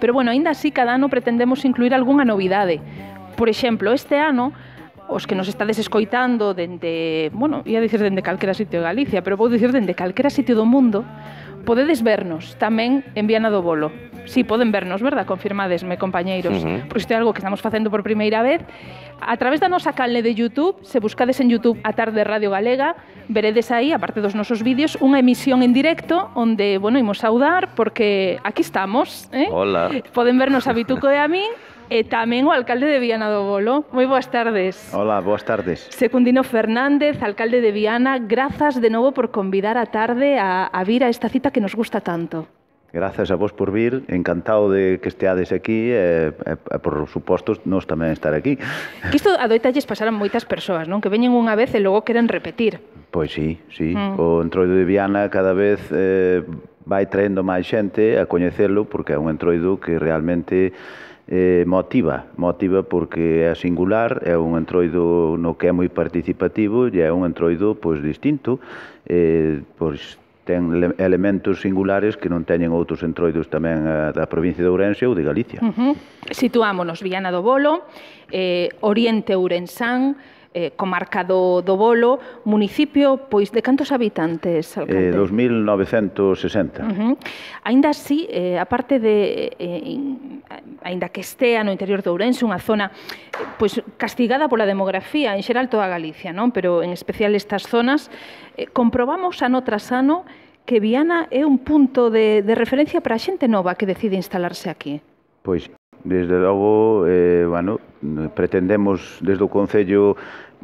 Pero, bueno, aínda así, cada ano pretendemos incluir algunha novidade. Por exemplo, este ano, os que nos estades escoitando dende, bueno, ia dicir dende calquera sitio de Galicia, pero vou dicir dende calquera sitio do mundo, podedes vernos tamén en Viana do Bolo. Sí, poden vernos, verdad? Confirmadesme, compañeiros. Porque isto é algo que estamos facendo por primeira vez. A través da nosa canle de YouTube, se buscades en YouTube A Tarde Radio Galega, veredes aí, aparte dos nosos vídeos, unha emisión en directo onde, bueno, imos saudar porque aquí estamos. Hola. Poden vernos a Vituco e a min, e tamén o alcalde de Viana do Bolo. Moi boas tardes. Hola, boas tardes. Secundino Fernández, alcalde de Viana, grazas de novo por convidar a tarde a vir a esta cita que nos gusta tanto. Grazas a vos por vir, encantado de que esteades aquí e por suposto, nós tamén estar aquí. Que isto adoitalles pasar a moitas persoas, non? Que veñen unha vez e logo queren repetir. Pois sí. O Entroido de Viana cada vez vai traendo máis xente a coñecelo porque é un entroido que realmente motiva porque é singular, é un entroido no que é moi participativo e é un entroido pois distinto, pois ten elementos singulares que non teñen outros entroidos tamén da provincia de Ourense ou de Galicia. Situámonos Viana do Bolo, Oriente Ourensán, comarca do Bolo, municipio, pois, de cantos habitantes, alcalde? 2.960. Aínda así, aparte de, aínda que estea no interior de Ourense, unha zona pois castigada pola demografía, en xeral toda Galicia, non? Pero en especial estas zonas, comprobamos ano tras ano que Viana é un punto de referencia para a xente nova que decide instalarse aquí. Pois, desde logo, bueno, pretendemos desde o Concello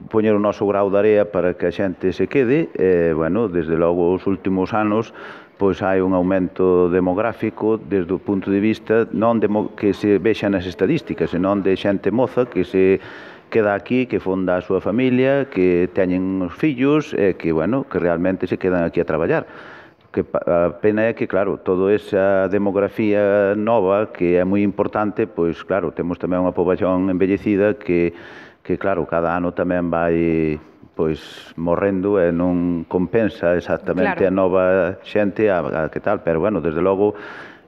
poñer o noso grau de area para que a xente se quede, bueno, desde logo os últimos anos pois hai un aumento demográfico desde o punto de vista non que se vexa nas estadísticas, senón de xente moza que se queda aquí, que fonda a súa familia, que teñen os fillos, que, bueno, que realmente se quedan aquí a traballar. Que a pena é que, claro, toda esa demografía nova que é moi importante, pois, claro, temos tamén unha poboación envellecida que claro, cada ano tamén vai pois morrendo e non compensa exactamente a nova xente a que tal, pero, bueno, desde logo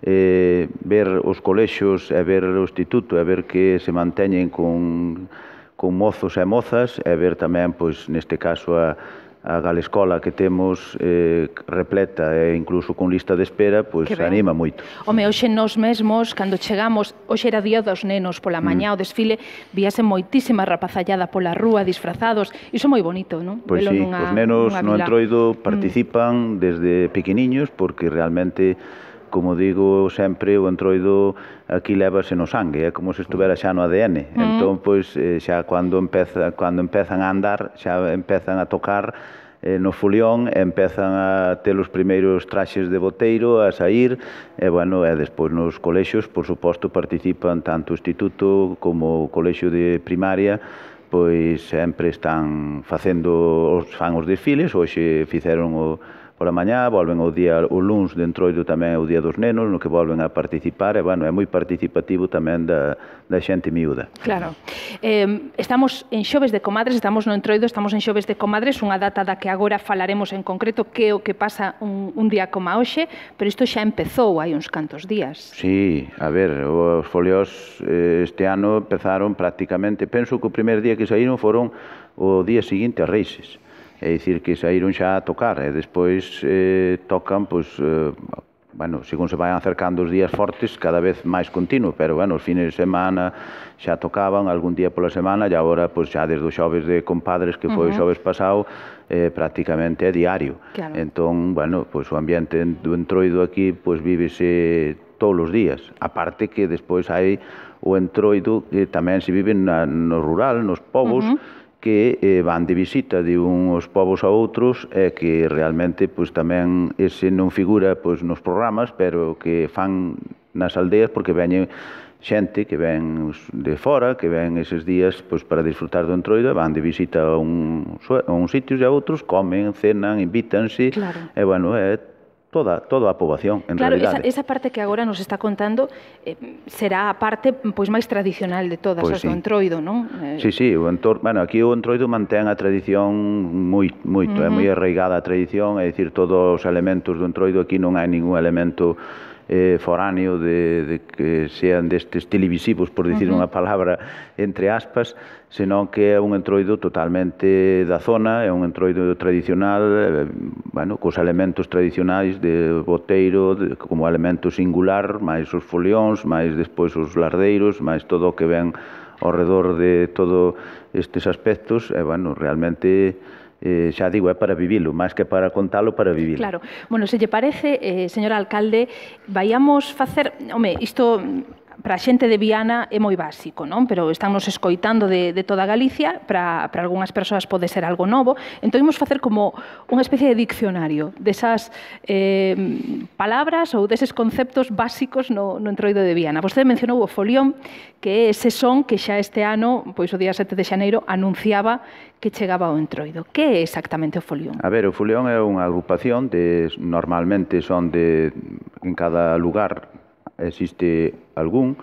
ver os colexios e ver o instituto e ver que se manteñen con mozos e mozas e ver tamén, pois, neste caso a Galescola que temos repleta e incluso con lista de espera, pois anima moito. Home, hoxe nós mesmos, cando chegamos, hoxe era día dos nenos pola mañá, o desfile, víase moitísima rapazallada pola rúa, disfrazados, iso é moi bonito, non? Pois sí, os nenos no Entroido participan desde pequeniños porque realmente, como digo sempre, o Entroido aquí lévase no sangue, é como se estuvera xa no ADN. Entón, pois, xa cando empezan a andar, xa empezan a tocar no folión, empezan a ter os primeiros traxes de boteiro, a sair, e, bueno, e despois nos colexios, por suposto, participan tanto o instituto como o colexio de primaria, pois sempre están fan os desfiles, hoxe fixeron pola mañá, volven o luns de Entroido tamén o día dos nenos, no que volven a participar, e, bueno, é moi participativo tamén da xente miúda. Claro. Estamos en Xoves de Comadres, estamos no Entroido, estamos en Xoves de Comadres, unha data da que agora falaremos en concreto que é o que pasa un día como hoxe, pero isto xa empezou hai uns cantos días. Sí, a ver, os foliós este ano empezaron prácticamente, penso que o primer día que saíron foron o día seguinte a Reixes. É dicir, que saíron xa a tocar e despois tocan, pois, bueno, según se vai acercando os días fortes, cada vez máis continuo, pero, bueno, os fines de semana xa tocaban, algún día pola semana, e agora, pois, xa desde os Xoves de Compadres, que foi o xoves pasado, prácticamente é diario. Entón, bueno, pois, o ambiente do Entroido aquí, pois, vívese todos os días. A parte que despois hai o Entroido que tamén se vive no rural, nos povos, que van de visita de uns povos a outros e que realmente pois tamén ese non figura pois nos programas, pero que fan nas aldeas porque veñen xente que ven de fora, que ven eses días pois para disfrutar do Entroido, van de visita a uns sitios e a outros, comen, cenan, invítanse, e, bueno, é toda a poboación, en realidade. Claro, esa parte que agora nos está contando será a parte pois máis tradicional de todas as do Entroido, non? Sí, aquí o Entroido mantén a tradición moito, é moi arraigada a tradición, é dicir, todos os elementos do Entroido, aquí non hai ningún elemento foráneo de que sean destes televisivos, por dicir unha palabra entre aspas, senón que é un entroido totalmente da zona, é un entroido tradicional, cos elementos tradicionais de boteiro como elemento singular, máis os folións, máis despois os lardeiros, máis todo o que ven ao redor de todos estes aspectos, realmente xa digo, é para vivilo, máis que para contalo, para vivilo. Claro. Bueno, se lle parece, señor alcalde, vaiamos facer... Home, isto para a xente de Viana é moi básico, non? Pero estamos escoitando de toda Galicia, para algunhas persoas pode ser algo novo, entón imos facer como unha especie de diccionario desas palabras ou deses conceptos básicos no entroido de Viana. Vostede mencionou o folión, que é ese son que xa este ano, pois o día 7 de xaneiro, anunciaba que chegaba ao entroido. Que é exactamente o folión? A ver, o folión é unha agrupación normalmente son en cada lugar existe algún,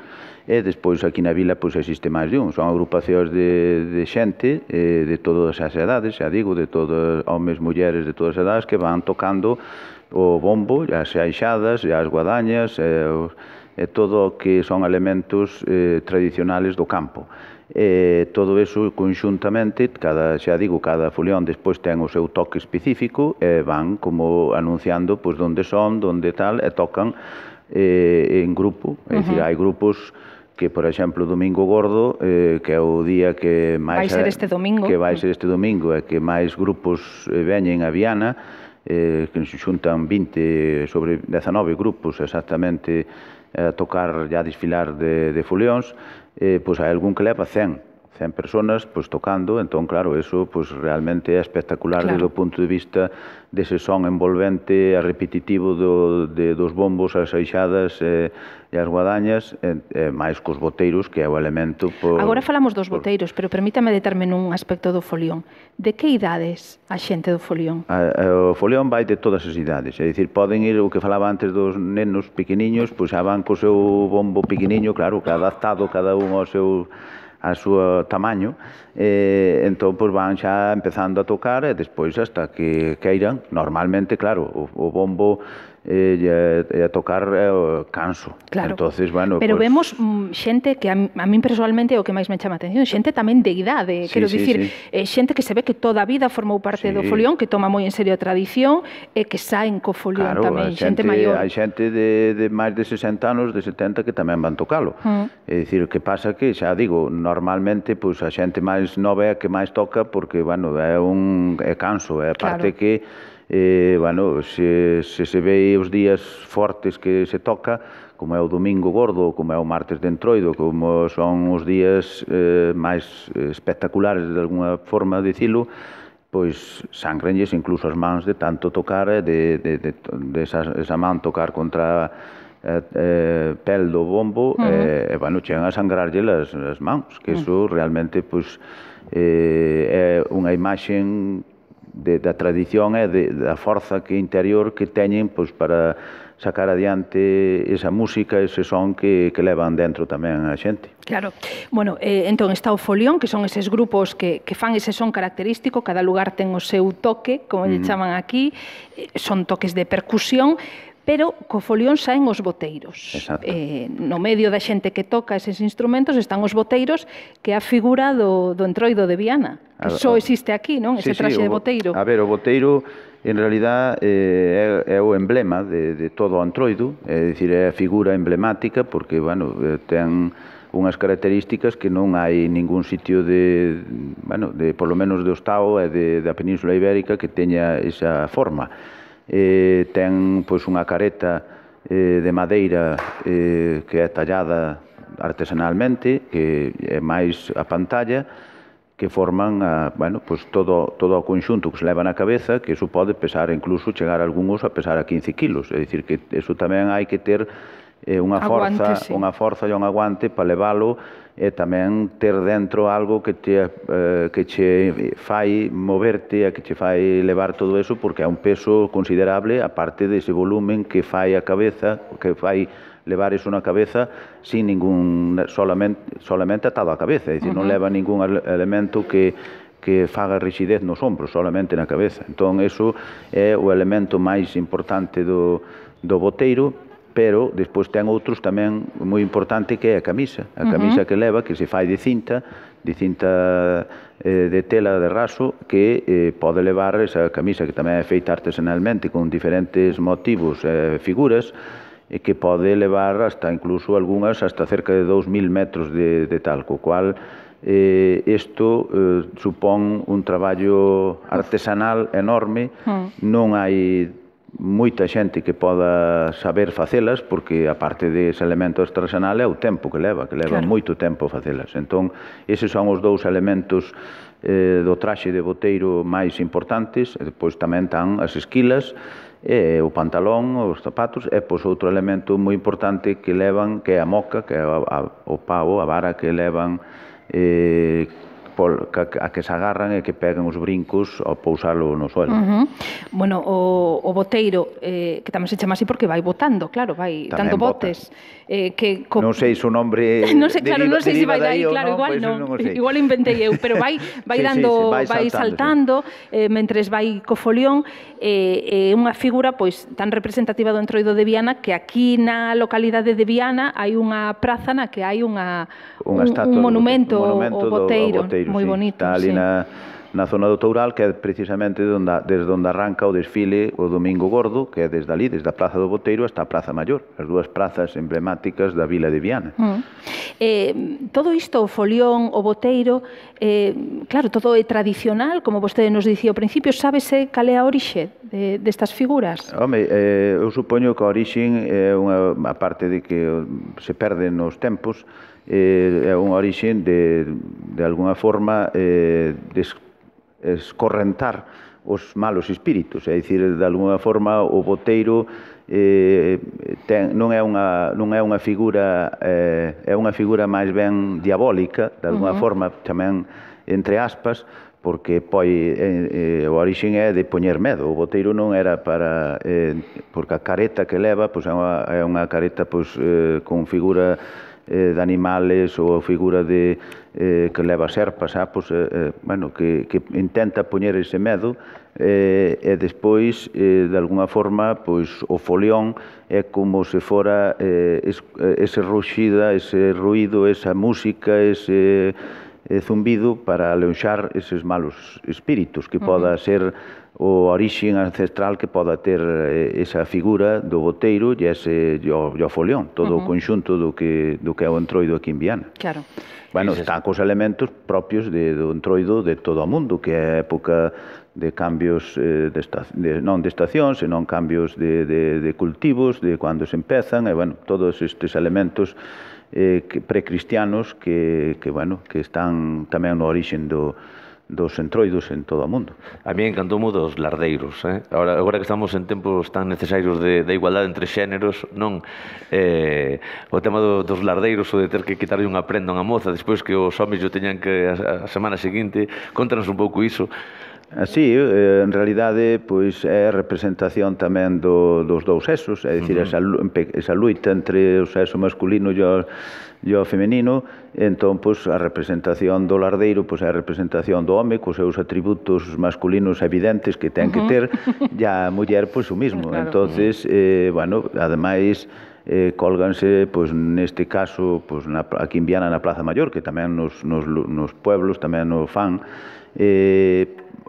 e despois aquí na vila pois existe máis de un. Son agrupacións de xente de todas as edades, xa digo, de todos homes, mulleres, de todas as edades, que van tocando o bombo, as aixadas, as guadañas, e todo o que son elementos tradicionales do campo. Todo eso conxuntamente, cada folión despois ten o seu toque específico e van como anunciando onde son, onde tal, e tocan en grupo, é dicir, hai grupos que, por exemplo, Domingo Gordo, que é o día que máis... Vai ser este domingo. Que vai ser este domingo, e que máis grupos veñen a Viana, que se xuntan 20 sobre 19 grupos exactamente a tocar e a desfilar de folións, pois hai algún que leva 100 personas tocando, entón, claro, eso realmente é espectacular desde o punto de vista dese son envolvente e repetitivo dos bombos, as aixadas e as guadañas, máis cos boteiros, que é o elemento... Agora falamos dos boteiros, pero permítame determe nun aspecto do folión. De que idades a xente do folión? O folión vai de todas as idades, é dicir, poden ir, o que falaba antes dos nenos pequeniños, pois xa van co seu bombo pequeniño, claro, adaptado cada un ao seu tamaño, entón van xa empezando a tocar e despois hasta que queiran. Normalmente, claro, o bombo e a tocar canso. Claro, entonces, pero vemos xente que a min personalmente é o que máis me chama a atención, xente tamén de idade, quero dicir, xente que se ve que toda a vida formou parte do folión, que toma moi en serio a tradición e que saen co folión tamén, xente maior. Hai xente de máis de 60 anos, de 70, que tamén van tocalo. É dicir, que pasa que, xa digo, normalmente a xente máis nova é a que máis toca porque, é canso, é parte que se ve os días fortes que se toca, como é o Domingo Gordo, como é o Martes de Entroido, como son os días máis espectaculares de alguna forma de dicilo, pois sangrenlles incluso as mans de tanto tocar, esa man tocar contra pel do bombo, chegan a sangrarlle as mans, que iso realmente é unha imaxe da tradición e da forza interior que teñen para sacar adiante esa música, ese son que levan dentro tamén a xente. Claro. Bueno, entón está o folión, que son eses grupos que fan ese son característico, cada lugar ten o seu toque, como lle chaman aquí, son toques de percusión, pero co folión saen os boteiros. No medio da xente que toca eses instrumentos están os boteiros, que é a figura do entroido de Viana, que só existe aquí, non? Ese traxe de boteiro. A ver, o boteiro, en realidad, é o emblema de todo o entroido, é dicir, é a figura emblemática, porque, ten unhas características que non hai ningún sitio por lo menos do Estado e da Península Ibérica que teña esa forma. Ten unha careta de madeira que é tallada artesanalmente, que é máis a pantalla, que forman todo o conxunto que se leva na cabeza, que iso pode pesar, incluso chegar algúns a pesar a 15 kilos, é dicir, que iso tamén hai que ter unha forza e un aguante para levalo, e tamén ter dentro algo que che fai moverte e que che fai levar todo eso, porque é un peso considerable, aparte dese volumen que fai a cabeza, que fai levar iso na cabeza sin ningún, solamente atado á cabeza, é dicir, non leva ningún elemento que faga rigidez nos ombros, solamente na cabeza. Entón, iso é o elemento máis importante do boteiro, pero despois ten outros tamén moi importante que é a camisa. A camisa que leva, que se fai de cinta de tela de raso, que pode levar esa camisa que tamén é feita artesanalmente con diferentes motivos e figuras, e que pode levar hasta incluso algunhas hasta cerca de 2000 metros de talco, cual isto supón un traballo artesanal enorme. Non hai moita xente que poda saber facelas, porque aparte dese elemento artesanal é o tempo que leva moito tempo facelas. Entón, eses son os dous elementos do traxe de boteiro máis importantes, e depois tamén están as esquilas, o pantalón, os zapatos, e pois outro elemento moi importante que levan, que é a moca, que é o pavo, a vara que levan, a que se agarran e que pegan os brincos ao pousalo no suelo. Bueno, o boteiro, que tamén se chama así porque vai botando, claro, vai dando botes. Non sei se o nombre non sei se vai dai, claro, igual non, igual inventei eu, pero vai dando, vai saltando, mentres vai co folión, é unha figura pois tan representativa do Entroido de Viana que aquí na localidade de Viana hai unha praza na que hai un monumento ao boteiro. Moi bonito, está ali na zona do Toural, que é precisamente desde onde arranca o desfile o Domingo Gordo, que é desde ali, desde a Praza do Boteiro hasta a Praza Maior, as dúas prazas emblemáticas da vila de Viana. Todo isto, o folión, o boteiro, claro, todo é tradicional, como vostede nos dicía ao principio, sábese cal é a orixe destas figuras? Home, eu supoño que a orixe é unha, a parte de que se perde nos tempos, é unha orixe de alguna forma escorrentar os malos espíritus, é dicir, de alguna forma o boteiro non é unha figura, é unha figura máis ben diabólica, de alguna forma tamén entre aspas, porque o orixe é de poñer medo. O boteiro non era para, porque a careta que leva é unha careta con figura de animales ou a figura que leva serpas, que intenta poñer ese medo, e despois, de alguna forma, o folión é como se fora ese ruxido, ese ruído, esa música, ese zumbido para aleuxar eses malos espíritus, que poda ser o orixe ancestral que poda ter esa figura do boteiro e o folión, todo o conxunto do que é o Entroido aquí en Viana. Claro. Bueno, están cos elementos propios do Entroido de todo o mundo, que é a época de cambios, non de estacións, senón cambios de cultivos, de cando se empezan, e, bueno, todos estes elementos precristianos que están tamén no orixen dos entroidos en todo o mundo. A mí encantoume dos lardeiros. Agora que estamos en tempos tan necesarios de igualdade entre xéneros, non o tema dos lardeiros, o de ter que quitarlle unha prenda a unha moza despois que os homes o teñan que a semana seguinte. Contanos un pouco iso. Así, en realidade, é a representación tamén dos dous sexos, é dicir, esa luita entre o sexo masculino e o femenino. Entón, a representación do lardeiro é a representación do home cos seus atributos masculinos evidentes que ten que ter, e a muller, o mismo. Entonces, ademais, cólganse, neste caso, aquí en Viana, na Plaza Maior, que tamén nos pueblos tamén o fan,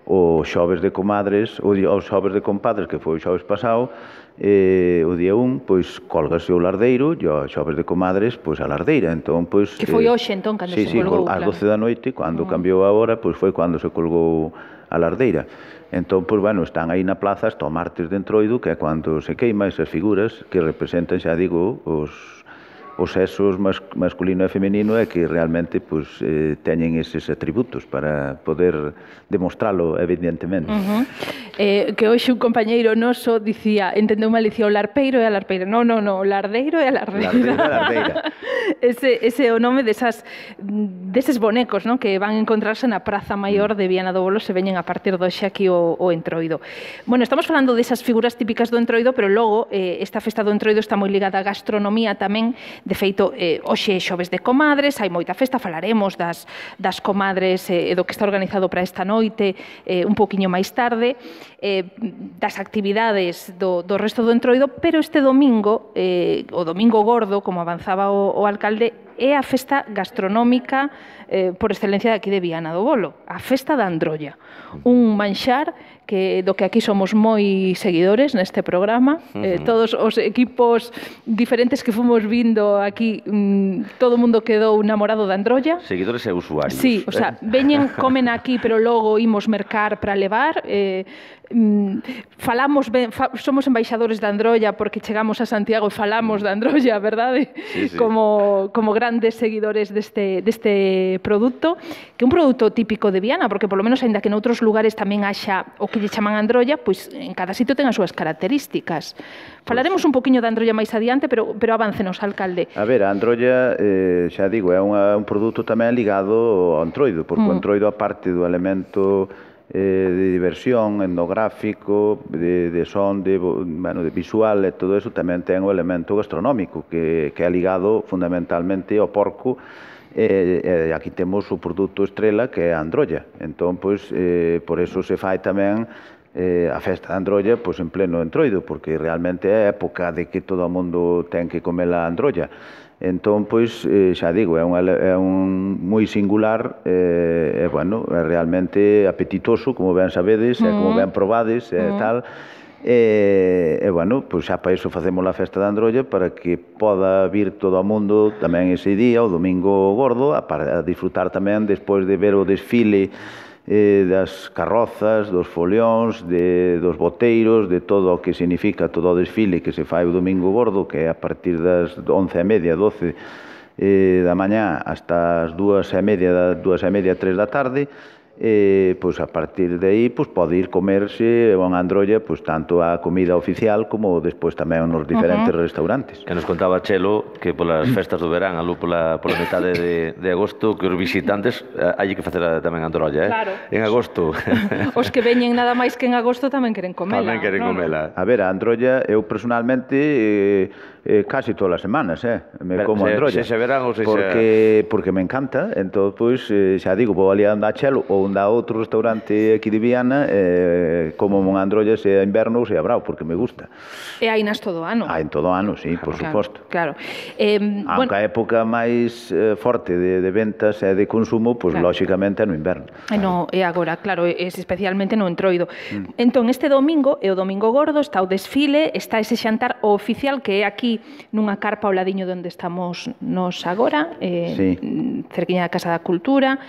o xoves de comadres, os xoves de compadres, que foi o xoves pasado, o día 1, cólgase o lardeiro, e o xoves de comadres, a lardeira. Que foi hoxe, entón, cando se colgou. Ás 12 da noite, cando cambiou a hora, foi cando se colgou a lardeira. Entón, están aí na plaza hasta o martes de Entroido, que é cando se queima esas figuras que representan, xa digo, os sexos masculino e femenino, é que realmente teñen eses atributos para poder demostralo, evidentemente. Que hoxe un compañeiro noso dicía, entendeu mal, dicía o larpeiro e a larpeira. Non, o lardeiro e a lardeira. Ese é o nome deses bonecos que van a encontrarse na Praza Maior de Viana do Bolo, se veñen a partir do xe aquí o Entroido. Bueno, estamos falando desas figuras típicas do Entroido, pero logo esta festa do Entroido está moi ligada á gastronomía tamén. De feito, hoxe é xoves de comadres, hai moita festa, falaremos das comadres e do que está organizado para esta noite un poquinho máis tarde, das actividades do resto do Entroido, pero este domingo, o Domingo Gordo, como avanzaba o alcalde, é a festa gastronómica por excelencia de aquí de Viana do Bolo, a festa da Androlla, un manxar do que aquí somos moi seguidores neste programa, todos os equipos diferentes que fomos vindo aquí, todo o mundo quedou namorado da Androlla. Seguidores e usuarios. Sí, o sea, veñen, comen aquí, pero logo imos mercar para levar, falamos ben, somos embaixadores da Androlla porque chegamos a Santiago e falamos da Androlla, verdade? Sí, sí. Como grandes seguidores deste produto, que é un produto típico de Viana, porque polo menos, aínda que noutros lugares tamén haxa o que lle chaman Androlla, pois en cada sitio ten as súas características. Falaremos un poquinho da Androlla máis adiante, pero aváncenos, alcalde. A ver, a Androlla, xa digo, é un produto tamén ligado ao Entroido, porque o Entroido, aparte do elemento de diversión, etnográfico, de son, de visual e todo eso, tamén ten o elemento gastronómico, que é ligado fundamentalmente ao porco. Aquí temos o produto estrela, que é a Androlla. Entón, pois, por eso se fai tamén a festa da Androlla en pleno Entroido, porque realmente é época de que todo o mundo ten que comer a Androlla. Entón, pois, xa digo, é un moi singular, é realmente apetitoso, como ben sabedes, como ben probades, e tal. Pois xa para iso facemos a festa da Androlla, para que poda vir todo o mundo tamén ese día, o Domingo Gordo, a disfrutar tamén despois de ver o desfile das carrozas, dos folións, dos boteiros, de todo o que significa todo o desfile que se fai o Domingo Gordo, que é a partir das 11:30, 12 da mañá hasta as 2:30, 3 da tarde. Pois a partir de aí pode ir comerse unha Androlla, tanto a comida oficial como despois tamén nos diferentes restaurantes. Que nos contaba Chelo que polas festas do verán, alú pola metade de agosto, que os visitantes hai que facer tamén Androlla, Claro. En agosto. Os que veñen nada máis que en agosto tamén queren comela. Tamén queren comela. A ver, a Androlla, eu personalmente casi todas as semanas, me como Androlla. Se verán ou se porque me encanta, entón, pois, xa digo, vou ali a andar Chelo ou a outro restaurante aquí de Viana, como unha Androlla, se a inverno ou se a brao, porque me gusta. E hai nas todo o ano. Hai en todo o ano, sí, por suposto. Claro. Aunque a época máis forte de ventas e de consumo, pois, lóxicamente, é no inverno. E agora, claro, especialmente no Entroido. Entón, este domingo, é o Domingo Gordo, está o desfile, está ese xantar oficial que é aquí nunha carpa ao ladiño de onde estamos nos agora, cerquiña da Casa da Cultura.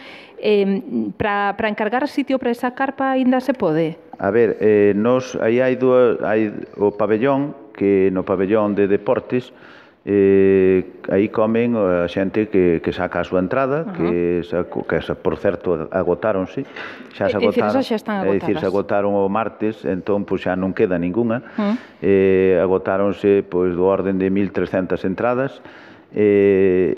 Para encargar sitio para esa carpa aínda se pode? A ver, aí hai o pabellón, que no pabellón de deportes, aí comen a xente que saca a súa entrada, que por certo agotáronse, xa se agotaron, se agotaron o martes, entón xa non queda ningunha, agotáronse do orden de 1.300 entradas, e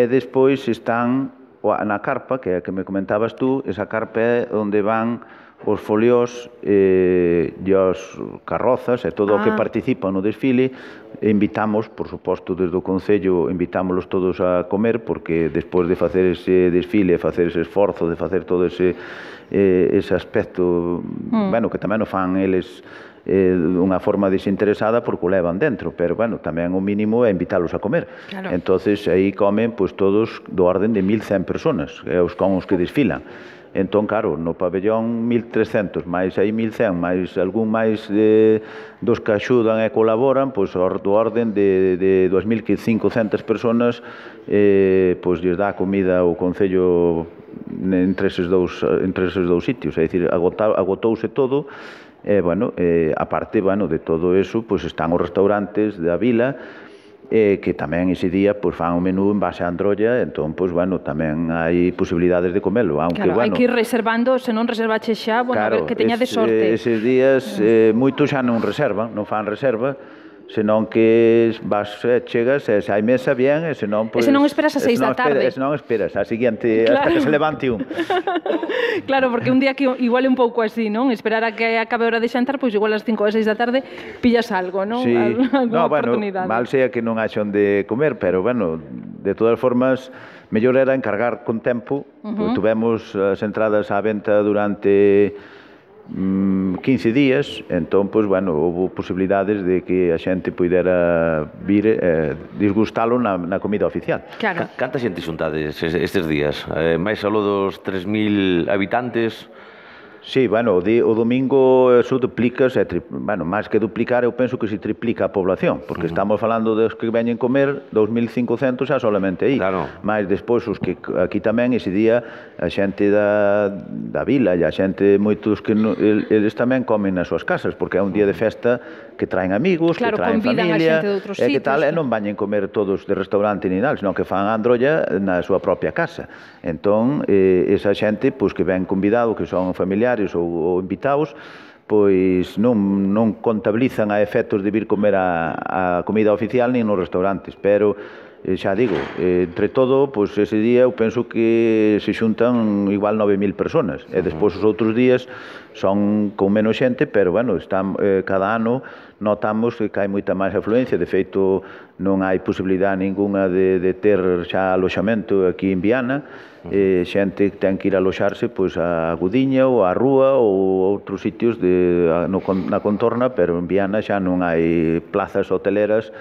despois están na carpa, que é a que me comentabas tú, esa carpa é onde van os foliós e os carrozas e todo o que participa no desfile. Invitamos, por suposto, desde o Concello, invitámoslos todos a comer, porque despois de facer ese desfile, facer ese esforzo, de facer todo ese aspecto, que tamén o fan eles dunha forma desinteresada porque o levan dentro, pero tamén o mínimo é invitálos a comer. Entonces aí comen todos do orden de 1.100 personas, con os que desfilan. Entón, claro, no pabellón 1.300, máis aí 1.100, máis algún máis dos que axudan e colaboran, do orden de 2.500 personas, lles dá comida o Concello entre eses dous sitios, é dicir, agotouse todo. A parte de todo eso, están os restaurantes da vila, que tamén ese día fan o menú en base a Androlla, entón, tamén hai posibilidades de comelo. Claro, hai que ir reservando, se non reservache xa, que teñades sorte. Eses días, moitos xa non reservan, non fan reserva, senón que vas, chegas, e se hai mesa, bien, e senón, E senón esperas a 6 da tarde. E senón esperas a seguinte, hasta que se levante un. Claro, porque un día que igual é un pouco así, non? Esperar a que acabe a hora de xantar, pois igual ás 5 ou 6 da tarde pillas algo, non? Sí. Alguna oportunidade. Mal sea que non haxa onde comer, pero, bueno, de todas formas, mellor era encargar con tempo. Pois tuvemos as entradas á venta durante 15 días, entón, pois, bueno, houve posibilidades de que a xente pudera vir disgustalo na comida oficial. Claro. Canta xente xuntades estes días? Mais aló dos 3.000 habitantes? Sí, bueno, o domingo eso duplica, bueno, máis que duplicar, eu penso que se triplica a población, porque estamos falando dos que veñen comer, 2.500 xa solamente aí. Claro. Mais despois os que aquí tamén ese día a xente da vila e a xente moitos que eles tamén comen nas súas casas, porque é un día de festa que traen amigos, claro, que traen familia, e que tal, e non vañen comer todos de restaurante ni nada, senón que fan androlla na súa propia casa. Entón, esa xente, pois, que ven convidado, que son familiares ou invitados, pois non contabilizan a efectos de vir comer a comida oficial nin nos restaurantes, pero xa digo, entre todo, pois ese día eu penso que se xuntan igual 9.000 personas, e despois os outros días son con menos xente, pero, bueno, cada ano notamos que hai moita máis afluencia. De feito, non hai posibilidade ninguna de ter xa aloxamento aquí en Viana. Xente ten que ir a aloxarse pois a Gudiña ou a Rúa ou outros sitios na contorna, pero en Viana xa non hai plazas hoteleras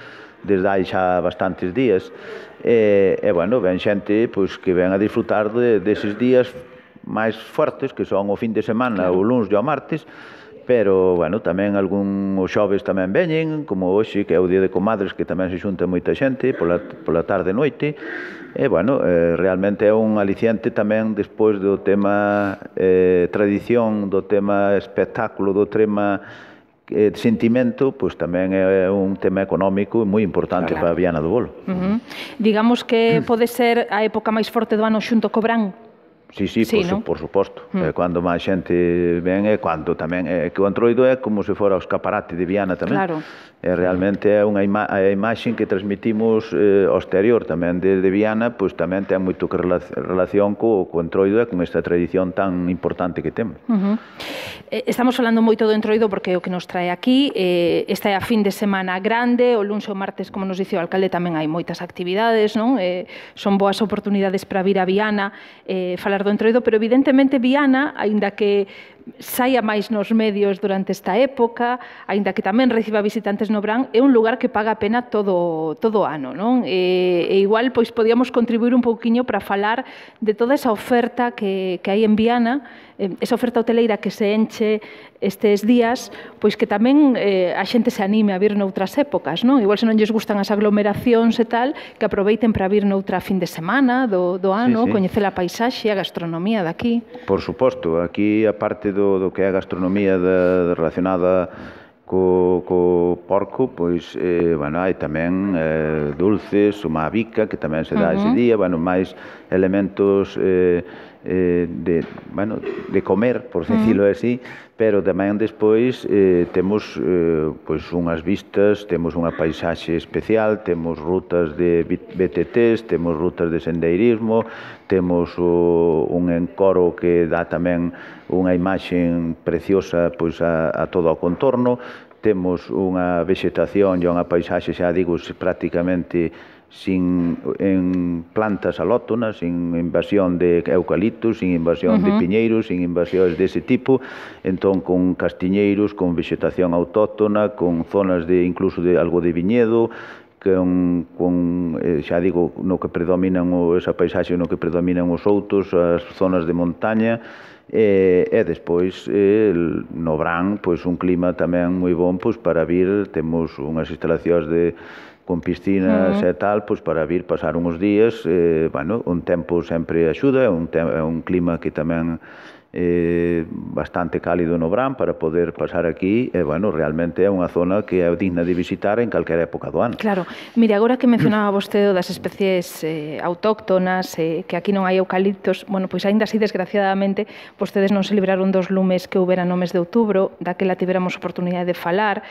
desde hai xa bastantes días. Bueno, ven xente pois que ven a disfrutar deses días máis fuertes, que son o fin de semana, o luns e o martes, pero, bueno, tamén os xoves tamén veñen, como hoxe, que é o día de comadres, que tamén se xunta moita xente pola tarde e noite, e, bueno, realmente é un aliciente tamén despois do tema tradición, do tema espectáculo, do tema sentimento, pois tamén é un tema económico moi importante para Viana do Bolo. Digamos que pode ser a época máis forte do ano xunto co Brán. Sí, por suposto. Cando máis xente ven, cando tamén que o Entroido é como se fora o escaparate de Viana tamén. Claro. Realmente é a imaxe que transmitimos ao exterior tamén de Viana, pois tamén ten moito que relación co Entroido e con esta tradición tan importante que temos. Estamos falando moito do Entroido porque é o que nos trae aquí. Esta é a fin de semana grande, o luns e o martes, como nos dice o alcalde, tamén hai moitas actividades, non? Son boas oportunidades para vir a Viana, falar do Entroido, pero evidentemente Viana, aínda que saia máis nos medios durante esta época, aínda que tamén reciba visitantes no Brán, é un lugar que paga a pena todo o ano, non? E igual, pois, podíamos contribuir un pouquiño para falar de toda esa oferta que hai en Viana, esa oferta hoteleira que se enche estes días, pois que tamén a xente se anime a vir noutras épocas, non? Igual se non lles gustan as aglomeracións e tal, que aproveiten para vir noutra fin de semana do ano, coñecer a paisaxe, a gastronomía daqui. Por suposto, aquí, a parte do que é a gastronomía relacionada co porco, pois, bueno, hai tamén dulces, unha bica, que tamén se dá ese día, bueno, máis elementos de comer, por decirlo así, pero tamén despois temos pois unhas vistas, temos unha paisaxe especial, temos rutas de BTTs, temos rutas de sendeirismo, temos un encoro que dá tamén unha imaxe preciosa pois a todo o contorno, temos unha vegetación e unha paisaxe, xa digo, prácticamente en plantas alóctonas, sin invasión de eucaliptos, sin invasión de piñeiros, sin invasións dese tipo, entón con castiñeiros, con vegetación autóctona, con zonas incluso de algo de viñedo, xa digo, no que predominan esa paisaxe no que predominan os outos, as zonas de montaña, e despois no Brán, pois un clima tamén moi bon para vir, temos unhas instalacións con piscinas e tal, pois para vir pasar uns días, bueno, un tempo sempre axuda, é un clima que tamén bastante cálido no verán para poder pasar aquí e, bueno, realmente é unha zona que é digna de visitar en calquera época do ano. Claro. Mire, agora que mencionaba vostede das especies autóctonas, que aquí non hai eucaliptos, bueno, pois aínda así, desgraciadamente, vostedes non se libraron dos lumes que houbera no mes de outubro, daquela tiveramos oportunidade de falar.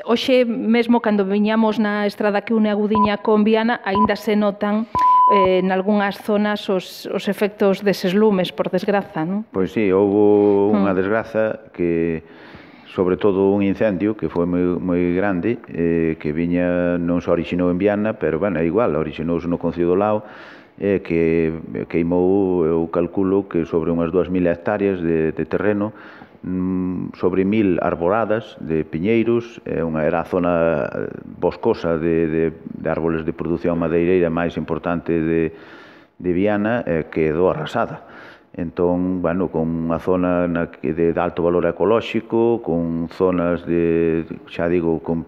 Hoxe mesmo, cando viñamos na estrada que une a Gudiña con Viana, aínda se notan en algunhas zonas os efectos deses lumes, por desgraza, non? Pois sí, houve unha desgraza que, sobre todo un incendio que foi moi grande, que viña, non só orixinou en Viana, pero, bueno, é igual, orixinouse no Concello do Lao, que queimou, eu calculo que sobre unhas 2.000 hectáreas de terreno, sobre 1.000 arboradas de piñeiros, era a zona boscosa de árboles de produción madeireira máis importante de Viana, quedou arrasada. Entón, bueno, con unha zona de alto valor ecolóxico, con zonas xa digo, con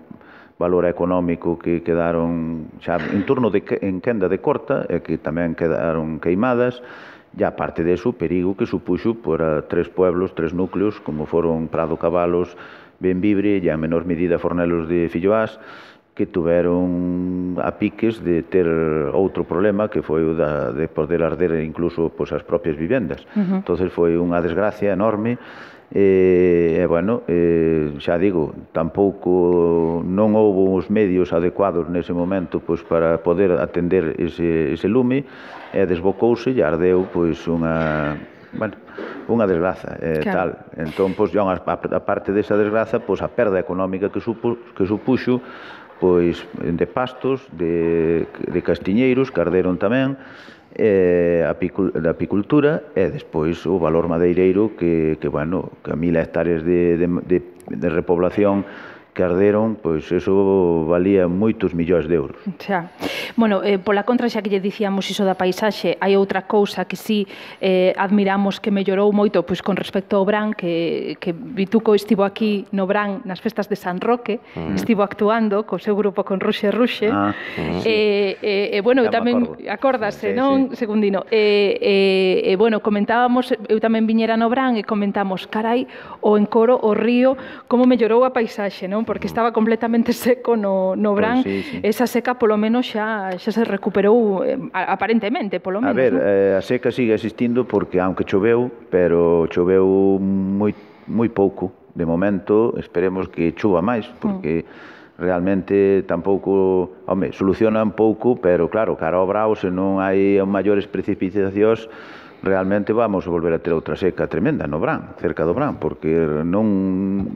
valor económico que quedaron xa en torno en quenda de corta, e que tamén quedaron queimadas. E a parte deso, o perigo que supuxo para 3 pueblos, 3 núcleos, como foron Prado Cabalos, Benvibre e, a menor medida, Fornelos de Filloás, que tuveron a piques de ter outro problema, que foi o de poder arder incluso as propias vivendas. Entón, foi unha desgracia enorme. E, bueno, xa digo, tampouco non houve os medios adecuados nese momento para poder atender ese lume, e desbocouse e ardeu unha desgraza tal. Entón, a parte desa desgraza, a perda económica que supuxo de pastos, de castiñeiros que arderon tamén, da apicultura, e despois o valor madeireiro que 1.000 hectáreas de repoblación que arderon, pois eso valía moitos millóns de euros. Xa. Bueno, pola contra, xa que lle dicíamos iso da paisaxe, hai outra cousa que sí admiramos que mellorou moito pois con respecto ao Bran, que Vituco estivo aquí no Bran nas festas de San Roque, estivo actuando co seu grupo con Ruxe Ruxe, bueno, tamén acórdase, non, Segundino? Bueno, comentábamos, eu tamén viñera no Bran e comentamos, carai, o Encoro, o río, como mellorou a paisaxe, non? Porque estaba completamente seco no Bran, esa seca polo menos xa se recuperou aparentemente, polo menos. A ver, a seca sigue existindo porque, aunque choveu, pero choveu moi pouco. De momento, esperemos que chova máis, porque realmente tampouco, soluciona un pouco, pero claro, cara ao brao, se non hai maiores precipitacións, realmente vamos a volver a ter outra seca tremenda no Bran, cerca do Bran, porque non,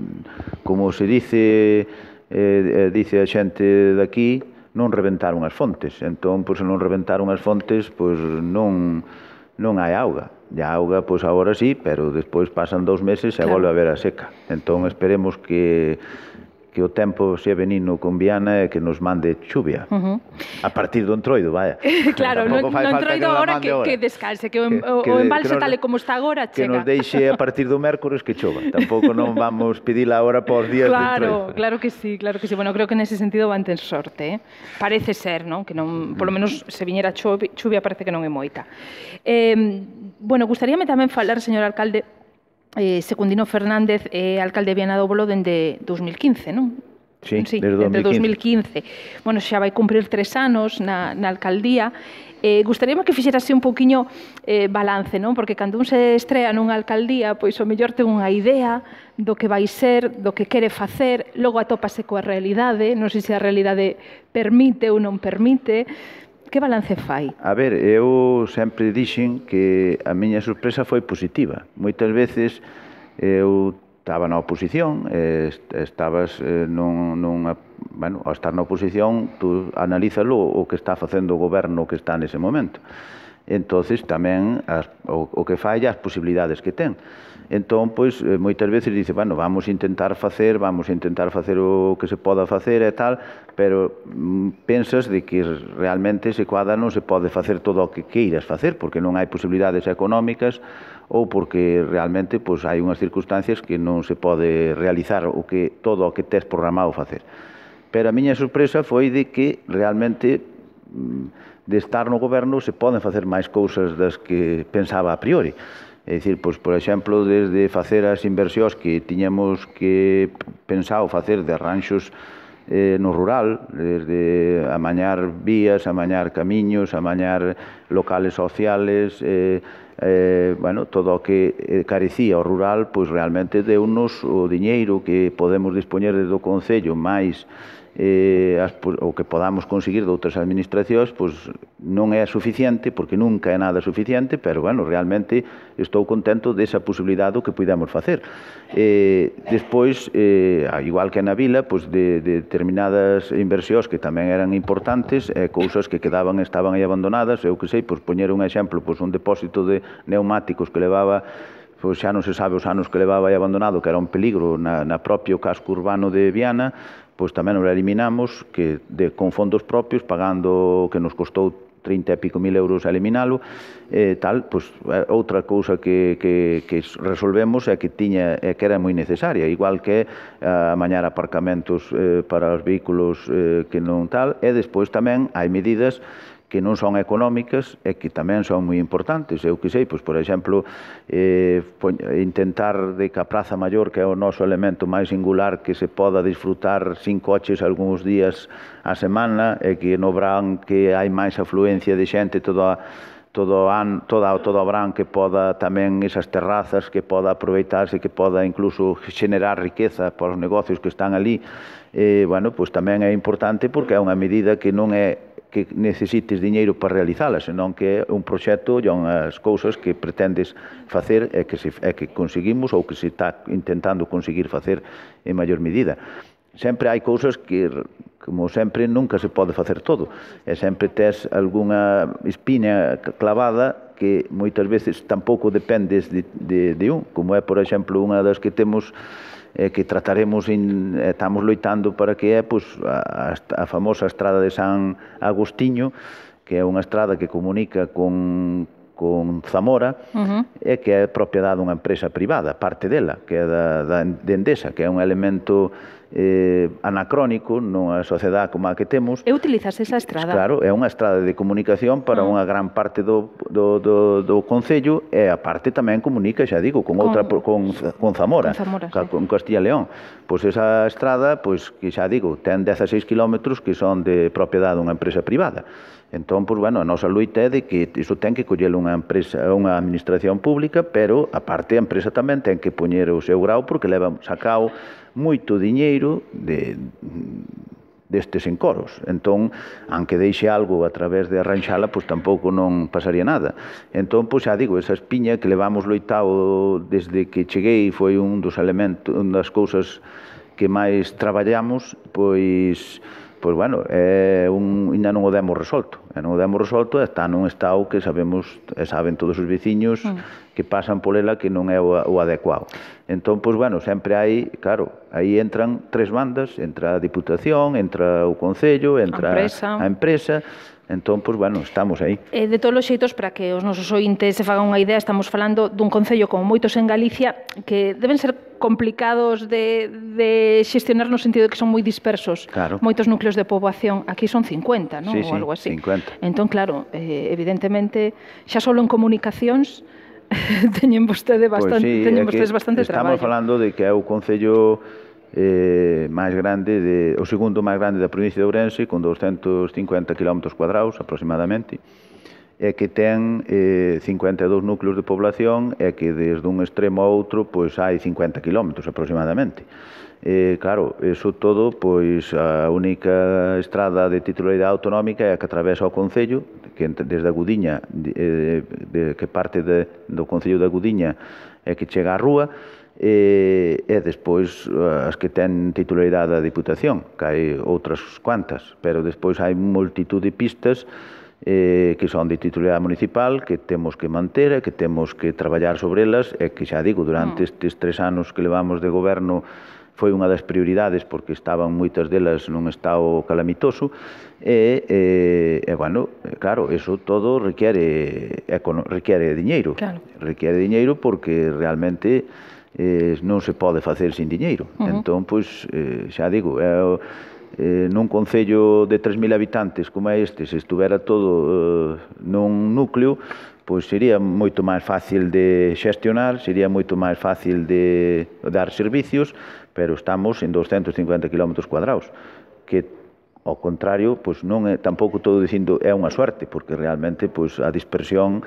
como se dice a xente daqui, non reventaron as fontes. Entón, se non reventaron as fontes, non hai auga. E a auga, agora sí, pero despois pasan 2 meses e volve a haber a seca. Entón, esperemos que o tempo sea benigno con Viana e que nos mande chuvia. A partir do Entroido, vaya. Claro, no Entroido agora que descanse, que o embalse tal e como está agora chega. Que nos deixe a partir do mércores que chova. Tampouco non vamos pedila agora para os días do Entroido. Claro que sí, claro que sí. Bueno, creo que nese sentido van ter sorte, Parece ser, non? Que non, polo menos se viñera chuvia parece que non é moita. Bueno, gustaríame tamén falar, señor alcalde, Secundino Fernández é alcalde de Viana do Bolo dende 2015, non? Sí, desde 2015. Bueno, xa vai cumprir 3 anos na alcaldía. Gustaríame que fixerase un pouquiño balance, non? Porque cando un se estrea nunha alcaldía, pois o mellor ten unha idea do que vai ser, do que quere facer, logo atópase coa realidade, non sei se a realidade permite ou non permite. Que balance fai? A ver, eu sempre dixen que a miña sorpresa foi positiva. Moitas veces eu estaba na oposición, estabas nunha... Bueno, ao estar na oposición, tú analízalo o que está facendo o goberno que está nese momento. Entonces, tamén o que fai as posibilidades que ten. Entón, pois, moitas veces dice, bueno, vamos a intentar facer o que se poda facer e tal, pero pensas de que realmente se coada non se pode facer todo o que queiras facer, porque non hai posibilidades económicas ou porque realmente pois, hai unhas circunstancias que non se pode realizar todo o que tes programado facer. Pero a miña sorpresa foi de que realmente de estar no goberno se poden facer máis cousas das que pensaba a priori. É dicir, pois, por exemplo, desde facer as inversións que tiñamos que pensado facer de arranxos no rural, desde amañar vías, amañar camiños, amañar locales sociales, bueno, todo o que carecía o rural, pois realmente deu-nos o diñeiro que podemos dispoñer desde o Concello máis o que podamos conseguir de outras administracións, pois non é suficiente, porque nunca é nada suficiente, pero, bueno, realmente estou contento desa posibilidade do que pudemos facer. Despois, igual que na vila, pois de determinadas inversións que tamén eran importantes, cousas que estaban aí abandonadas, eu que sei, pois poñer un exemplo, pois un depósito de pneumáticos que levaba, pois xa non se sabe os anos que levaba aí abandonado, que era un peligro na propio casco urbano de Viana, pois tamén o eliminamos, que con fondos propios, pagando que nos costou 30 e pico mil euros a eliminalo, tal, pois outra cousa que resolvemos é que era moi necesaria, igual que amañar aparcamentos para os vehículos que non tal, e despois tamén hai medidas que non son económicas e que tamén son moi importantes. Eu que sei, pois, por exemplo, intentar de que a Praza Maior, que é o noso elemento máis singular, que se poda disfrutar sin coches algúns días a semana, e que no verán que hai máis afluencia de xente todo o verán, que poda tamén esas terrazas, que poda aproveitarse, que poda incluso xenerar riqueza para os negocios que están ali. Bueno, pois tamén é importante, porque é unha medida que non é que necesites diñeiro para realizala, senón que é un proxecto e unhas cousas que pretendes facer e que conseguimos ou que se está intentando conseguir facer en maior medida. Sempre hai cousas que, como sempre, nunca se pode facer todo, e sempre tes algunha espiña clavada que moitas veces tampouco dependes de un, como é, por exemplo, unha das que temos que trataremos, estamos loitando para que é a famosa estrada de San Agustinho, que é unha estrada que comunica con Zamora, e que é propiedade dunha empresa privada, parte dela, que é de Endesa, que é un elemento anacrónico nunha sociedade como a que temos. E utilizas esa estrada? Claro, é unha estrada de comunicación para unha gran parte do Concello, e a parte tamén comunica, xa digo, con Zamora, con Castilla e León. Pois esa estrada, pois que xa digo, ten 16 kilómetros que son de propiedade dunha empresa privada. Entón, pois, bueno, a nosa loita é de que iso ten que coller unha administración pública, pero, a parte, a empresa tamén ten que poñer o seu grau, porque leva sacado moito diñeiro destes encoros. Entón, aunque deixe algo a través de arranxala, pois tampouco non pasaría nada. Entón, pois xa digo, esa espiña que levamos loitado desde que cheguei, foi un dos elementos, unha das cousas que máis traballamos, pois bueno, ainda non o demos resolto. Está nun estado que saben todos os veciños que pasan por ela que non é o adecuado. Entón, pois, bueno, sempre hai, claro, aí entran tres bandas, entra a Diputación, entra o Concello, entra a empresa. Entón, pois, bueno, estamos aí. De todos os xeitos, para que os nosos ointes se fagan unha idea, estamos falando dun concello como moitos en Galicia que deben ser complicados de xestionar no sentido de que son moi dispersos. Claro. Moitos núcleos de poboación, aquí son 50, non? Sí, ou algo así. 50. Entón, claro, evidentemente, xa só en comunicacións teñen vostedes bastante traballo. Estamos falando de que é o concello máis grande, o segundo máis grande da provincia de Ourense, con 250 km cuadrados aproximadamente, e que ten 52 núcleos de población, e que desde un extremo a outro pois hai 50 km aproximadamente. Claro, eso todo, pois a única estrada de titularidade autonómica é a que atravesa o Concello, que desde a Gudiña, que parte do Concello da Gudiña, é que chega á Rúa, e despois as que ten titularidade da Diputación, que hai outras cuantas, pero despois hai multitud de pistas que son de titularidade municipal, que temos que manter e que temos que traballar sobre elas, e que xa digo, durante estes 3 anos que levamos de goberno foi unha das prioridades, porque estaban moitas delas nun estado calamitoso, e bueno, claro, eso todo requiere diñeiro. Claro. Requiere diñeiro porque realmente non se pode facer sin diñeiro. Entón, pois, xa digo, nun concello de 3.000 habitantes como é este, se estuvera todo nun núcleo, pois sería moito máis fácil de xestionar, sería moito máis fácil de dar servicios, pero estamos en 250 km cuadrados, que ao contrario, pois non é tampouco todo dicindo é unha suerte, porque realmente pois a dispersión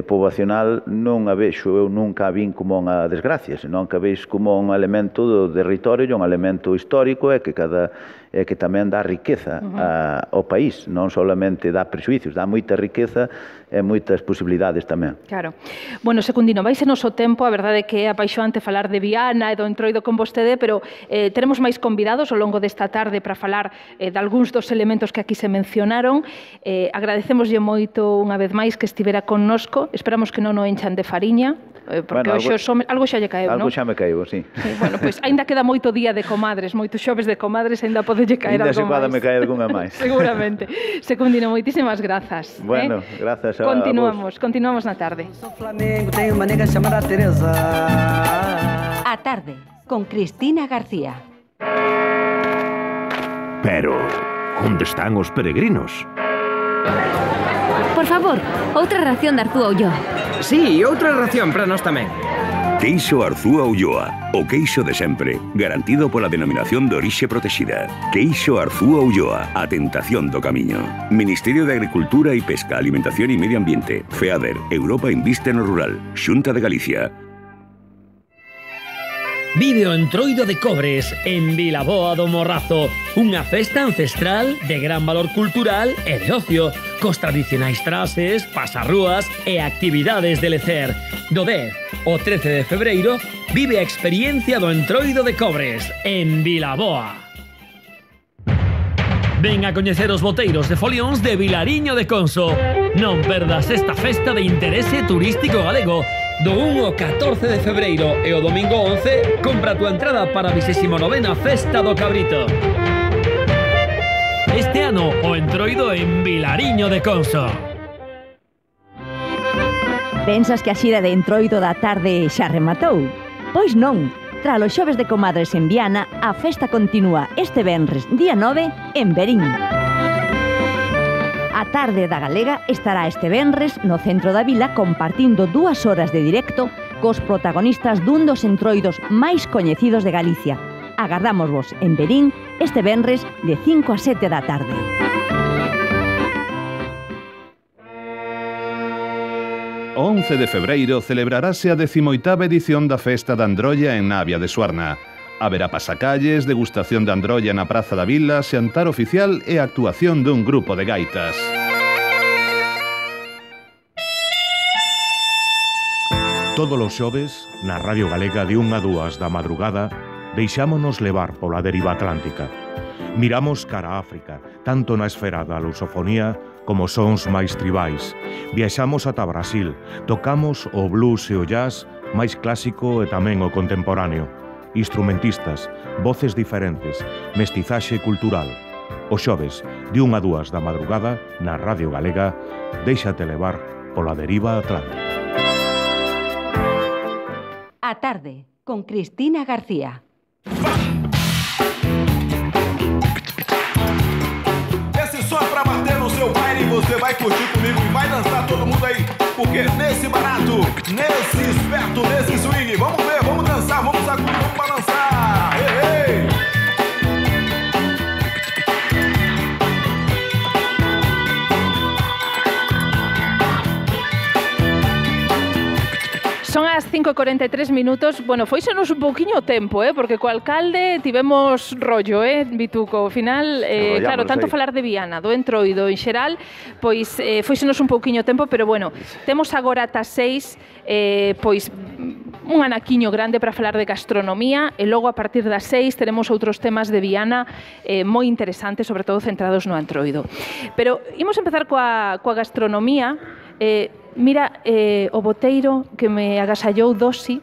poboacional non a vexo, eu nunca a vin como unha desgracia, senón que a vexo como un elemento do territorio, un elemento histórico e que tamén dá riqueza ao país, non solamente dá prejuicios, dá moita riqueza e moitas posibilidades tamén. Claro. Bueno, Secundino, vaise nos o tempo, a verdade é que é apaixoante falar de Viana e do Entroido con vostede, pero teremos máis convidados ao longo desta tarde para falar de algúns dos elementos que aquí se mencionaron. Agradecemoslle moito unha vez máis que estivera connosco, esperamos que non o enchan de fariña, porque algo xa lle caeu, non? Algo xa me caeu, sí. Bueno, pois aínda queda moito día de comadres, moitos xoves de comadres, aínda podelle caer algo máis. Ainda se cada me cae algunha máis. Seguramente. Secundino, moitísimas grazas. Bueno, grazas a vos. Continuamos na tarde. Sou Flamengo, tenho uma nega chamada Teresa. A tarde, con Cristina García. Pero, onde están os peregrinos? Por favor, outra ración de Arzúa Ulloa. Sí, outra ración para nós tamén. Queixo Arzúa Ulloa, o queixo de sempre, garantido pola denominación de orixe protexida. Queixo Arzúa Ulloa, a tentación do camiño. Ministerio de Agricultura e Pesca, Alimentación e Medio Ambiente, FEADER, Europa Inviste no Rural, Xunta de Galicia. Vive o Entroido de Cobres en Vilaboa do Morrazo, unha festa ancestral de gran valor cultural e de ocio, cos tradicionais trases, pasarrúas e actividades de lecer. Do 10 ao 13 de febreiro, vive a experiencia do Entroido de Cobres en Vilaboa. Ven a coñecer os boteiros de folións de Vilariño de Conso. Non perdas esta festa de interese turístico galego. Do 1 ao 14 de febreiro e o domingo 11, compra a tua entrada para a 29ª Festa do Cabrito. Este ano, o Entroido en Vilariño de Conso. Pensas que a xira de Entroido da tarde xa rematou? Pois non. Tras os xoves de comadres en Viana, a festa continúa este venres, día 9, en Verín. A tarde da Galega estará este venres no centro da vila compartindo 2 horas de directo cos protagonistas dun dos entroidos máis coñecidos de Galicia. Agardámosvos en Verín este venres de 5 a 7 da tarde. O 11 de febreiro celebrarase a 18ª edición da Festa da Androlla en Navia de Suarna. Haberá pasacalles, degustación de androlla na Praza da Vila, xantar oficial e actuación dun grupo de gaitas. Todos os xoves, na Radio Galega de 1 a 2 da madrugada, deixámonos levar pola deriva atlántica. Miramos cara a África, tanto na esfera da lusofonía como sons máis tribais. Viaxamos ata Brasil, tocamos o blues e o jazz máis clásico e tamén o contemporáneo. Instrumentistas, voces diferentes, mestizaxe cultural. Os xoves, de 1 a 2 da madrugada, na Radio Galega, déixate levar pola deriva atlántica. A tarde, con Cristina García. Esse som é pra bater no seu baile, você vai curtir comigo e vai dançar todo mundo aí, porque nesse barato, nesse esperto, nesse swing, vamos ver, vamos dançar, vamos sacudir, vamos balançar. Ei, ei. Son as 5:43 minutos. Bueno, foisenos un pouquiño o tempo, porque co alcalde tivemos rollo, Bituco. Ao final, claro, tanto falar de Viana, do Entroido en xeral, pois foisenos un pouquiño o tempo, pero bueno, temos agora ata 6, pois un anaquiño grande para falar de gastronomía e logo a partir das 6 teremos outros temas de Viana moi interesantes, sobre todo centrados no Entroido. Pero imos empezar coa gastronomía. Mira, o boteiro que me agasallou Dosi,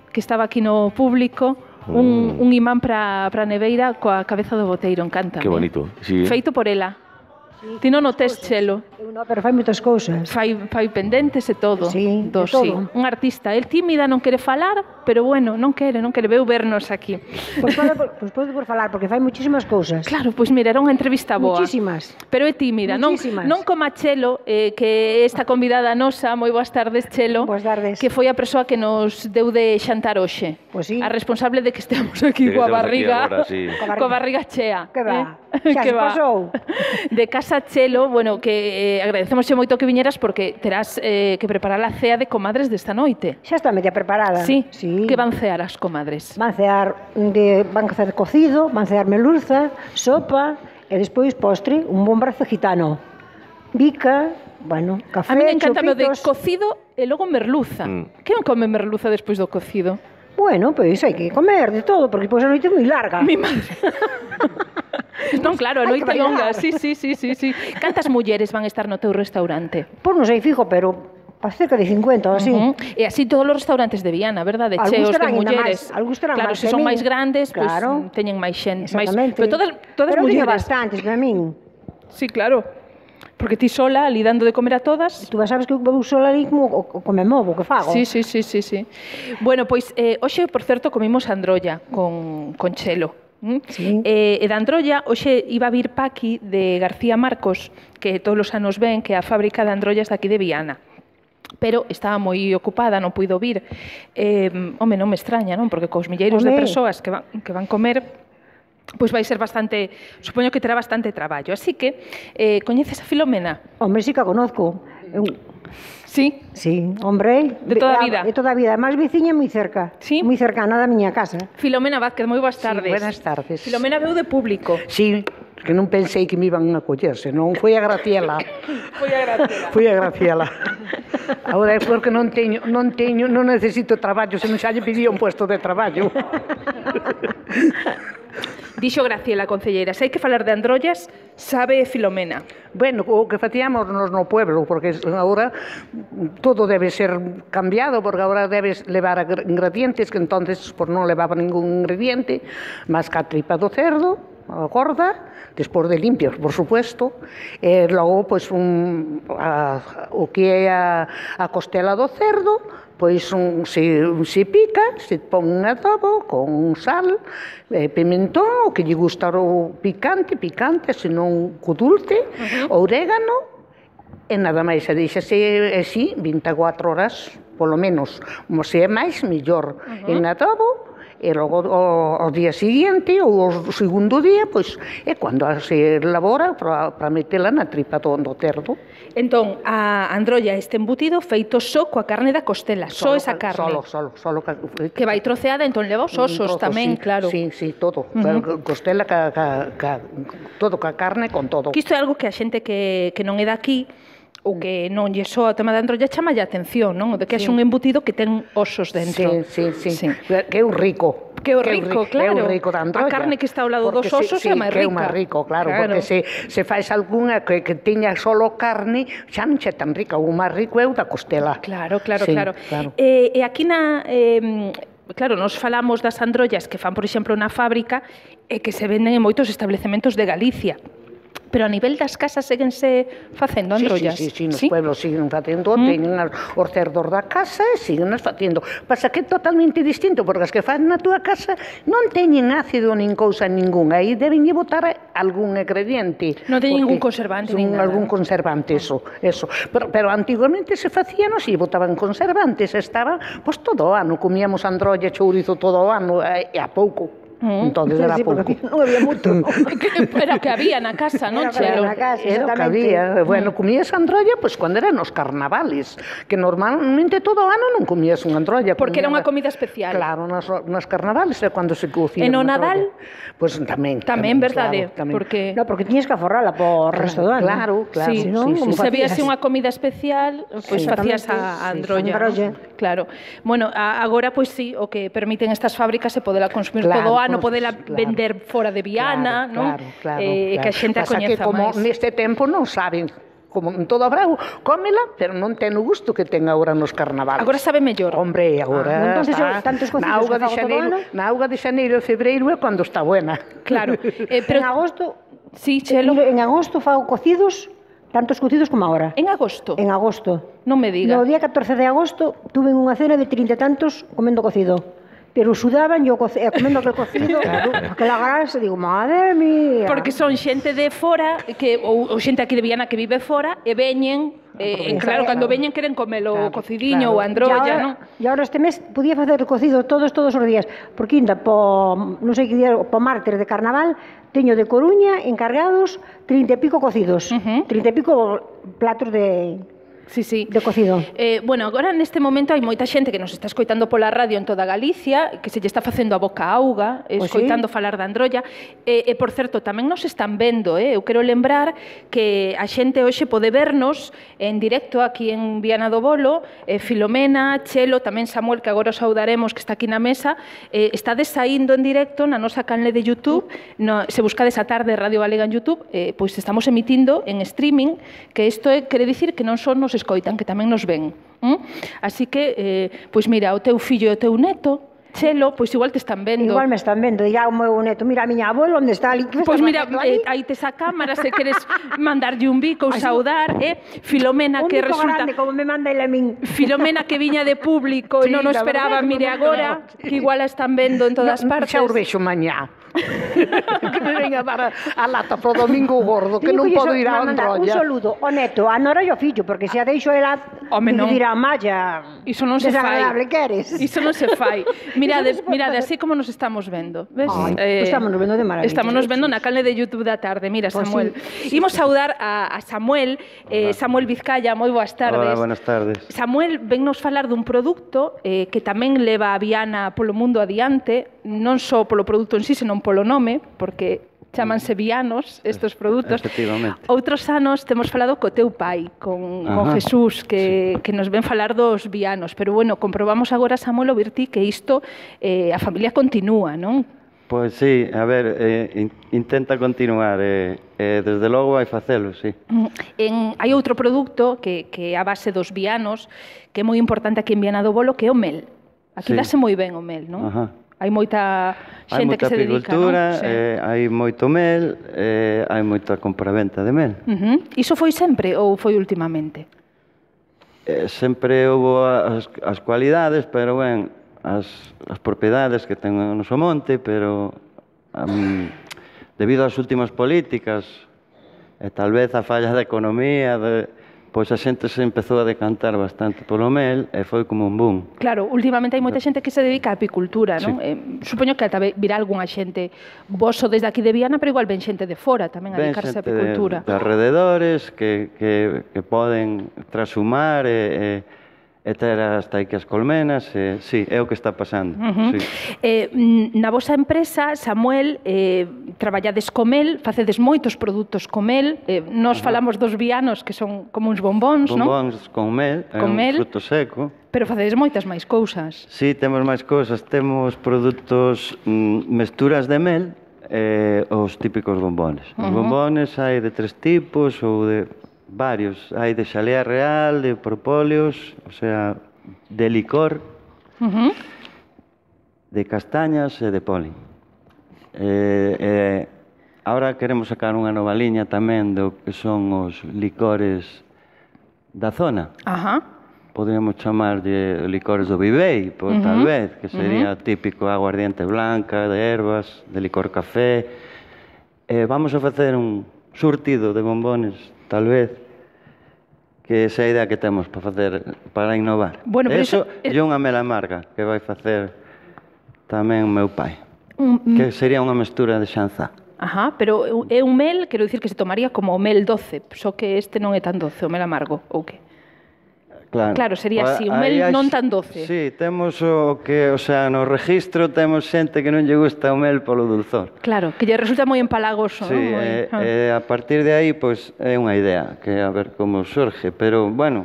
que estaba aquí no público, un imán para a neveira coa cabeza do boteiro, encanta. Que bonito. Sí. Feito por ela. Ti non o tes, Chelo. Non, pero fai moitas cousas. Fai pendentes e todo. Sí, de todo. Un artista. El tímida, non quere falar, pero bueno, non quere, veu vernos aquí. Pois pode por falar, porque fai muchísimas cousas. Claro, pois mira, era unha entrevista boa. Muchísimas. Pero é tímida, non como a Chelo, que esta convidada nosa, moi boas tardes, Chelo. Boas tardes. Que foi a persoa que nos deu de xantar hoxe. Pois sí. A responsable de que estemos aquí coa barriga. Coa barriga chea. Que va. Xa se pasou. De Casa Chelo, bueno, que agradecemos moito que viñeras porque terás que preparar a cea de comadres desta noite. Xa está media preparada. Sí. Que van cear as comadres? Van facer cocido, van cear merluza, sopa e despois postre, un bon brazo gitano. Bica, bueno, café, a mí me encanta o de chupitos. cocido e logo merluza. Que non come merluza despois do cocido? Bueno, pois hai que comer de todo, porque pois a noite é moi larga. Mi madre. Non, claro, a noite longa. Sí. Cantas mulleres van estar no teu restaurante? Pois non sei fijo, pero cerca de 50 ou así. E así todos os restaurantes de Viana, verdade? Cheos de mulleres. Claro, se son máis grandes, pois teñen máis xente. Exactamente. Pero todas pero mulleres. Pero bastantes para min. Sí, claro. Porque ti sola, ali dando de comer a todas. Tú sabes que eu vou sola ali como come movo, que fago. Sí. Bueno, pois, hoxe, por certo, comimos androlla con Chelo. Sí. E da androlla, hoxe iba a vir Paqui de García Marcos, que todos os anos ven, que é a fábrica de androllas daqui de Viana. Pero estaba moi ocupada, non puido vir. Home, non me extraña, non? Porque cos milleiros de persoas que van comer, pois vai ser bastante, supoño que terá bastante traballo. Así que, coñeces a Filomena? Hombre, sí que a conozco. Sí? Sí, hombre. De toda a vida? De toda a vida, máis veciña moi cerca. Sí? Moi cercana da miña casa. Filomena Vázquez, moi boas tardes. Sí, buenas tardes. Filomena veu de público. Sí, que non pensei que me iban a coller, senón foi a Graciela. Foi a Graciela. Agora é porque non necesito traballo, senón xa lle pedía un puesto de traballo. Dixo Graciela, concelleira, se hai que falar de androllas, sabe Filomena. Bueno, o que facíamos no pueblo, porque agora todo debe ser cambiado, porque agora debes levar ingredientes que entonces non levaba ningún ingrediente, máis que a tripa do cerdo, a gorda, despois de limpios, por supuesto, e logo, pois, o que é a costela do cerdo, pois se pica, se pon un adobo con sal, pimentón, o que lle gusta o picante, se non co dulce, orégano, e nada máis, se deixase así 24 horas, polo menos, se é máis, mellor, en adobo, e logo o día seguinte ou o segundo día, pois é cando se elabora para metela na tripa do cerdo. Entón, a androlla este embutido feito só coa carne da costela, só esa carne. Solo. Que vai troceada, entón leva os osos tamén, claro. Sí, todo. Costela, todo ca carne con todo. Que isto é algo que a xente que non é daqui, ou que non lle soa o tema da androlla, chama a atención, non? De que é un embutido que ten osos dentro. Sí. Que é un rico. Que é o rico, claro. É o rico da androlla. A carne que está ao lado dos osos é máis rica. Que é o máis rico, claro. Porque se faz algunha que teña solo carne, xa non é tan rica. O máis rico é o da costela. Claro. E aquí claro, nos falamos das androllas que fan, por exemplo, na fábrica e que se venden en moitos establecementos de Galicia. Pero a nivel das casas seguense facendo androllas? Sí, nos pueblos siguen facendo, teñen os cerdos da casa e siguen facendo. Pasa que é totalmente distinto, porque as que fan na túa casa non teñen ácido nin cousa ninguna, aí deben botar algún ingrediente. Non teñen ningún conservante nin nada. Algún conservante, eso. Pero antigamente se facían, non se botaban conservantes, estaba, pois todo o ano, comíamos androlla, chourizo todo o ano, e a pouco. Entonces era pouco. Non había moito. Era o que había na casa, non, Chelo? Era o que había. Bueno, comías androlla, pois, cando eran os carnavales, que normalmente todo o ano non comías unha androlla. Porque era unha comida especial. Claro, nos carnavales é cando se cocía. E no Nadal? Pois tamén. Tamén, verdade? Porque tiñes que aforrala por resto do ano. Claro. Se habíase unha comida especial, pois facías a androlla. Claro. Bueno, agora, pois sí, o que permiten estas fábricas é podela consumir todo o ano, podela vender fora de Viana, non? Claro. E que a xente a coñeza máis. Como neste tempo non saben, como en todo Abreu, cómela, pero non ten o gusto que ten agora nos carnavales. Agora sabe mellor. Hombre, agora na auga de xaneiro e febreiro é cando está buena. Claro. Pero en agosto Sí, chelo. En agosto fago cocidos, tantos cocidos como agora. En agosto? En agosto. Non me diga. No día 14 de agosto tuve unha cena de 30 e tantos comendo cocido. Pero sudaban yo comendo aquel cocido, aquela grasa, digo, madre mía. Porque son xente de fora, ou xente aquí de Viana que vive fora, e veñen, claro, cando veñen queren comer o cocidiño ou a androlla, non? E agora este mes podía facer cocido todos os días, porque ainda non sei que día, po martes de carnaval, teño de Coruña encargados 30 e pico cocidos, 30 e pico platos de cocido. Bueno, agora neste momento hai moita xente que nos está escoitando pola radio en toda Galicia, que se lle está facendo a boca auga, escoitando falar da androlla, e por certo, tamén nos están vendo, eu quero lembrar que a xente hoxe pode vernos en directo aquí en Viana do Bolo, Filomena, Chelo, tamén Samuel, que agora os saudaremos, que está aquí na mesa, estades saindo en directo na nosa canle de YouTube, se buscades a tarde Radio Galega en YouTube, pois estamos emitindo en streaming, que isto quere dicir que non son nos escoitan, que tamén nos ven. Así que, pois mira, o teu fillo e o teu neto, Chelo, pois igual te están vendo. Igual me están vendo, diga o meu neto, mira a miña abuela, onde está ali? Pois mira, aí tes a cámara, se queres mandarlle un bico ou saudar, Filomena, que resulta... Un bico grande, como me manda ele a min. Filomena, que viña de público e non o esperaba, mire agora, que igual a están vendo en todas partes. Xa os vexo mañá. Que me venga a dar a lata pro domingo gordo, que non podo ir a Androlla. Un saludo ao neto, a nora e ao fillo, porque se a deixo ela dirá, malla, desagradable que eres. Iso non se fai. Mirade, así como nos estamos vendo. Estamos nos vendo de maravilla. Estamos nos vendo na canle de YouTube da tarde. Mira, Samuel. Imos saudar a Samuel, Samuel Vizcaya, moi boas tardes. Hola, buenas tardes. Samuel vennos falar dun produto que tamén leva a Viana polo mundo adiante, non só polo produto en sí, senón polo nome, porque chamanse vianos estes produtos. Efectivamente. Outros anos temos falado co teu pai, con Jesús, que nos ven falar dos vianos, pero bueno, comprobamos agora, Samuel, ouvir ti que isto, a familia continúa, non? Pois sí, a ver, intenta continuar, desde logo hai facelo, sí. Hai outro produto que é a base dos vianos, que é moi importante aquí en Viana do Bolo, que é o mel. Aquí dáse moi ben o mel, non? Hai moita xente que se dedica, non? Hai moita apicultura, hai moito mel, hai moita compraventa de mel. Iso foi sempre ou foi últimamente? Sempre houve as cualidades, pero ben, as propiedades que ten o noso monte, pero debido ás últimas políticas e tal vez a falla da economía, pois a xente se empezou a decantar bastante polo mel e foi como un boom. Claro, últimamente hai moita xente que se dedica á apicultura, non? Supoño que ata virá algunha xente voso desde aquí de Viana, pero igual ven xente de fora tamén a dedicarse á apicultura. De alrededores que poden trashumar e ter hasta aí que as colmenas, sí, é o que está pasando. Na vosa empresa, Samuel, traballades co mel, facedes moitos produtos co mel, nos falamos dos vianos que son como uns bombóns, non? Bombóns con mel, é un fruto seco. Pero facedes moitas máis cousas. Sí, temos máis cousas, temos produtos, mesturas de mel, os típicos bombones. Os bombones hai de 3 tipos ou de varios, hai de xalea real, de propóleos, o sea, de licor, de castañas e de polen. Ahora queremos sacar unha nova liña tamén do que son os licores da zona. Podríamos chamarlle licores do Vivei, tal vez, que sería típico aguardiente blanca, de ervas, de licor café. Vamos a facer un surtido de bombones, tal vez, que esa é a idea que temos para innovar. Eso é unha mel amarga que vai facer tamén o meu pai, que sería unha mestura de xanzá. Pero é un mel, quero dicir que se tomaría como o mel doce, só que este non é tan doce, o mel amargo, ou que? Claro, sería así, un mel non tan doce. Sí, temos o que, o sea, no registro temos xente que non lle gusta o mel polo dulzor. Claro, que lle resulta moi empalagoso, non? Sí, a partir de aí, pois, é unha idea, que a ver como surge, pero, bueno,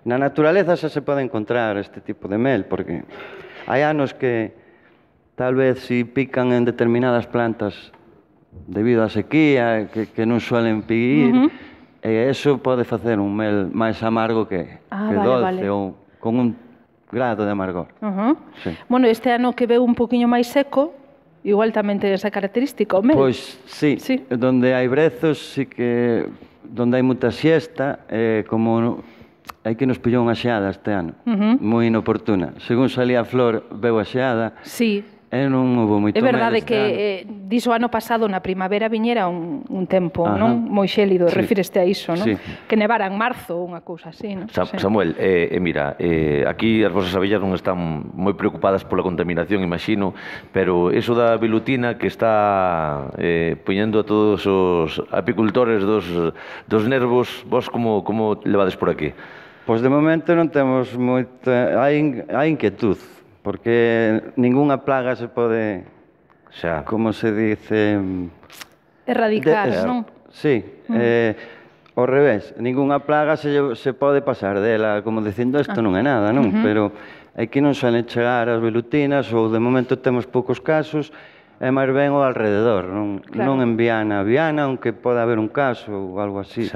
na naturaleza xa se pode encontrar este tipo de mel, porque hai anos que, tal vez, si pican en determinadas plantas debido á sequía, que non suelen piguir, e iso pode facer un mel máis amargo que doce, ou con un grado de amargor. Bueno, este ano que veu un poquinho máis seco, Igual tamén ten esa característica, o mel. Pois, sí. Donde hai brezos, sí que... Donde hai moita xesta, como... Hai que nos pillou unha xeada este ano, moi inoportuna. Según salía a flor, veu a xeada. Sí. E non houve moito mel. É verdade que diso ano pasado na primavera viñera un tempo, non? Moi xélido, refíreste a iso, non? Que nevara en marzo ou unha cousa así, non? Samuel, mira, aquí as vosas abellas non están moi preocupadas pola contaminación, imagino, pero iso da bilutina que está poñendo a todos os apicultores dos nervos, vos como levades por aquí? Pois de momento non temos moita... Hai inquietud, porque ningunha plaga se pode, como se dice... Erradicar, non? Sí, ao revés, ningunha plaga se pode pasar dela, como dicindo, isto non é nada, non? Pero aquí non suelen chegar as velutinas, ou de momento temos poucos casos, e máis ben ao alrededor, non en Viana, aunque pode haber un caso ou algo así,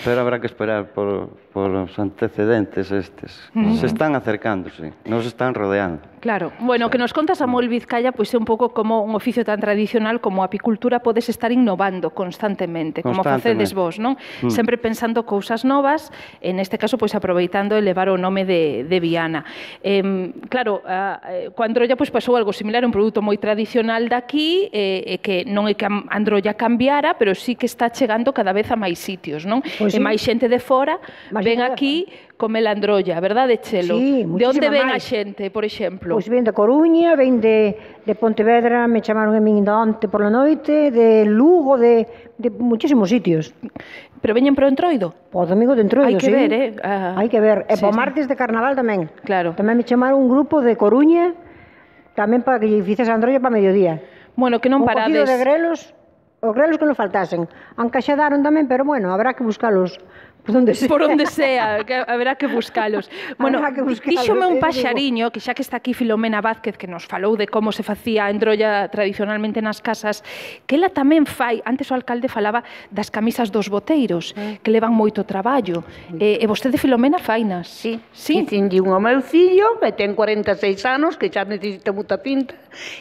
pero habrá que esperar por os antecedentes estes. Se están acercando, sí, nos están rodeando. Claro. Bueno, o que nos conta Samuel Vizcaya pois é un pouco como un oficio tan tradicional como a apicultura podes estar innovando constantemente, como facedes vos, non? Sempre pensando cousas novas, en este caso pois aproveitando elevar o nome de Viana. Claro, coa Androlla pois pasou algo similar, un produto moi tradicional daqui, que non é que a Androlla cambiara, pero sí que está chegando cada vez a máis sitios, non? E máis xente de fora ven aquí comer a Androlla, verdade, Chelo? Sí, de onde ven a xente, por exemplo? Pois ven de Coruña, ven de Pontevedra, me chamaron a min onte por la noite, de Lugo, de muchísimos sitios. Pero veñen pro Entroido? O domingo de Entroido, sí. Hai que ver, hai que ver. E po martes de Carnaval tamén. Claro. Tamén me chamaron un grupo de Coruña, tamén para que lle fices a Androlla para mediodía. Bueno, que non parades... Un cocido de grelos, os grelos que non faltasen. Ancaxadaron tamén, pero bueno, habrá que buscalos por onde sea, que haberá que buscalos. Bueno, díxome un paxariño, que xa que está aquí Filomena Vázquez, que nos falou de como se facía a Androlla tradicionalmente nas casas, que ela tamén fai, antes o alcalde falaba das camisas dos boteiros, que levan moito traballo. E vostede, Filomena, fainas? Sí. Tinlle un ao meu fillo, que ten 46 anos, que xa necesita moita tinta,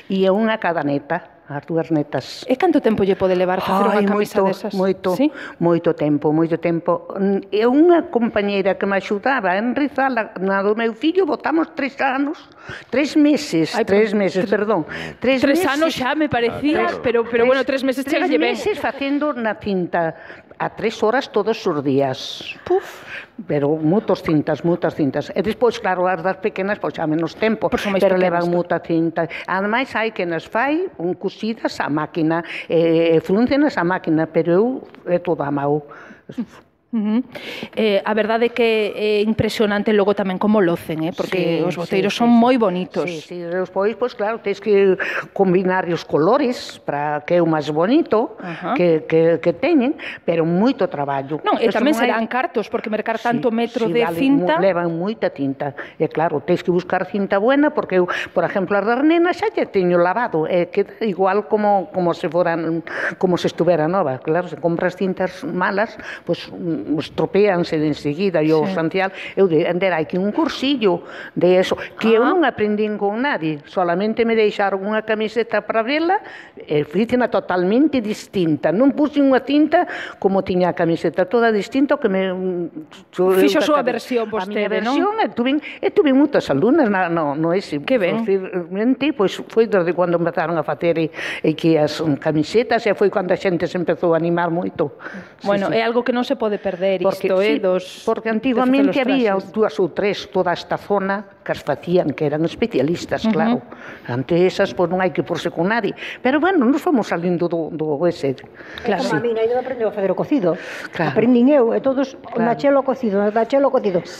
e unha cadaneta. As dúas netas. E canto tempo lle pode levar facer unha camisa desas? Moito tempo. E unha compañeira que me axudaba a enrizala na do meu fillo, botamos 3 anos, 3 meses, 3 anos xa me parecía, pero bueno, 3 meses chegalle ben. 3 meses facendo na cinta, a 3 horas todos os días. Puf. Pero moitas cintas. E despois, claro, as das pequenas, pois xa menos tempo, pero levan moita cinta. Ademais, hai que nas fai cosidas á máquina, fruncenas á máquina, pero eu é todo a mão. A verdade é que é impresionante logo tamén como locen, porque os boteiros son moi bonitos. Sí, despois, pois claro, tens que combinar os colores para que é o máis bonito que teñen, pero moito traballo. Non, e tamén serán cartos, porque mercar tanto metro de cinta... Levan moita tinta, e claro, tens que buscar cinta buena, porque eu, por exemplo, as das nenas xa lle teño lavado, e queda igual como se estuvera nova. Claro, se compras cintas malas, pois estropeanse de enseguida, e o Santiago, eu andera aquí un cursillo de eso, que eu non aprendín con nadie, solamente me deixaron unha camiseta para verla, e fíxena totalmente distinta, non puse unha cinta como tiña a camiseta, toda distinta, que me... Fixo a súa versión vostede, non? A miña versión, e tuve moitas alumnas no ese. Que ben. Pois foi desde cando empezaron a facer aquí as camisetas, e foi cando a xente se empezou a animar moito. Bueno, é algo que non se pode perder isto, porque antigamente había 2 ou 3 toda esta zona que as facían, que eran especialistas, claro. Ante esas, pois non hai que porse con nadie. Pero bueno, nos fomos salindo do ese. Claro. A mí non aprendeu a facer o cocido. Aprendín eu, e todos nachelo cocido.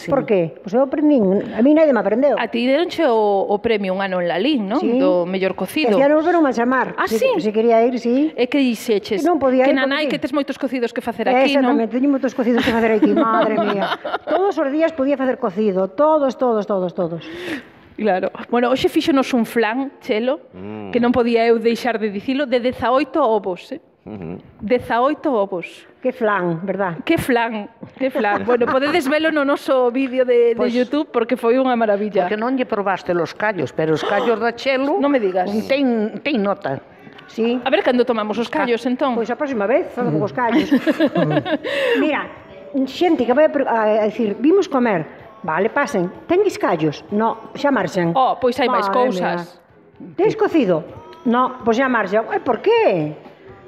Por qué? Pois eu aprendín, a mí nadie me aprendeu. A ti deronche o premio un ano en Lalín, non? Do mellor cocido. E xa non volveron a chamar. Ah, sí? Se quería ir, sí. E que dixeches? Non podía ir. Que nanai, que tes moitos cocidos que facer aquí, non? Exactamente, teño moitos cocidos que facer aquí, madre mía. Todos os días podía facer cocido, todos. Claro. Bueno, hoxe fíxonos un flan, Chelo, que non podía eu deixar de dicilo, de 18 ovos, 18 ovos. Que flan, verdad? Que flan, que flan. Bueno, podedes velo no noso vídeo de YouTube porque foi unha maravilla. Porque non lle probaste los callos, pero os callos da Chelo... Non me digas. Ten nota. Sí. A ver cando tomamos os callos, entón. Pois a próxima vez facemos os callos. Mira, xente que vai a dicir, vimos comer. Vale, pasen. Tendes callos? No, xa marxan. Oh, pois hai máis cousas. Tens cocido? No, pois xa marxan. Por qué?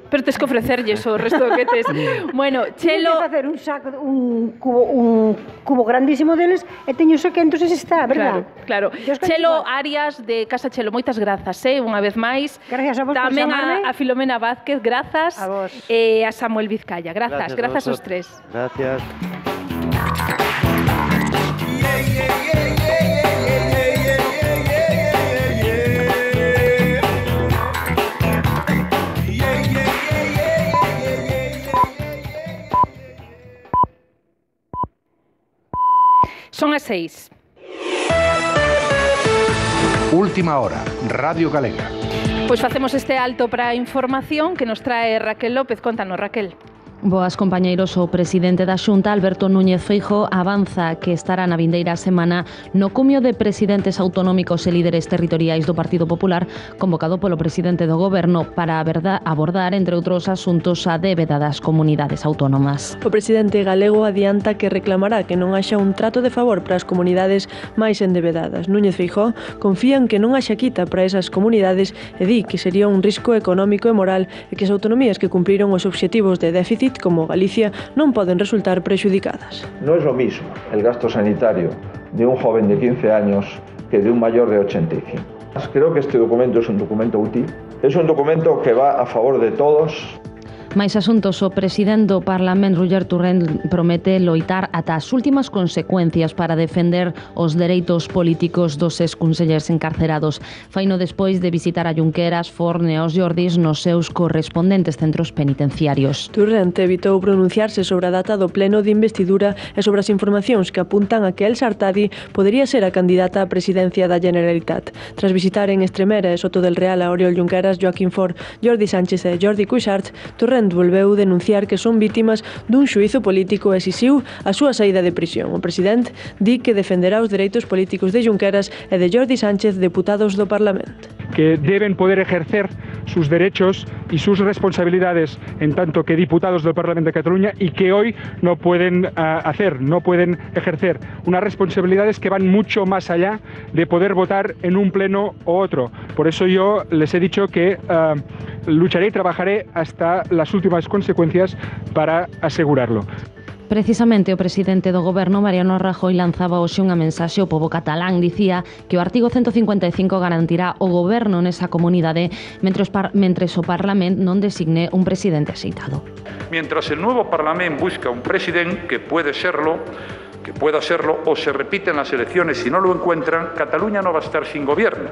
Pero tens que ofrecerlles o resto que tes. Bueno, Chelo... Tens que facer un saco, un cubo grandísimo deles e teño os quentos e se está, verdad? Claro. Chelo Arias de Casa Chelo, moitas grazas, unha vez máis. Gracias a vos por tamén chamarme. a Filomena Vázquez, grazas. A vos. E a Samuel Vizcaya, grazas aos tres. Gracias. Son as 6. Última hora, Radio Galega. Pois facemos este alto para a información que nos trae Raquel López. Contanos, Raquel. Boas, compañeiros. O presidente da Xunta, Alberto Núñez Feijóo, avanza que estará na vindeira semana no cumio de presidentes autonómicos e líderes territoriais do Partido Popular convocado polo presidente do Goberno para abordar, entre outros asuntos, a débeda das comunidades autónomas. O presidente galego adianta que reclamará que non haxa un trato de favor para as comunidades máis endebedadas. Núñez Feijóo confía en que non haxa quita para esas comunidades e di que sería un risco económico e moral e que as autonomías que cumpriron os obxectivos de déficit como Galicia non poden resultar prexudicadas. No es lo mismo el gasto sanitario de un joven de 15 años que de un mayor de 85. Creo que este documento es un documento útil, es un documento que va a favor de todos. Máis asuntos, o presidente do Parlamento, Roger Torrent, promete loitar ata as últimas consecuencias para defender os dereitos políticos dos exconselleiros encarcerados. Faino despois de visitar a Junqueras, Forne e os Jordis nos seus correspondentes centros penitenciarios. Torrent evitou pronunciarse sobre a data do pleno de investidura e sobre as informacións que apuntan a que Elsa Artadi podería ser a candidata á presidencia da Generalitat. Tras visitar en Estremera e Soto del Real a Oriol Junqueras, Joaquín Forn, Jordi Sánchez e Jordi Cuixart, Torrent volveu denunciar que son vítimas dun xuízo político e exixiu a súa saída de prisión. O presidente di que defenderá os dereitos políticos de Junqueras e de Jordi Sánchez, deputados do Parlamento. Que deben poder ejercer sus derechos y sus responsabilidades en tanto que diputados del Parlamento de Cataluña y que hoy no pueden no pueden ejercer unas responsabilidades que van mucho más allá de poder votar en un pleno o otro. Por eso yo les he dicho que lucharé y trabajaré hasta las últimas consecuencias para asegurarlo. Precisamente o presidente do Goberno, Mariano Rajoy, lanzaba hoxe unha mensaxe ao pobo catalán. Dicía que o artigo 155 garantirá o goberno nesa comunidade mentres o Parlamento non designe un presidente axeitado. Mientras el nuevo Parlamento busca un presidente que pueda serlo o se repiten las elecciones si no lo encuentran, Cataluña no va a estar sin gobierno,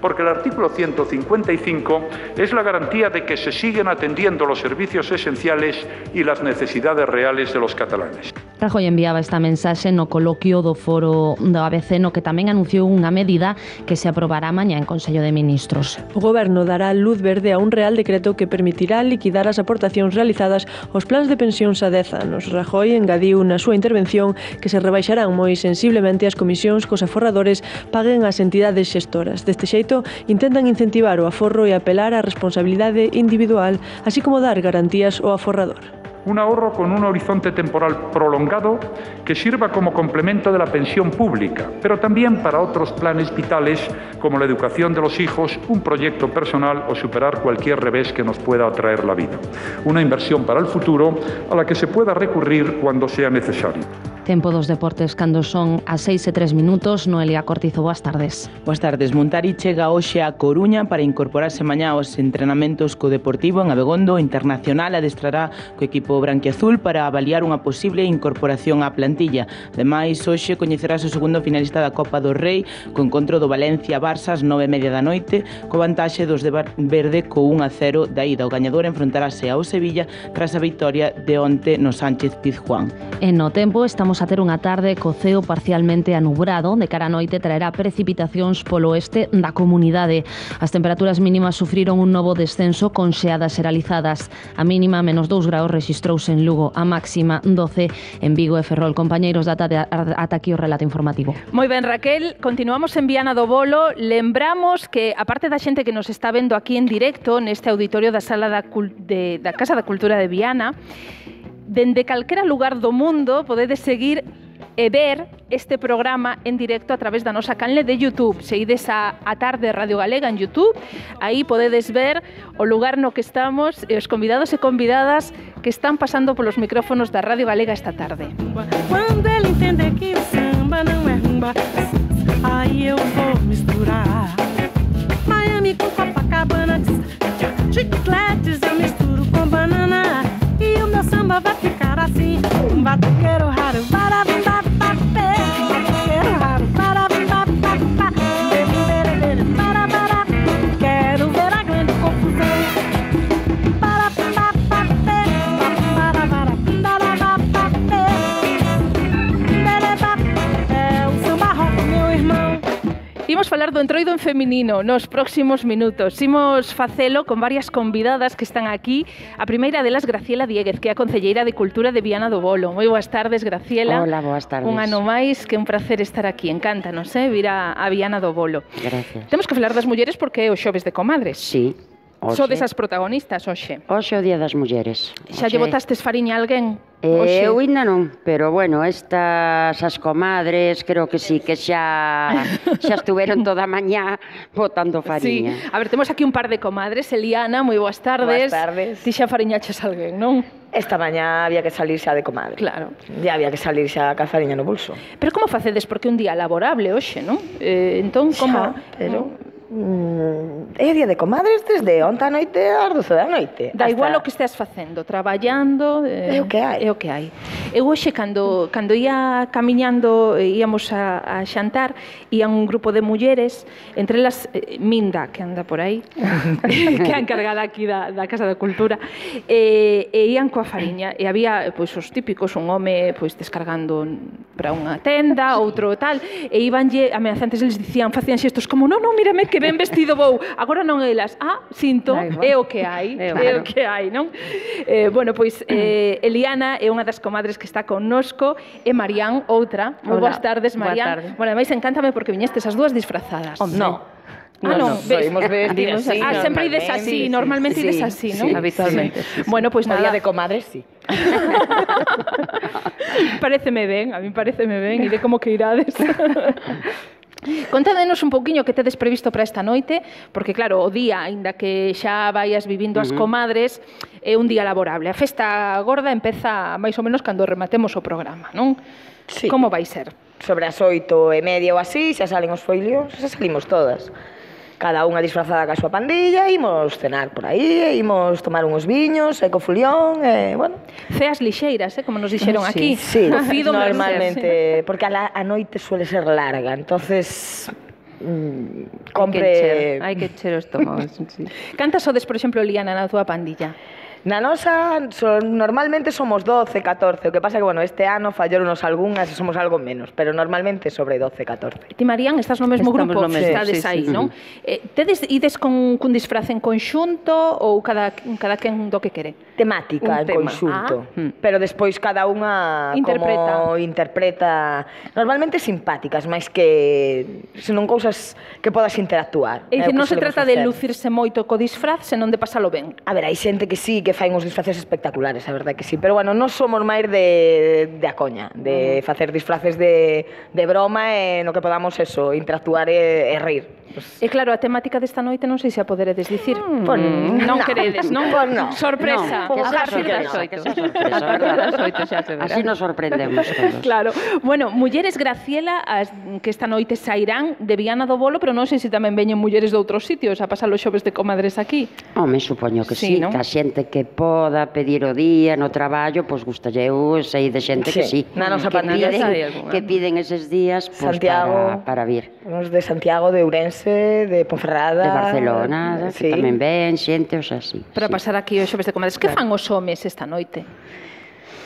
porque el artículo 155 es la garantía de que se siguen atendiendo los servicios esenciales y las necesidades reales de los catalanes. Rajoy enviaba esta mensaxe no coloquio do foro do ABC, no que tamén anunciou unha medida que se aprobará mañá en Consello de Ministros. O Goberno dará luz verde a un real decreto que permitirá liquidar as aportacións realizadas aos plans de pensións a 10 anos. Rajoy engadiu na súa intervención que se rebaixarán moi sensiblemente as comisións que os aforradores paguen ás entidades xestoras. Deste xeito, intentan incentivar o aforro e apelar á responsabilidade individual, así como dar garantías ao aforrador. Un ahorro con un horizonte temporal prolongado que sirva como complemento de la pensión pública, pero también para otros planes vitales como la educación de los hijos, un proyecto personal o superar cualquier revés que nos pueda traer la vida. Una inversión para el futuro a la que se pueda recurrir cuando sea necesario. Tempo dos deportes cando son as 6:03. Noelia Cortizo, boas tardes. Boas tardes. Montari chega hoxe a Coruña para incorporarse mañá aos entrenamentos co Deportivo en Abegondo. Internacional adestrará co equipo branquiazul para avaliar unha posible incorporación á plantilla. Ademais, hoxe coñecerás o segundo finalista da Copa do Rei co encontro do Valencia-Barça ás 9:30 da noite, co vantaxe dos de verde co 1-0 da ida. O gañador enfrontarase ao Sevilla tras a vitoria de onte no Sánchez Pizjuán. En no tempo estamos vamos a ter unha tarde co ceo parcialmente anubrado. De cara a noite traerá precipitacións polo oeste da comunidade. As temperaturas mínimas sufriron un novo descenso con xeadas xeralizadas. A mínima, menos 2 graus, rexistrouse en Lugo. A máxima, 12 en Vigo e Ferrol. Compañeiros, ata aquí o relato informativo. Moi ben, Raquel, continuamos en Viana do Bolo. Lembramos que, aparte da xente que nos está vendo aquí en directo, neste auditorio da Sala da Casa da Cultura de Viana, dende calquera lugar do mundo podedes seguir e ver este programa en directo a través da nosa canle de YouTube. Se ides a Tarde Radio Galega en YouTube, aí podedes ver o lugar no que estamos e os convidados e convidadas que están pasando polos micrófonos da Radio Galega esta tarde. Quando ele entender que o samba não é rumba, aí eu vou misturar Miami com Copacabana, chicletes eu misturo com banana. E o meu samba vai ficar assim, um batuqueiro raro, barabambapapé, um batuqueiro raro, barabambapapá, barabara, quero ver a grande confusão, barabambapapé, barabara, barabapapé, é o samba rock, meu irmão. Imos falar do entroido en feminino nos próximos minutos. Imos facelo con varias convidadas que están aquí. A primeira delas, Graciela Dieguez, que é a concelleira de Cultura de Viana do Bolo. Moi boas tardes, Graciela. Hola, boas tardes. Un ano máis, que un placer estar aquí. Encántanos, vir a Viana do Bolo. Gracias. Temos que falar das mulleres porque é o xoves de comadres. Sí. Sodes as protagonistas, hoxe. Hoxe é o Día das Mulleres. Xa lle botastes fariña a alguén? Eu ainda non, pero bueno, estas as comadres creo que sí, que xa estuveron toda a mañá botando fariña. Sí. A ver, temos aquí un par de comadres. Eliana, moi boas tardes. Boas tardes. Ti xa fariñaches alguén, non? Esta mañá había que salir xa de comadre. Claro. Ya había que salir xa ca fariña no bolso. Pero como facedes? Porque é un día laborable hoxe, non? Entón, como... Pero... é día de comadres desde onta a noite ás 12 da noite. Da igual o que esteas facendo, traballando... É o que hai. É o que hai. Eu hoxe, cando ia camiñando, íamos a xantar, ían un grupo de mulleres, entre elas Minda, que anda por aí, que é encargada aquí da Casa da Cultura, e ían coa fariña, e había pois os típicos, un home pois descargando para unha tenda, outro tal, e íbanlle ameazantes, eles dicían, facían xestos como, non, mírame que ben vestido vou, agora non elas, sinto, é o que hai, é o que hai, non? Bueno, pois Eliana é unha das comadres que está connosco, e Marián, outra. Moi boas tardes, Marián. Bueno, ademais, encántame porque viñestes as dúas disfrazadas. Non. Non, soimos vestidas así. Sempre ides así, normalmente ides así, non? Sí, habitualmente. Bueno, pois nada. O día de comadres, sí. Paréceme ben, a mí paréceme ben, e de como que irades. Contádenos un pouquiño que tedes previsto para esta noite, porque claro, o día, aínda que xa vaias vivindo as comadres, é un día laborable. A festa gorda empeza máis ou menos cando rematemos o programa, non? Sí. Como vai ser? Sobre as 8:30 ou así, xa salen os foilios, xa salimos todas. Cada unha disfrazada ca súa pandilla, imos cenar por aí, imos tomar uns viños, co fulión, bueno. Ceas lixeiras, como nos dixeron aquí. Sí, normalmente, porque a noite suele ser larga, entonces compre... Hai que encher o estómago. Cantas sodes, por exemplo, Liana, na túa pandilla? Na nosa, normalmente somos 12, 14, o que pasa que, bueno, este ano fallóronos algunhas e somos algo menos, pero normalmente sobre 12, 14. Ti, Marían, estás no mesmo grupo, estades aí, non? Ides con disfraz en conxunto ou cada quen do que quere? Temática en conxunto, pero despois cada unha como interpreta, normalmente simpáticas, máis que senón cousas que podas interactuar. É dicir, non se trata de lucirse moito co disfraz, senón de pasalo ben. A ver, hai xente que sí, que fai uns disfraces espectaculares, a verdade que sí, pero bueno, non somos máis de a coña, de facer disfraces de broma e no que podamos eso, interactuar e rir. E claro, a temática desta noite non sei se a poderedes dicir. Non queredes, non? Sorpresa. Que xa sorpresa. Así nos sorprendemos todos. Claro. Bueno, mulleres, Graciela, que esta noite sairán de Viana do Bolo, pero non sei se tamén veñen mulleres de outros sitios a pasar os xoves de comadres aquí. Home, supoño que sí, que a xente que poda pedir o día no traballo, pois gustalle sei de xente que sí. Na nosa pandilla que piden eses días para vir. Os de Santiago, de Ourense, de Ponferrada, de Barcelona, que tamén ven xente, o sea, así. Para pasar aquí os xoves de comadres. Que fan os homes esta noite?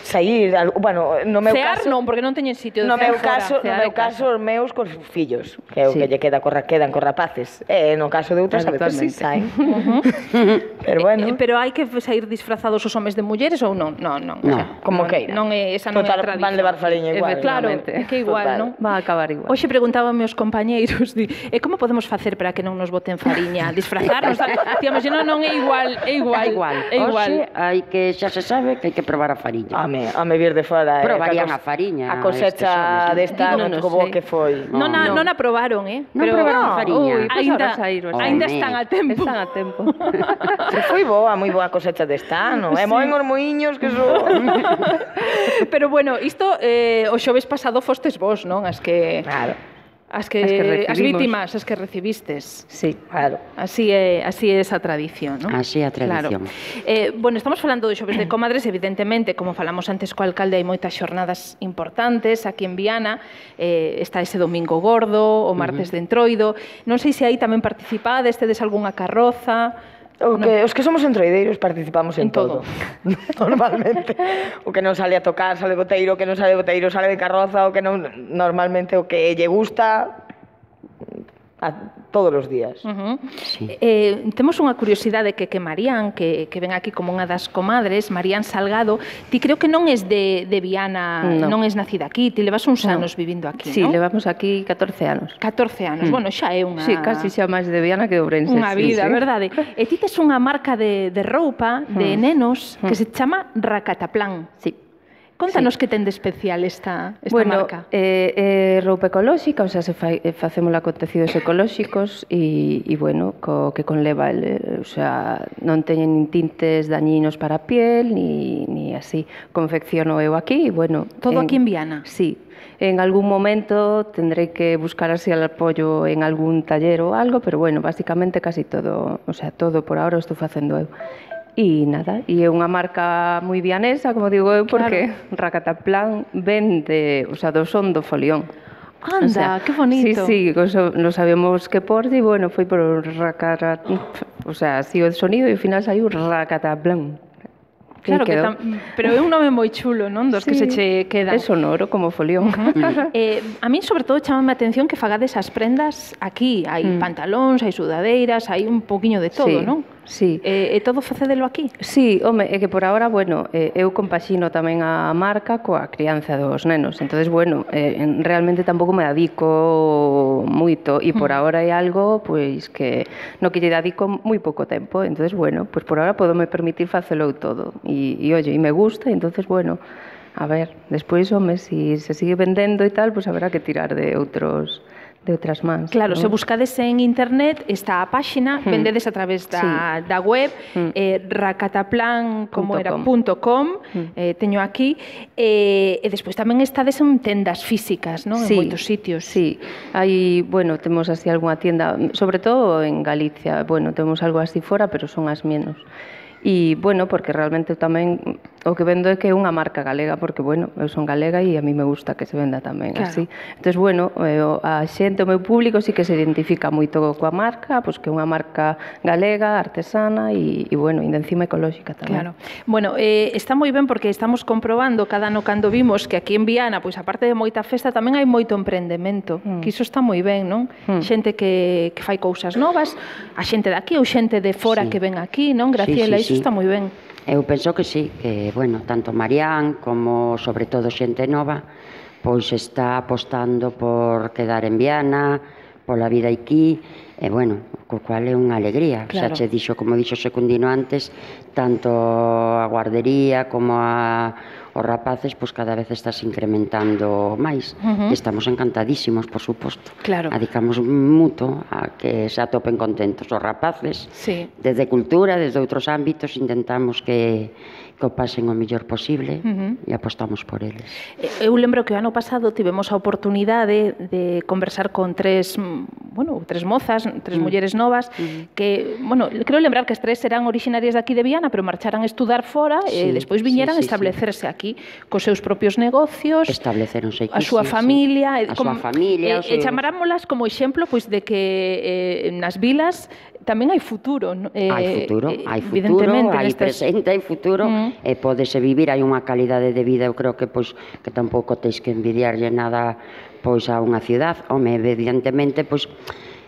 sair, bueno, no meu cear caso... non, porque non teñen sitio de No cear meu caso, fora. no meu caso, os meus cos fillos, que é o que lle quedan con rapaces. No caso de outros, a veces sí saen. Pero bueno... Pero hai que sair disfrazados os homes de mulleres ou non? Non. Como queira. Esa non é a tradición. Van levar fariña igual. Claro, é que igual, non? Va a acabar igual. Hoxe preguntábame os compañeiros, como podemos facer para que non nos boten fariña? Disfrazarnos? Tíamos, non é igual, é igual. Hoxe hai que, xa se sabe que hai que probar a fariña. Home vir de fora. Probarían a fariña. A cosecha desta ano, como que foi. Non a probaron, Non probaron a fariña. Ainda están a tempo. Están a tempo. Foi boa, moi boa cosecha desta ano. E moen os moiños que son... Pero bueno, isto o xoves pasado fostes vos, non? As que... Claro. As vítimas, as que recibistes. Sí, claro. Así é esa tradición, non? Así é a tradición. Claro. Bueno, estamos falando de xoves de comadres, evidentemente, como falamos antes co alcalde, hai moitas xornadas importantes aquí en Viana, está ese domingo gordo, o martes de entroido. Non sei se aí tamén participades, tedes algunha carroza... Os que somos entroideiros participamos en todo. Normalmente. O que non sale a tocar sale boteiro, o que non sale boteiro sale de carroza, o que non... Normalmente o que lle gusta todos os días. Temos unha curiosidade que Marían, que ven aquí como unha das comadres, Marían Salgado, ti creo que non es de Viana, non es nacida aquí, ti levas uns anos vivindo aquí, non? Sí, levamos aquí 14 anos. 14 anos, bueno, xa é unha... Sí, casi xa máis de Viana que de Ourense. Unha vida, verdade? E ti tes unha marca de roupa, de nenos, que se chama Racataplan. Sí. Contanos que ten de especial esta marca. Roupa ecolóxica, o sea, facémola con tecidos ecolóxicos e bueno, co que conleva, o sea, non teñen nin tintes dañinos para a piel, ni así. Confecciono eu aquí, e bueno... Todo aquí en Viana? Sí. En algún momento tendré que buscar así el apoyo en algún taller ou algo, pero bueno, básicamente casi todo, o sea, todo por ahora o estou facendo eu. E nada, e é unha marca moi vianesa, como digo eu, porque Racataplan ven do son do folión. Anda, que bonito. Sí, non sabemos que por, e bueno, foi por Racataplan, o sea, así o sonido, e ao final saiu Racataplan. Claro, pero é un nome moi chulo, non? Dos que se che quedan. É sonoro, como folión. A min, sobre todo, chamame a atención que fagades as prendas aquí. Hai pantalóns, hai sudadeiras, hai un poquinho de todo, non? Sí. E todo facedelo aquí? Sí, home, é que por ahora, bueno, eu compaxino tamén a marca coa crianza dos nenos. Entonces, bueno, realmente tampouco me dedico moito e por ahora é algo pois que no que lle dedico moi pouco tempo. Entonces, bueno, pois por ahora podome permitir facelo todo. E oye, e me gusta, entonces, bueno, a ver, despois, home, se sigue vendendo e tal, pois haberá que tirar de outras mans. Claro, se buscades en internet, está a páxina, vendedes a través da web, racataplan.com, teño aquí, e despois tamén estades en tendas físicas, non? En moitos sitios. Sí, hai, bueno, temos así algunha tienda, sobre todo en Galicia, bueno, temos algo así fora, pero son as menos. E, bueno, porque realmente tamén o que vendo é que é unha marca galega, porque, bueno, eu son galega e a mí me gusta que se venda tamén así. Entón, bueno, a xente, o meu público, sí que se identifica moito coa marca, pois que é unha marca galega, artesana e, bueno, ainda encima ecolóxica tamén. Claro. Bueno, está moi ben porque estamos comprobando cada ano cando vimos que aquí en Viana, pois aparte de moita festa, tamén hai moito emprendemento, que iso está moi ben, non? Xente que fai cousas novas, a xente de aquí ou xente de fora que ven aquí, non? Graciela, iso está moi ben. Eu penso que sí, que, bueno, tanto Marían como, sobre todo, xente nova, pois está apostando por quedar en Viana, pola vida aquí, e, bueno, co cual é unha alegría. Xa che dixo, como dixo Secundino antes, tanto a guardería como os rapaces, pois cada vez estás incrementando máis. Estamos encantadísimos, por suposto. Adicamos moito a que se atopen contentos os rapaces. Desde cultura, desde outros ámbitos, intentamos que o pasen o mellor posible e apostamos por eles. Eu lembro que o ano pasado tivemos a oportunidade de conversar con tres tres mozas, tres mulleres novas, que, creo lembrar que as tres eran orixinarias de aquí de Viana, pero marcharan a estudar fora e despois viñeran a establecerse aquí cos seus propios negocios, estableceronse aquí, a súa familia, a súa familia, e chamarámolas como exemplo pois de que nas vilas tamén hai futuro. Hai futuro, hai presente, hai futuro, e pódese vivir, hai unha calidade de vida, eu creo que que tampouco tens que envidiarlle nada pois a unha cidade. Home, evidentemente, pois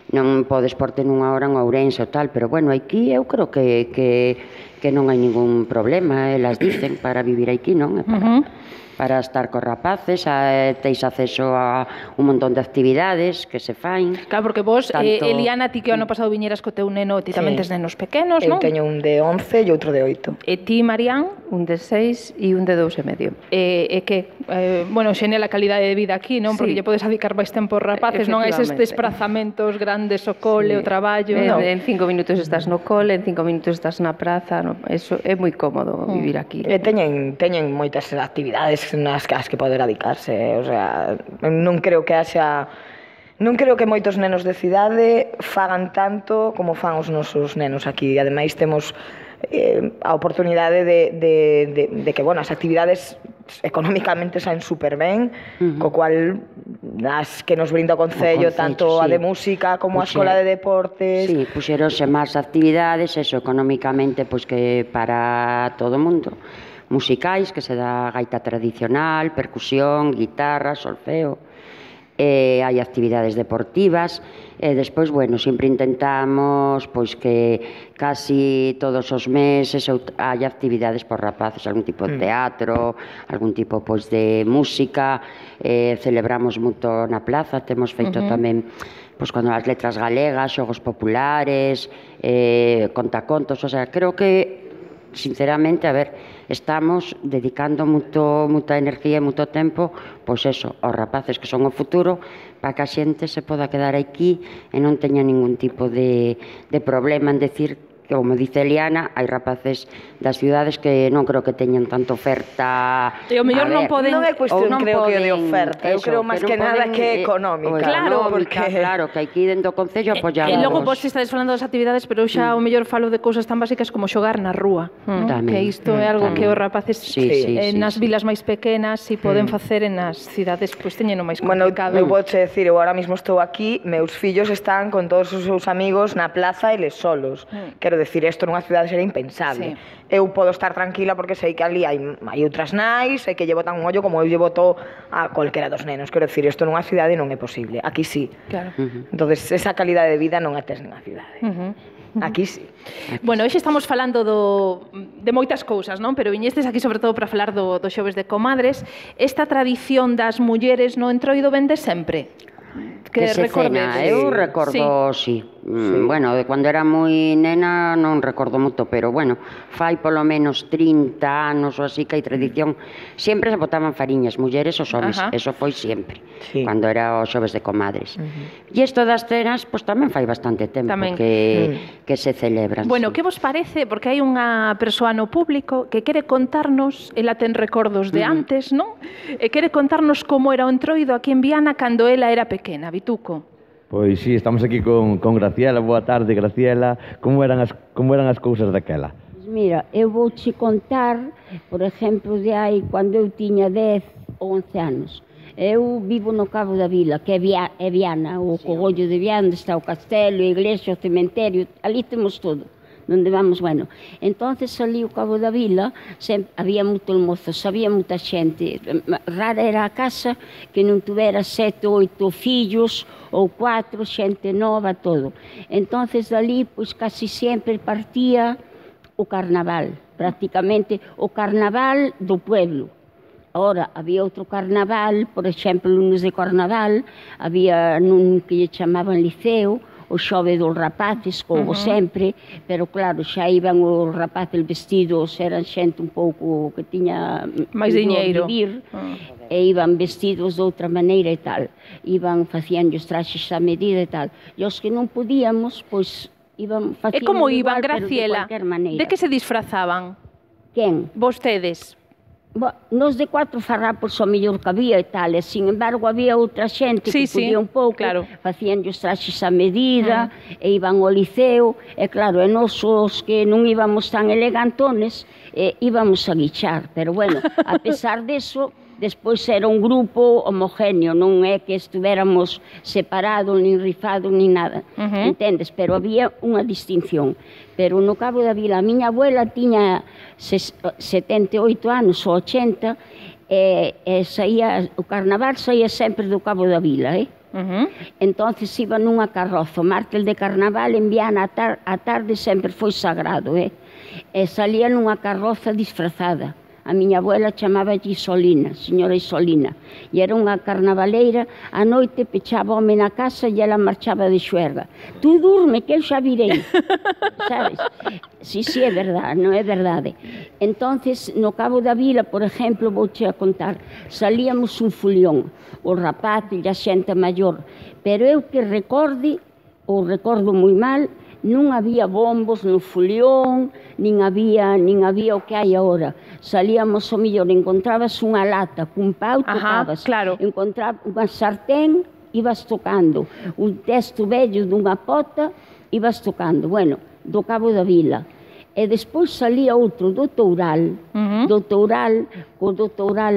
non podes porte nunha hora en Ourense ou tal, pero bueno, aquí eu creo que non hai ningún problema, elas dicen, para vivir aquí, non? Para estar cos rapaces, teis acceso a un montón de actividades que se fain. Claro, porque vos, Eliana, ti que o ano pasado viñeras co teu neno, ti tamén tes nenos pequenos, non? Eu teño un de 11 e outro de 8. E ti, Marián? Un de 6 e un de 2 e medio. E que, xenea a calidade de vida aquí, non? Porque lle podes dedicar máis tempo aos rapaces, non hai eses desplazamentos grandes ao cole, o traballo. En 5 minutos estás no cole, en 5 minutos estás na praza, eso é moi cómodo vivir aquí. E teñen moitas actividades nas que poder dedicarse, o sea, non creo que moitos nenos de cidade fagan tanto como fan os nosos nenos aquí. Ademais temos a oportunidade de que, as actividades económicamente saen super ben, co cual as que nos brinda o Concello, tanto a de música como a Escola de Deportes. Sí, puxeronse máis actividades, eso, económicamente, pois que para todo o mundo. Musicais, que se dá gaita tradicional, percusión, guitarra, solfeo, hai actividades deportivas, e despois, sempre intentamos pois que casi todos os meses hai actividades por rapaces, algún tipo de teatro, algún tipo pois de música, celebramos moito na plaza, temos feito tamén pois cando as letras galegas, xogos populares, contacontos, o sea, creo que sinceramente, estamos dedicando moita energía e moito tempo, pois eso, aos rapaces que son o futuro, para que a xente se poda quedar aquí e non teña ningún tipo de problema en decir, como dice Eliana, hai rapaces das ciudades que non creo que teñan tanta oferta. E o mellor non poden... Non é cuestión, creo que de oferta, eu creo máis que nada que económica. Claro, porque... Claro, que aquí dentro do Concello apoyamos... E logo vos estades falando das actividades, pero eu xa o mellor falo de cousas tan básicas como xogar na rúa. Que isto é algo que os rapaces nas vilas máis pequenas si poden facer e nas cidades pois teñeno máis complicado. Bueno, eu vou che decir, eu ahora mismo estou aquí, meus fillos están con todos os seus amigos na plaza eles solos. Quero decir, isto nunha cidade será impensable. Eu podo estar tranquila porque sei que ali hai outras nais e que lle botan un ollo como eu lle boto a cualquera dos nenos. Quero decir, isto nunha cidade non é posible. Aquí sí. Entonces, esa calidade de vida non a tes nunha cidade. Aquí sí. Bueno, hoxe estamos falando de moitas cousas, non? Pero viñestes aquí sobre todo para falar do xoves de comadres. Esta tradición das mulleres no Entroido vende sempre? Que se cena, eu recordo, sí. Bueno, de cando era moi nena non recordo moito, pero bueno, fai polo menos 30 anos ou así que hai tradición. Sempre se botaban fariñas, mulleres ou homes, eso foi sempre, cando era os xoves de comadres. E isto das cenas, pois tamén fai bastante tempo que se celebran. Bueno, que vos parece? Porque hai unha persoa no público que quere contarnos, ela ten recordos de antes, non? E quere contarnos como era o Entroido aquí en Viana cando ela era pequena, Vituco. Pois sí, estamos aquí con Graciela. Boa tarde, Graciela. Como eran as cousas daquela? Mira, eu vou che contar, por exemplo, de aí, cando eu tiña 10 ou 11 anos. Eu vivo no Cabo da Vila, que é Viana, o Cogollo de Viana, está o castelo, a iglesia, o cementerio, ali temos todo. Donde vamos, bueno, entonces ali o Cabo da Vila sempre había moitos mozos, había moita xente, rara era a casa que non tuvera 7 ou 8 fillos ou 4, xente nova, todo. Entonces ali, pois casi sempre partía o carnaval, prácticamente o carnaval do pueblo. Ahora, había outro carnaval, por exemplo, lunes de carnaval, había nun que lle chamaban liceo, o xove dos rapaces, como sempre, pero claro, xa iban os rapaces vestidos, eran xente un pouco que tiña máis diñeiro, e iban vestidos de outra maneira e tal, iban facían os traxes a medida e tal, e os que non podíamos, pois iban facían igual, igual, Graciela, pero de cualquier maneira. De que se disfrazaban? Quen? Vostedes. Nos de 4 farrapos o mellor que había e tal, e sin embargo había outra xente que podía un pouco, facían os traxes a medida, e iban ao liceo, e claro, e nos os que non íbamos tan elegantones, íbamos a guichar, pero bueno, a pesar deso, despois era un grupo homogéneo, non é que estuéramos separados, nin rifados, nin nada, entendes? Pero había unha distinción. Pero no Cabo da Vila, a miña abuela tiña 78 anos ou 80, e o carnaval saía sempre do Cabo da Vila, entonces iba nunha carroza, o mártir de carnaval en Viana a tarde sempre foi sagrado, e salía nunha carroza disfrazada. A miña abuela chamaba Isolina, señora Isolina, e era unha carnavaleira, a noite pechaba home na casa e ela marchaba de xuerga. Tú durme, que eu xa virei, sabes? Sí, é verdade, non é verdade. Entonces, no Cabo da Vila, por exemplo, vouche a contar, salíamos un fulión, os rapaces e a xente maior, pero eu que recorde, ou recordo moi mal, non había bombos no fulión, nin había o que hai agora. Salíamos o millor, encontrabas unha lata cun pau, tocabas, encontrabas unha sartén, ibas tocando, un testo vello dunha pota, ibas tocando, bueno, do Cabo da Vila. E despois salía outro do Toural, o do Toural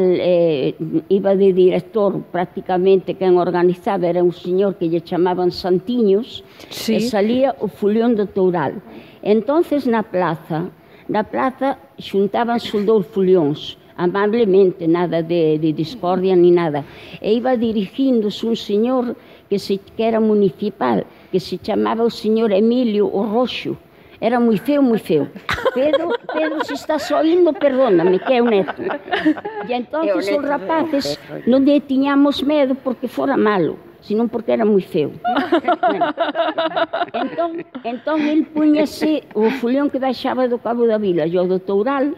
iba de director, prácticamente quen organizaba era un señor que lle chamaban Santiños, e salía o fulión do Toural. Entonces na plaza xuntábanse os dous fulións, amablemente, nada de discordia ni nada, e iba dirigíndose un señor que era municipal, que se chamaba o señor Emilio o Roxo. Era moi feo, moi feo. Pedro, se estás oindo, perdóname, que é o neto. E entonces os rapaces non lle tiñamos medo porque fora malo, senón porque era moi feo. Entón, el puñase, o fulión que baixaba do Cabo da Vila e o do Toural,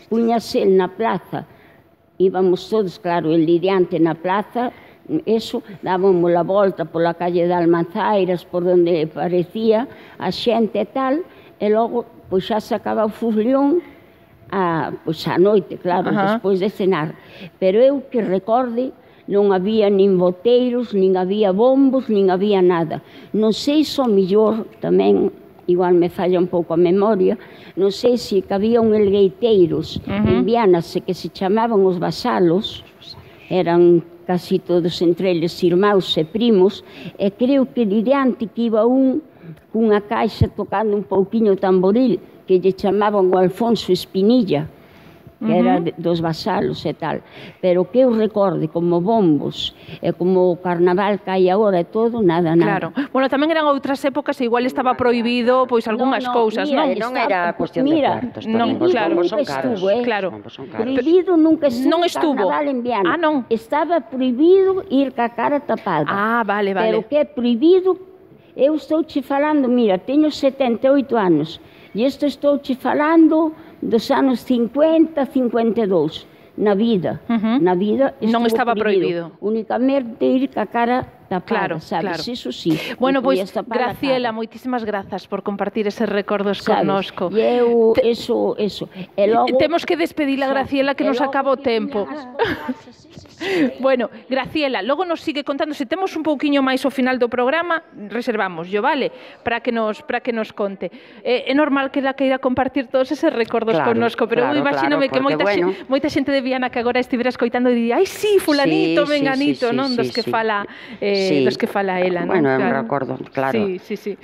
puñase na plaza. Íbamos todos, claro, el lidiante na plaza, eso, dábamos a volta pola calle de Almanzairas, por onde parecía a xente e tal, e logo, pois xa se acaba o fulión pois á noite, claro, despois de cenar. Pero eu que recorde, non había nin boteiros, nin había bombos, nin había nada. Non sei se o millor tamén, igual me falla un pouco a memoria, non sei se que había un elgueiteiros en Viana, que se chamaban os vasalos, eran casi todos entre eles irmãos e primos, e creo que diante que iba cunha caixa tocando un pouquiño tamboril, que lle chamaban o Alfonso Espinilla, que era dos vasalos e tal. Pero que eu recorde como bombos e como o carnaval que hai agora e todo, nada. Claro. Bueno, tamén eran outras épocas e igual estaba prohibido pois algunhas cousas, non? Non era cuestión de cuartos. Non, claro. Son caros. Prohibido nunca estuvo carnaval en Viana. Non. Estaba prohibido ir ca cara tapada. Vale. Pero que é prohibido, eu estou che falando, mira, teño 78 anos, e isto estou che falando dos anos 50, 52, na vida. Na vida non estaba prohibido. Únicamente ir ca cara tapada, sabes? Eso sí. Bueno, pois, Graciela, moitísimas grazas por compartir eses recordos connosco. E eu, eso. Temos que despedir a Graciela, que nos acaba o tempo. Bueno, Graciela, logo nos sigue contando, se temos un pouquiño máis ao final do programa, reservamos, vale? Para que nos conte. É normal que ela queira compartir todos eses recordos connosco, pero eu imagínome que moita xente de Viana que agora estivera escoitando e diría, ai, sí, fulanito, menganito, non? Dos que fala ela, non? Bueno, é un recordo, claro. Sí.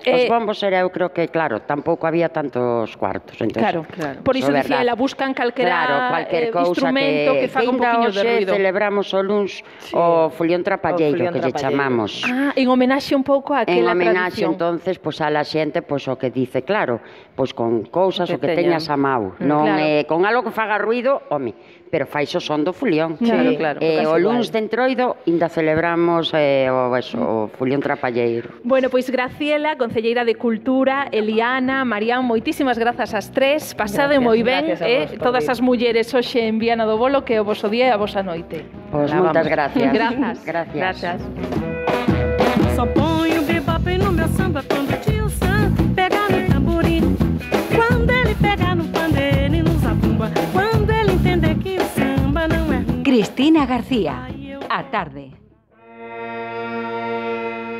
Os bombos era, eu creo que, claro, tampouco había tantos cuartos. Claro. Por iso dicía, ela buscan calquera instrumento que faga un poquinho de ruido. Celebramos o luns o folión trapalleiro, que lle chamamos. En homenaxe un pouco a aquela tradición. En homenaxe, entonces, pois a la xente, pois o que dice, claro, pois con cousas o que teñas a mau. Non con algo que faga ruido, home, pero fai o son do folión. Claro. O luns de Entroido ainda celebramos o folión trapalleiro. Bueno, pois Graciela, concelleira de Cultura, Eliana, Marián, moitísimas grazas ás tres, pasade moi ben, todas as mulleres hoxe en Viana do Bolo, que é o voso día e a vosa noite. Pois moitas gracias. Gracias. Só ponho bebop no meu samba quando o tio Sam pegar no tamborim, quando ele pegar no pandeiro e no zabumba, quando ele Cristina García. A tarde.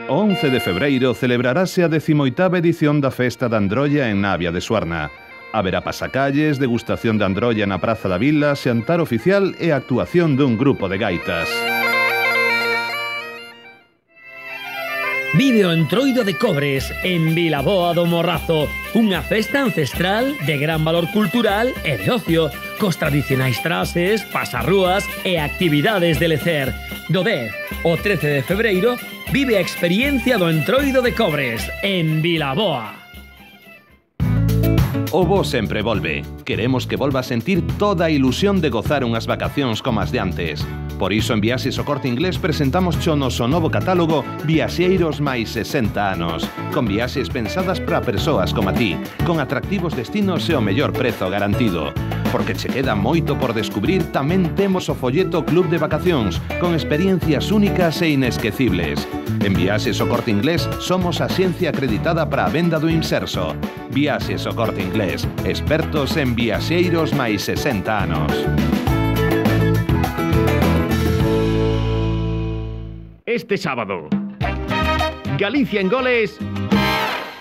O 11 de febreiro celebrarase a 18ª edición da Festa da Androlla en Navia de Suarna. Haberá pasacalles, degustación de androlla na Praza da Vila, xantar oficial e actuación dun grupo de gaitas. Vive o Entroido de Cobres en Vilaboa do Morrazo, unha festa ancestral de gran valor cultural e de ocio, cos tradicionais trases, pasarrúas e actividades de lecer. Do 10 ao 13 de febreiro, vive a experiencia do Entroido de Cobres en Vilaboa. O bo sempre volve. Queremos que volva a sentir toda a ilusión de gozar unhas vacacións como as de antes. Por iso en Viaxes o Corte Inglés presentamos o noso novo catálogo Viaxeiros máis 60 anos, con viaxes pensadas para persoas como a ti, con atractivos destinos e o mellor prezo garantido. Porque che queda moito por descubrir, tamén temos o folleto Club de Vacacións, con experiencias únicas e inesquecibles. En Viaxes o Corte Inglés somos a xencia acreditada para a venda do inserso. Viaxes o Corte Inglés, expertos en viaxeiros máis 60 anos. Este sábado, Galicia en Goles,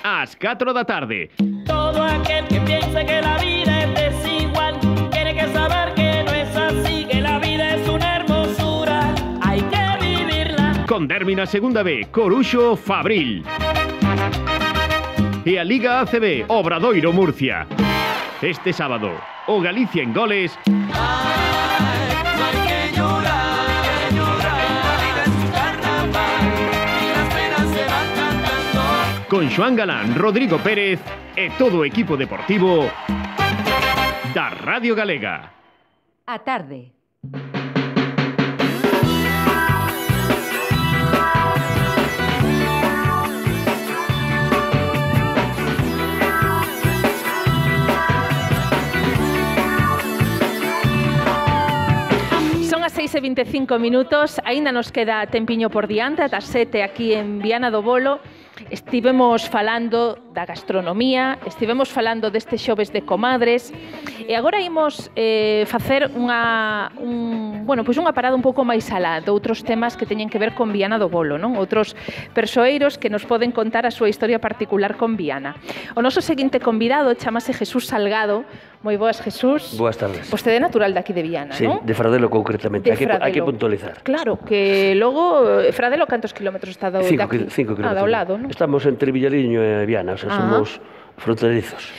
ás 4 da tarde. Todo aquel que piense que la vida es desigual tiene que saber que no es así, que la vida es una hermosura, hay que vivirla. Con derbi na segunda B, Coruxo Fabril. E a Liga ACB, Obradoiro Murcia. Este sábado, o Galicia en Goles. Con Xoán Galán, Rodrigo Pérez e todo o equipo deportivo da Radio Galega. A tarde. Son as 6:25, aínda nos queda tempiño por diante, ata 7 aquí en Viana do Bolo. Estivemos falando da gastronomía, estivemos falando deste xoves de comadres e agora imos facer unha parada un pouco máis alá de outros temas que teñen que ver con Viana do Bolo, non? Outros persoeiros que nos poden contar a súa historia particular con Viana. O noso seguinte convidado chamase Jesús Salgado. Moi boas, Jesús. Boas tardes. Vostede é natural de aquí de Viana, sí, non? De Fradelo concretamente, hai que puntualizar. Claro, que logo Fradelo cantos kilómetros está de aquí? 5 kilómetros. Do lado, non? Estamos entre Villariño e Viana, o sea, somos fronterizos.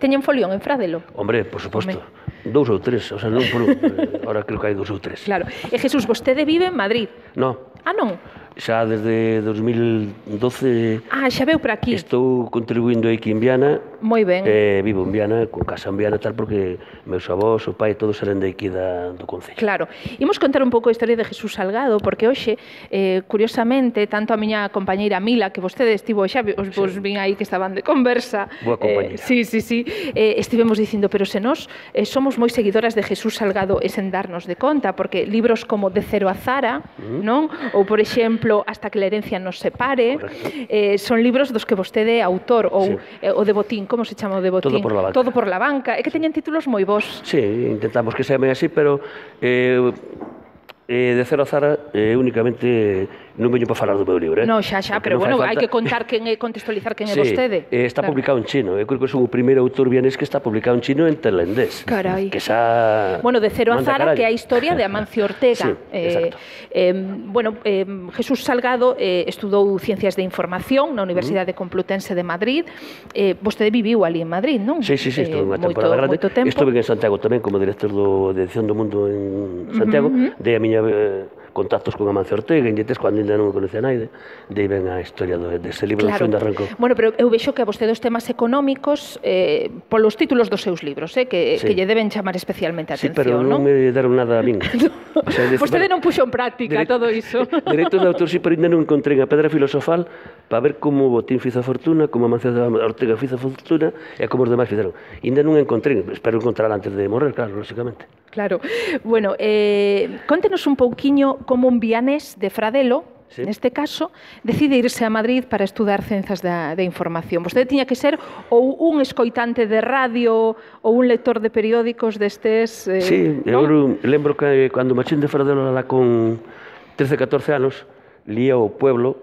Teñen folión en Fradelo? Hombre, por suposto. 2 ou 3, o sea, non por un. Ahora creo que hai 2 ou 3. Claro. E Jesús, vostede vive en Madrid? No. Ah, non? Xa desde 2012... xa veu por aquí. Estou contribuindo aquí en Viana. Moi ben. Vivo en Viana, con casa en Viana tal, porque meus avós, o pai, todos eran de aquí do concello. Claro. Imos contar un pouco a historia de Jesús Salgado, porque hoxe, curiosamente, tanto a miña compañeira Mila, que vostede estivo xa, vos vin aí que estaban de conversa. Boa compañera. Sí. Estivemos dicindo, pero se nós somos moi seguidoras de Jesús Salgado e sen darnos de conta, porque libros como De Cero a Zara, non? Ou, por exemplo, Hasta que la herencia nos separe, son libros dos que vostede é autor, ou o de Botín, como se chama o de Botín? Todo por la banca. É que teñen títulos moi bons. Sí, intentamos que sea moi así, pero De Cero a Zara únicamente non veño para falar do meu libro. No, xa, pero bueno, hai que contar contextualizar quen é vostede. Está publicado en chino. Eu creo que son o primeiro autor vienés que está publicado en chino en tailandés. Carai. Que xa... Bueno, De Cero a Zara, que é a historia de Amancio Ortega. Sí, exacto. Jesús Salgado estudou Ciencias de Información na Universidade Complutense de Madrid. Vostede viviu ali en Madrid, non? Sí, estou unha temporada grande. Estuve en Santiago tamén como director de edición do Mundo en Santiago. De a miña contactos con Amancio Ortega, indetes, cando ainda non o conocía naide, de ven a historia dese libro do Xón de Arranco. Bueno, pero eu vexo que a vostede os temas económicos, polos títulos dos seus libros, que lle deben chamar especialmente a atención, non? Sí, pero non me deron nada a min. Vostede non puxo en práctica todo iso. Dereitos de autor, sí, pero ainda non encontrei a pedra filosofal para ver como Botín fizo a fortuna, como Amancio Ortega fizo a fortuna e como os demais fizeron. Ainda non encontrei, espero encontrar antes de morrer, claro, lógicamente. Claro. Bueno, contenos un pouquiño como un vianés de Fradelo neste caso, decide irse a Madrid para estudar ciencias da información. Vostede tiña que ser ou un escoitante de radio ou un lector de periódicos destes... Sí, eu lembro que cando marchín de Faradelo lá con 13, 14 anos, lía o Pueblo,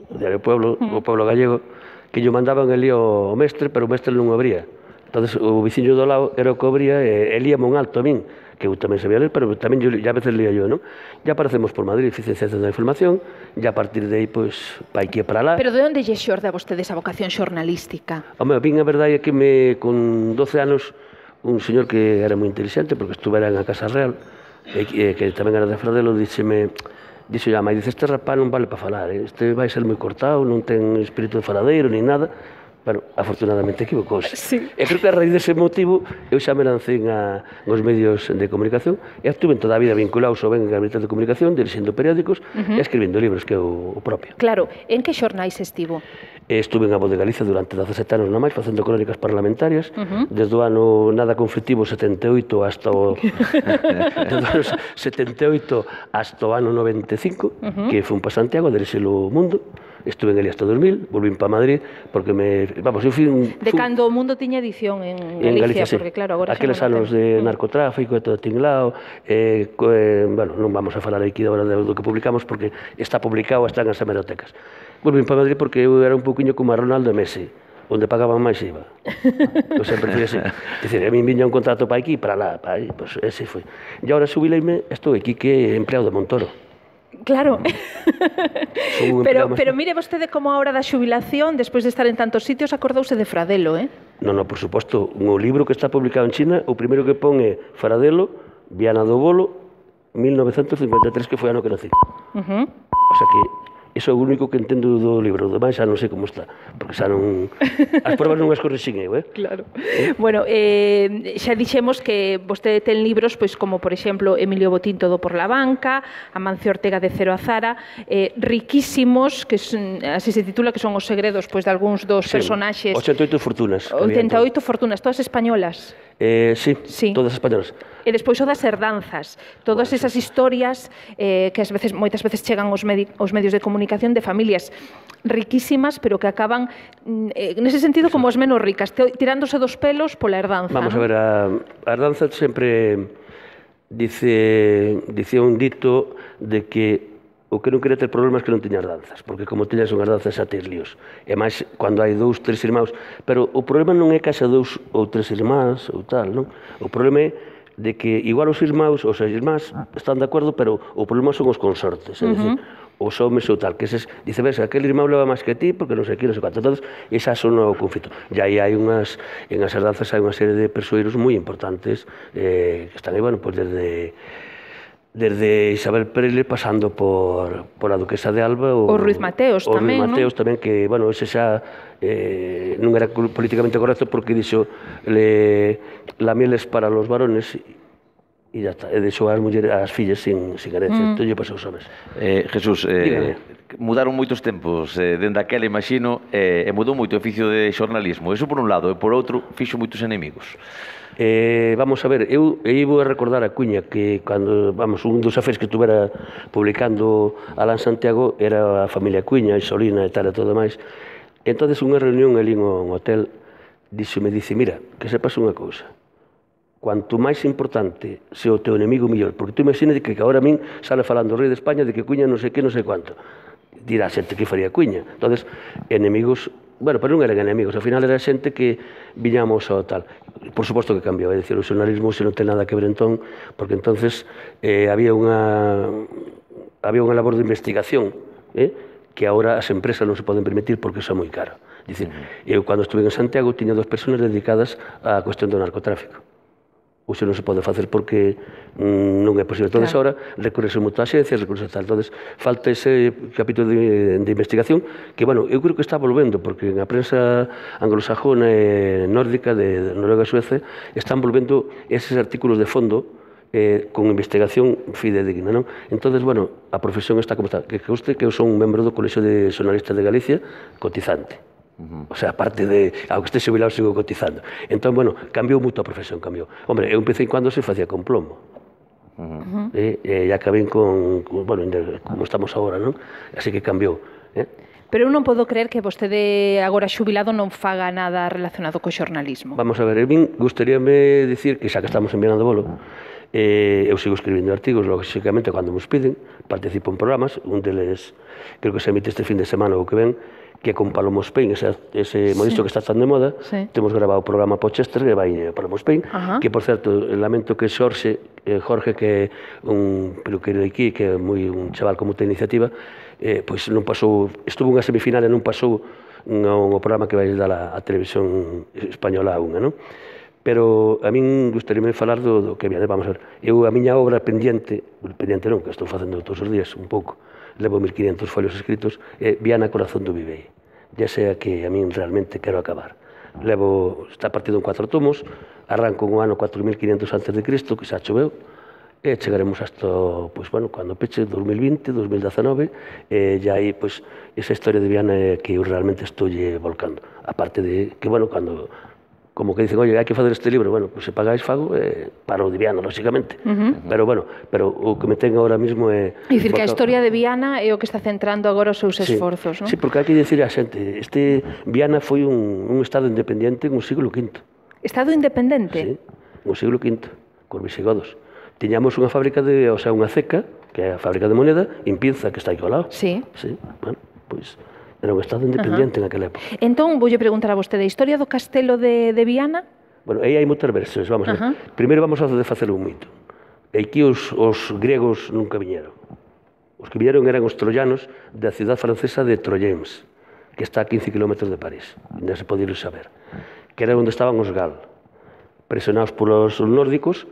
o diario Pueblo, o Pueblo Gallego, que yo mandaban el lío ao mestre, pero o mestre non o abría. Entón, o veciño do lado era o que abría e líame un alto a min, que eu tamén sabía ler, pero tamén a veces lía yo, non? Ya aparecemos por Madrid, fiz Ciencias da Información, e a partir de aí, pois, pa aquí e para lá. Pero de onde lle xorde a vostede esa vocación xornalística? Home, a min a verdade é que con 12 anos, un señor que era moi inteligente, porque estuvera en a Casa Real, que tamén era de Fradelo, díxeme, dice, este rapaz non vale para falar, este vai ser moi cortado, non ten espírito de faladeiro, nin nada. Bueno, afortunadamente equivocouse. Sí. E creo que a raíz dese motivo eu xa me lancei aos medios de comunicación e estuve toda a vida vinculados ao ben en gabinete de comunicación, dirixindo periódicos e escribindo libros, que é o propio. Claro, en que xornais estivo? Estuve en A Voz de Galicia durante 17 anos na máis, facendo crónicas parlamentarias, desde o ano nada conflitivo 78 hasta o... desde o ano 78 hasta o ano 95, que fui para Santiago a dirixir o mundo. Estuve en Eli hasta 2000, volvín para Madrid, porque eu fui de cando o mundo tiña edición en Galicia, porque claro, agora aqueles anos de narcotráfico e todo tinglao, bueno, non vamos a falar aquí agora do que publicamos, porque está publicado, está nas hemerotecas. Volvín para Madrid porque eu era un poquinho como a Ronaldo e Messi, onde pagaban máis IVA. Eu sempre fui así. Dicir, a mí viña un contrato para aquí e para lá, pois ese foi. E agora subileime, estou aquí que empleado de Montoro. Claro, pero mire vostede como a hora da xubilación, despois de estar en tantos sitios, acordouse de Fradelo, Non, por suposto, no libro que está publicado en China, o primeiro que pon é Fradelo, Viana do Bolo, 1953, que foi ano que nací. O sea que iso é o único que entendo do libro, o demais xa non sei como está, porque xa non... As pruebas non as correxín eu, Claro. Bueno, xa dixemos que vostede ten libros, pois como, por exemplo, Emilio Botín, Todo por la banca, Amancio Ortega, De cero a Zara, riquísimos, que así se titula, que son os segredos pois de algúns dos personaxes... 88 fortunas. 88 fortunas, todas españolas. Sí, todas españolas. E despois o das herdanzas, todas esas historias que moitas veces chegan aos medios de comunicación de familias riquísimas, pero que acaban nese sentido como as menos ricas, tirándose dos pelos pola herdanza. Vamos a ver, a herdanza sempre dice un dito de que o que non quería ter problemas que non tiña herdanzas, porque como tiñas unha herdanza xa tes líos. E máis, cando hai 2, 3 irmáns, pero o problema non é que haxa 2 ou 3 irmáns ou tal, non? O problema é de que igual os irmáns, os irmáns están de acordo, pero o problema son os consortes, é dicir, os homes ou tal, que dice, ves, aquel irmán leva máis que ti, porque non sei que, non sei cuánto. Entón, esa son o conflito. E aí hai en as herdanzas hai unha serie de persoeiros moi importantes que están aí, bueno, pois desde Isabel Preyle pasando por a Duquesa de Alba o Ruiz Mateos tamén, non? O Ruiz Mateos tamén, que, bueno, ese xa non era políticamente correcto porque dixo la miel es para los varones e ya está, e deixou as fillas sin herencia, entón lle pasou sabes. Jesús, mudaron moitos tempos dende aquela, imagino, e mudou moito o oficio de xornalismo, eso por un lado, e por outro fixo moitos enemigos. Vamos a ver, eu vou a recordar a cuña que cando, vamos, un dos afés que estuvera publicando Alán Santiago era a familia Cuña, Isolina e tal e todo máis. Entón, unha reunión ali en un hotel, me dice, mira, que sepas unha cousa, cuanto máis importante se o teu enemigo mellor, porque tú imaginas que agora a min sale falando o rei de España de que Cuña non sei que, non sei cuánto, dirá xente que faría Cuña. Entón, enemigos, bueno, pero non eran enemigos, ao final era xente que viñamos ao tal. Por suposto que cambiou, é dicir, o xornalismo se non ten nada que ver entón, porque entonces había unha labor de investigación, que agora as empresas non se poden permitir porque iso é moi caro. Dicir, eu cando estuve en Santiago tiña 2 persoas dedicadas á cuestión do narcotráfico. Uso non se pode facer porque non é posible. Entón, agora, recorrese moito a xencias, recorrese tal. Entón, falta ese capítulo de investigación que, bueno, eu creo que está volvendo, porque na prensa anglosajona e nórdica de Noruega e Suecia están volvendo eses artículos de fondo con investigación fidedigna, non? Entón, bueno, a profesión está como está. Que conste que eu son un membro do Colexio de Xornalistas de Galicia cotizante. O sea, aparte de, aunque este xubilado, sigo cotizando. Entón, bueno, cambiou moito a profesión, cambiou. Hombre, eu empecé cando se facía con plomo. E acabei con, bueno, como estamos agora, non? Así que cambiou. Pero eu non podo creer que vostede agora xubilado non faga nada relacionado co xornalismo. Vamos a ver, eu gustaríame dicir que xa que estamos en Viana do Bolo, eu sigo escribindo artigos, lógicamente, cando nos piden, participo en programas, un deles creo que se emite este fin de semana ou que ven, que é con Palomo Spain, ese modisto que está tan de moda. Temos grabado o programa Pochester que vai a Palomo Spain, que, por certo, lamento que Jorge, que é un peluqueiro de aquí, que é un chaval con moita iniciativa, pois non pasou, estuvo unha semifinal e non pasou no programa que vai dar a televisión española a unha, non? Pero a min gustaríame falar do que viene, vamos a ver, a miña obra pendiente non, que estou facendo todos os días un pouco, levo 1500 folios escritos, é Viana, corazón do Vivei, ya sea que a min realmente quero acabar. Está partido en 4 tomos, arranco no ano 4500 antes de Cristo, que xa choveu, e chegaremos hasta, pois, bueno, cando peche 2020, 2019, e aí, pois, esa historia de Viana é que eu realmente estou volcando. Aparte de que, bueno, cando, como que dicen, oye, hai que fazer este libro, bueno, pois se pagáis fago, para o de Viana, lógicamente. Pero, bueno, o que me ten ahora mismo é... Dicir que a historia de Viana é o que está centrando agora os seus esforzos, non? Sí, porque hai que dicir a xente, Viana foi un estado independente no siglo V. Estado independente? Sí, no siglo V, cos visigodos. Tiñamos unha fábrica unha ceca, que é a fábrica de moneda, en Pinza, que está aí ao lado. Sí. Sí, bueno, pois era un estado independente naquela época. Entón, voulle preguntar a vostede, a historia do castelo de Viana? Bueno, aí hai moitas versións, vamos a ver. Primeiro vamos a facer un mito. Aquí os gregos nunca viñeron. Os que viñeron eran os troyanos da cidade francesa de Troyens, que está a 15 km de París, non se pode saber, que era onde estaban os gal. Presionados polos nórdicos,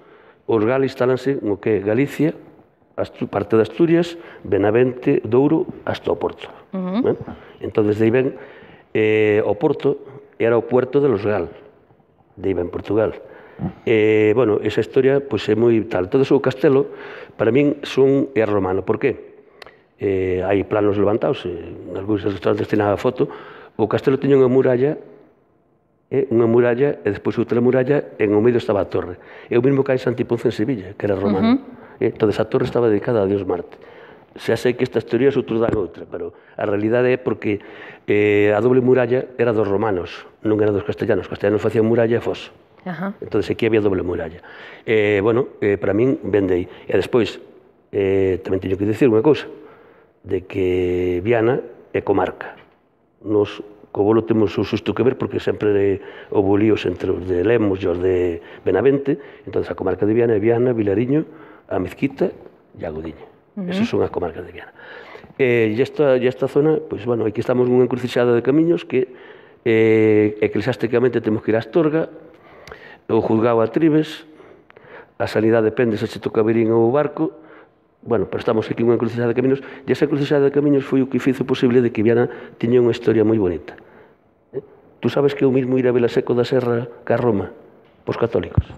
os gal instalanse no que Galicia, parte de Asturias, Benavente, Douro, hasta o Porto. Entón, desde aí ven, o Porto era o puerto de los gal, de aí ven Portugal. Bueno, esa historia é moi tal. Todo o castelo, para min, é romano. Por qué? Hai planos levantados, en algúns restaurantes tiña a foto. O castelo tiña unha muralla, e despois outra muralla, en o medio estaba a torre. É o mesmo que hai Santi Ponce en Sevilla, que era romano. Entón, a torre estaba dedicada a Dios Marte. Xa sei que estas teorías outros dan outra, pero a realidade é porque a doble muralla era dos romanos, non era dos castellanos. Os castellanos facían muralla e foso. Entón, aquí había doble muralla. Bueno, para min, vendei. E despois, tamén teño que dicir unha cousa, de que Viana é comarca. Nos co Bolo temos o susto que ver porque sempre houve líos entre os de Lemos e os de Benavente. Entón, a comarca de Viana é Viana, Vilariño, a Mezquita e a Godiña. Esas son as comarcas de Viana. E esta zona, pois, bueno, aquí estamos nunha encrucixada de camiños que eclesiásticamente temos que ir a Astorga, o juzgado a Tribes, a sanidade depende se che toca Verín ou barco. Bueno, pero estamos aquí nunha encrucixada de camiños, e esa encrucixada de camiños foi o que fizo posible de que Viana tiña unha historia moi bonita. Tú sabes que eu mismo ir a Vilaseco da Serra que a Roma, pos católicos.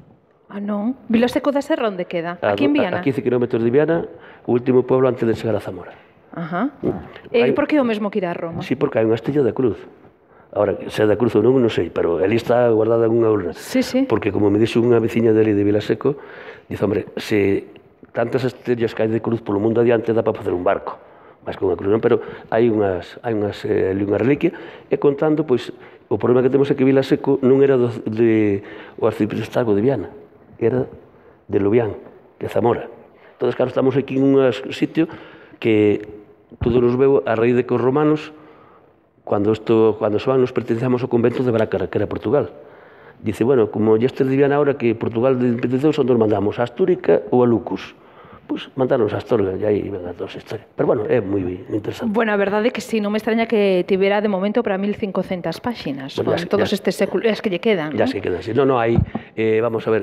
Ah, non? Vilaseco da Serra onde queda? Aquí en Viana? A 15 km de Viana, o último pueblo antes de chegar a Zamora. E por que o mesmo que ir a Roma? Sí, porque hai unha estilla da cruz. Ahora, se é da cruz ou non, non sei, pero ali está guardada en unha urna. Sí, sí. Porque, como me dixo unha veciña dele de Vilaseco, dice, hombre, se tantas estrellas que hai de cruz polo mundo adiante, dá para facer un barco, máis que unha cruz, non? Pero hai unha reliquia, e contando, pois, o problema que temos é que Vilaseco non era do arciprestazgo de Viana, era de Lubián, de Zamora. Entón, claro, estamos aquí en un sitio que todos nos veo a raíz de que os romanos, cando soan, nos pertencemos ao convento de Brácara, que era Portugal. Dice, bueno, como ya este de Viana ahora que Portugal independizou, onde nos mandamos a Astúrica ou a Lucus. Pois mandaron a Astorga, e aí ven a toda esa historia. Pero, bueno, é moi interesante. Bueno, a verdade é que sí, non me extraña que tivera de momento para 1500 páxinas, con todos estes séculos, as que lle quedan, non? Ya se quedan, sí. Non, hai, vamos a ver,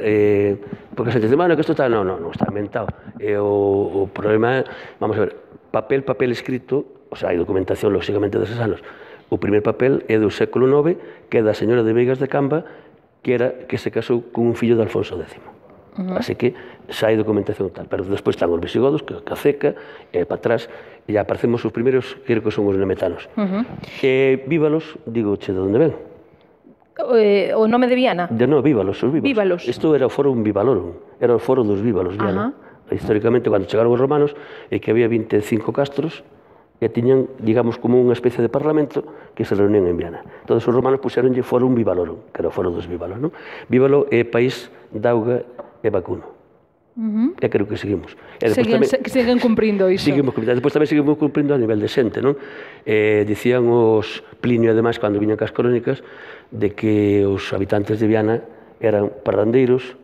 porque a xente dice, bueno, que isto está, non está inventado. O problema é, vamos a ver, papel escrito, o sea, hai documentación, lógicamente, deses anos. O primer papel é do século IX, que é da señora de Veigas de Camba, que se casou con un fillo de Alfonso X. Así que xa hai documentación tal, pero despois están os visigodos, que a ceca, e para atrás, e aparecemos os primeiros, creo que son os nemetanos. Vívalos, digo, che, de onde ven? O nome de Viana? Non, Vívalos, os Vívalos. Vívalos. Isto era o foro un Vivalorum, era o foro dos Vívalos, Viana. históricamente, cando chegaron os romanos, é que había 25 castros e tiñan, digamos, como unha especie de parlamento que se reunían en Viana. Entón, os romanos puxeronlle Forum Vivalorum, que era o foro dos Vívalos, non? Vívalo é país de auga e vacuno. E creo que seguimos. Siguen cumprindo iso. Seguimos cumprindo. Depois tamén seguimos cumprindo a nivel de xente, non? Dicían os Plinio, ademais, cando viñan cas crónicas, de que os habitantes de Viana eran parrandeiros,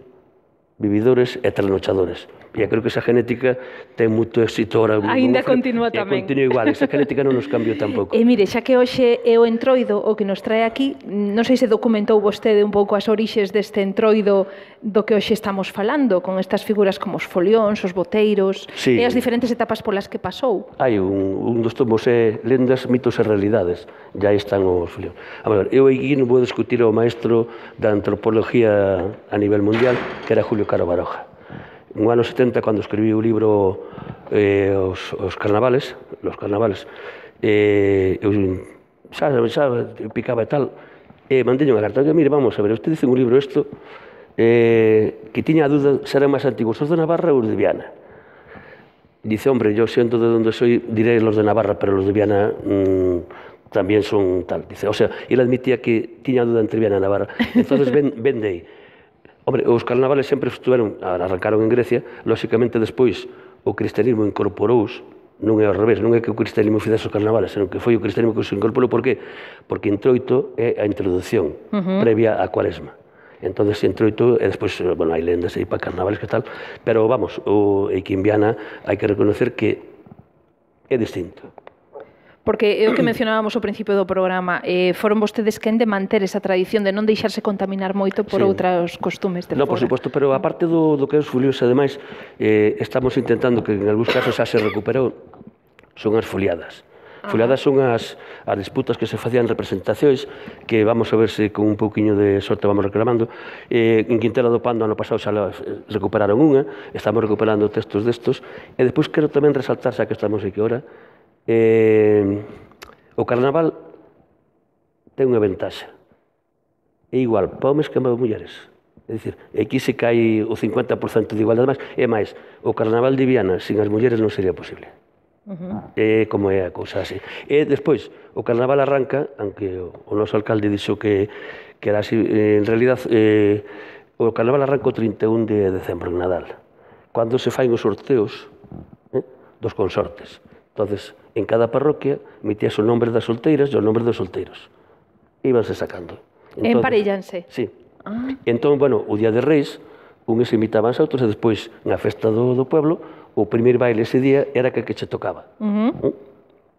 vividores e trasnochadores. E creo que esa genética ten moito éxito ahora. Ainda continúa tamén. Continúa igual, esa genética non nos cambiou tampouco. Mire, xa que hoxe é o entroido o que nos trae aquí, non sei se documentou vostede un pouco as orixes deste entroido do que hoxe estamos falando, con estas figuras como os folións, os boteiros, e as diferentes etapas polas que pasou. Hai un dos tomos é Lendas, mitos e realidades. Já están os folións. A ver, eu aquí non vou discutir ao maestro da antropología a nivel mundial, que era Julio Caro Baroja. No ano 70, cando escribí o libro Os carnavales, eu xa picaba e tal, e mandei unha carta, mire, vamos a ver, usted dice un libro isto, que tiña a dúda se eran máis antigos os de Navarra ou os de Viana. Dice, hombre, yo siento de donde soy, diré los de Navarra, pero los de Viana también son tal. Dice, o sea, él admitía que tiña a dúda entre Viana e Navarra. Entonces vendei. Hombre, os carnavales sempre arrancaron en Grecia, lóxicamente despois o cristianismo incorporous, non é ao revés, non é que o cristianismo fizese os carnavales, senón que foi o cristianismo que se incorporou. Por qué? Porque Entroito é a introducción previa á Cuaresma. Entón, Entroito, e despois, bueno, hai lendas aí para carnavales que tal, pero vamos, aquí en Viana hai que reconocer que é distinto. Porque é o que mencionábamos ao principio do programa, foron vostedes quen de manter esa tradición de non deixarse contaminar moito por outros costumes de fora. Non, por suposto, pero aparte do que é os folións, ademais, estamos intentando, que en algúns casos xa se recuperou, son as foliadas. Foliadas son as disputas que se facían representacións, que vamos a ver se con un pouquiño de sorte vamos reclamando. En Quintela do Pando, ano pasado, xa recuperaron unha, estamos recuperando textos destos, e despois quero tamén resaltar, xa que estamos aquí ahora, o carnaval ten unha ventaxa, é igual para homes que para mulleres, é dicir, aquí se cae o 50% de igualdade, e máis, o carnaval de Viana sin as mulleres non sería posible. É como é a cousa así. E despois, o carnaval arranca, aunque o noso alcalde dixo que era así, en realidad o carnaval arranca o 31 de decembro, en Nadal, cando se fain os sorteos dos consortes. Entonces, en cada parroquia metías o nombre das solteiras e o nombre dos solteiros. Íbanse sacando. Emparellanse. Sí. Entón, bueno, o Día de Reis, unhos imitaban a outros, e despois, na festa do pueblo, o primeiro baile ese día era que che tocaba.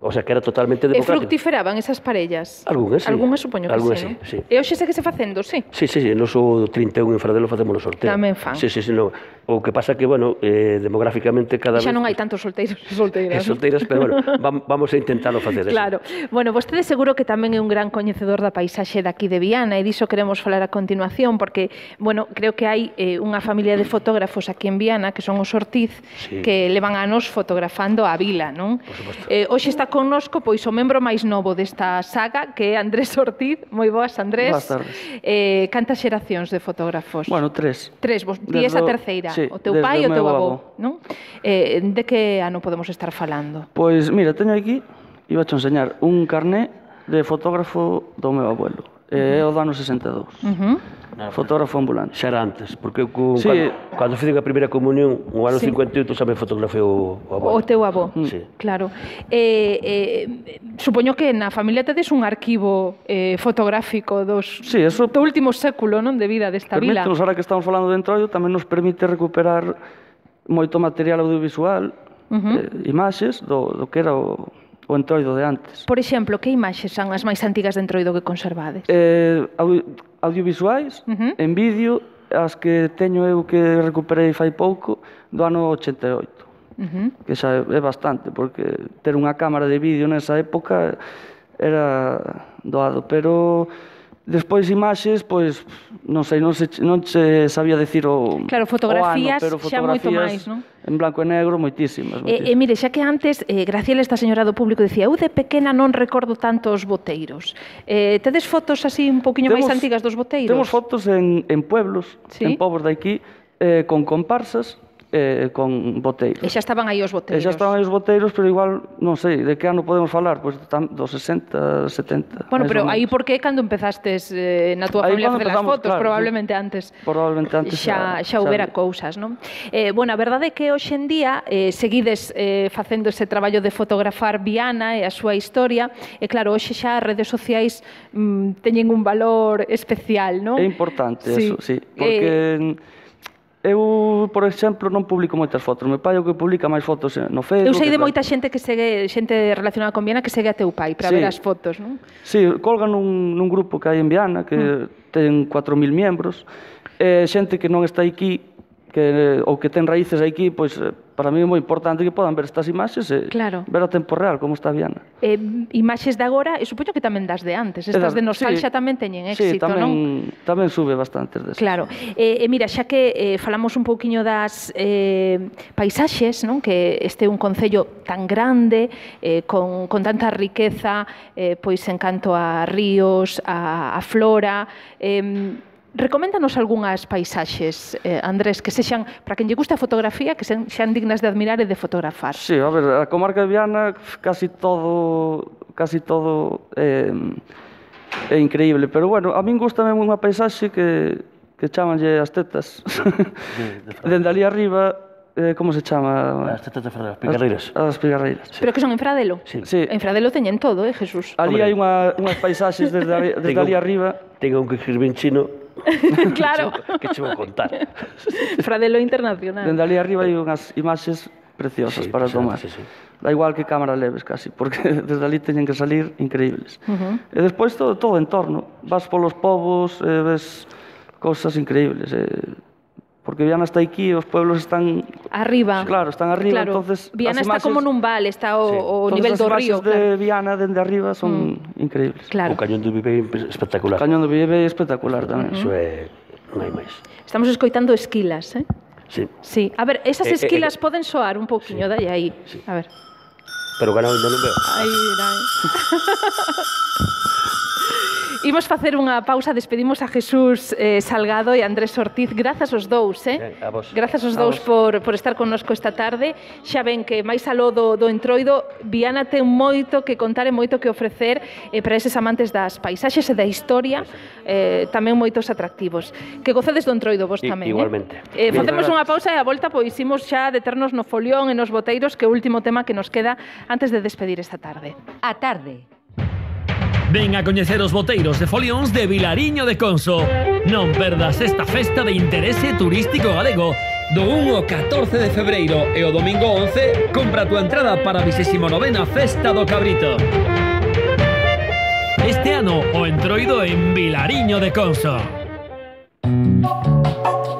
O sea, que era totalmente democrático. E fructiferaban esas parellas? Algúnas, sí. Algúnas supoño que algúnas, sí, non? Sí. E hoxe segue se facendo, sí? Sí, nos o 31 en Fradelo facemos o sorteo. Tamén fan. Sí, no. O que pasa que, bueno, demográficamente cada vez... Xa non hai tantos solteiros e solteiras. Solteiras, pero, bueno, vamos a intentarlo facer. Claro. Bueno, vostede seguro que tamén é un gran coñecedor da paisaxe daqui de Viana, e diso queremos falar a continuación, porque, bueno, creo que hai unha familia de fotógrafos aquí en Viana, que son os Ortiz, que levan anos fotografando a vila, non? Por suposto. Hoxe está connosco, pois, o membro máis novo desta saga, que é Andrés Ortiz. Moi boas, Andrés. Boas tardes. Cantas xeracións de fotógrafos? Bueno, 3. Vos díes a terceira, sí, o teu pai e o teu avó, non? De que ano podemos estar falando? Pois, mira, teño aquí, iba a enseñar, un carné de fotógrafo do meu abuelo. É o do ano 62. Fotógrafo ambulante. Xa era antes, porque cando fiz a primeira comunión, no ano 58, xa me fotografei o avó. O teu avó, sí. Claro. Supoño que na familia tedes un arquivo fotográfico do último século, non, de vida desta vila. Permítenos, ahora que estamos falando de Entroido, tamén nos permite recuperar moito material audiovisual, imaxes do que era o Entroido de antes. Por exemplo, que imaxes son as máis antigas de Entroido que conservades? Audiovisuais, en vídeo, as que teño eu que recuperei fai pouco, do ano 88. Que xa é bastante, porque ter unha cámara de vídeo nesa época era doado, pero despois imaxes, pois, non sei, non se sabía decir o claro, fotografías, o ano, pero xa moito máis, non? En blanco e negro, moitísimas. Mire, xa que antes, Graciela, esta señora do público, dicía, eu de pequena non recordo tanto os boteiros. Tedes fotos así un poquinho máis antigas dos boteiros? Temos fotos en pueblos, en povos de aquí, con comparsas, con boteiros. E xa estaban aí os boteiros. E xa estaban aí os boteiros, pero igual, non sei, de que ano podemos falar? Pois dos 60, 70. Bueno, pero aí por que cando empezastes na túa familia a facer as fotos? Claro, probablemente antes. Probablemente antes xa houbera cousas, non? Bueno, a verdade é que hoxe en día seguides facendo ese traballo de fotografar Viana e a súa historia, e claro, hoxe xa as redes sociais teñen un valor especial, non? É importante eso, sí, porque eu, por exemplo, non publico moitas fotos. Meu pai é o que publica máis fotos no Facebook. Eu sei de moita xente que segue, xente relacionada con Viana, que segue a teu pai para ver as fotos, non? Sí, colgan nun grupo que hai en Viana, que ten 4.000 membros, xente que non está aquí, ou que ten raíces aquí, pois para mí é moi importante que podan ver estas imaxes e ver a tempo real como está Viana. Imaxes de agora, e supoño que tamén das de antes, estas de nostalgia tamén teñen éxito, non? Sí, tamén sube bastantes desas. Claro, mira, xa que falamos un pouquiño das paisaxes, non? Que este é un concello tan grande, con tanta riqueza, pois en canto a ríos, a flora, recoméndanos algunhas paisaxes, Andrés, que sexan, para quen lle gusta a fotografía, que sean dignas de admirar e de fotografar. Sí, a ver, a comarca de Viana casi todo é increíble, pero bueno, a min gustame unha paisaxe que chamanlle as tetas. Dende ali arriba, como se chama? As tetas de Fradelo, as picarreiras. As picarreiras. Pero que son en Fradelo? Sí. En Fradelo teñen todo, Jesús? Ali hai unhas paisaxes desde ali arriba. Tengo un que escribir en chino. Claro. Que che vou contar. Fradelo internacional. Dende ali arriba hai unhas imaxes preciosas para tomar. Da igual que cámara leves casi, porque desde ali teñen que salir increíbles. E despois todo o entorno. Vas polos povos, ves cousas increíbles. Porque Viana está aquí e os pueblos están... Arriba. Claro, están arriba, entonces... Viana está como nun val, está o nivel do río. Todas as imaxes de Viana dende arriba son increíbles. O Cañón do Vive é espectacular. O Cañón do Vive é espectacular tamén. Iso é... non hai máis. Estamos escoitando esquilas, Sí. Sí. A ver, esas esquilas poden soar un pouquiño, dai aí. A ver. Pero ganado ainda non veo. Aí, Imos facer unha pausa, despedimos a Jesús Salgado e Andrés Ortiz. Grazas aos dous, A vos. Grazas aos dous por estar connosco esta tarde. Xa ven que máis aló do Entroido, Viana ten moito que contar e moito que ofrecer para eses amantes das paisaxes e da historia, tamén moitos atractivos. Que gocedes do Entroido vos tamén. Igualmente. Facemos unha pausa e a volta pois imos xa deternos no folión e nos boteiros, que é o último tema que nos queda antes de despedir esta tarde. A tarde. Ven a coñecer os boteiros de folións de Vilariño de Conso. Non perdas esta festa de interese turístico galego. Do 1 ao 14 de febreiro e o domingo 11, compra a tua entrada para a 29ª Festa do Cabrito. Este ano, o Entroido en Vilariño de Conso.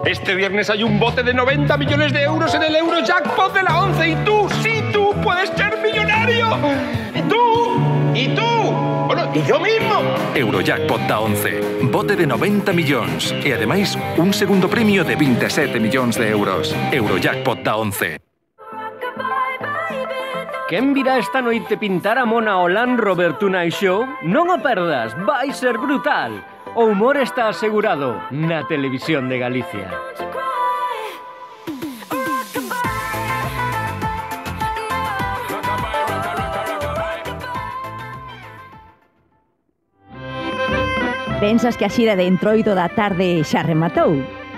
Este viernes hay un bote de 90 millones de euros en el Eurojackpot de la 11 y tú, sí, tú puedes ser millonario. ¿Y tú? ¿Y tú? Bueno, y yo mismo. Eurojackpot da 11. Bote de 90 millóns. E ademais, un segundo premio de 27 millóns de euros. Eurojackpot da 11. Quen virá esta noite pintar a mona ao Land Rover Tonight Show? Non o perdas, vai ser brutal. O humor está asegurado na Televisión de Galicia. Pensas que a xira de Entroido da tarde xa rematou?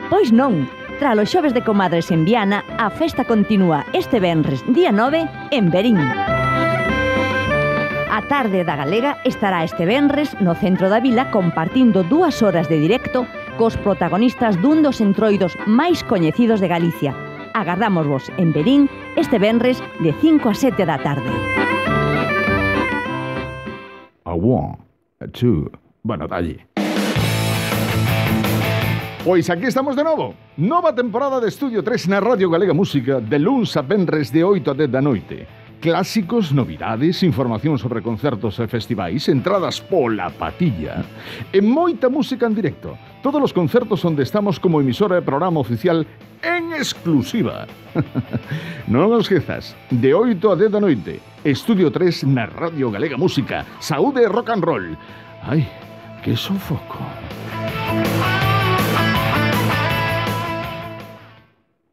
Pois non. Tras os xoves de comadres en Viana, a festa continúa este venres, día 9, en Verín. A tarde da Galega estará este venres no centro da vila compartindo 2 horas de directo cos protagonistas dun dos entroidos máis coñecidos de Galicia. Agardámosvos en Verín este venres de 5 a 7 da tarde. A 1, a 2, bueno, dalle. Pois aquí estamos de novo. Nova temporada de Estudio 3 na Radio Galega Música de luns a venres de 8 a 10 da noite. Clásicos, novidades, información sobre concertos e festivais, entradas pola patilla e moita música en directo. Todos os concertos onde estamos como emisora e programa oficial en exclusiva. Non os esquezas, de 8 a 10 da noite, Estudio 3 na Radio Galega Música. Saúde e rock and roll. Ai, que sofoco.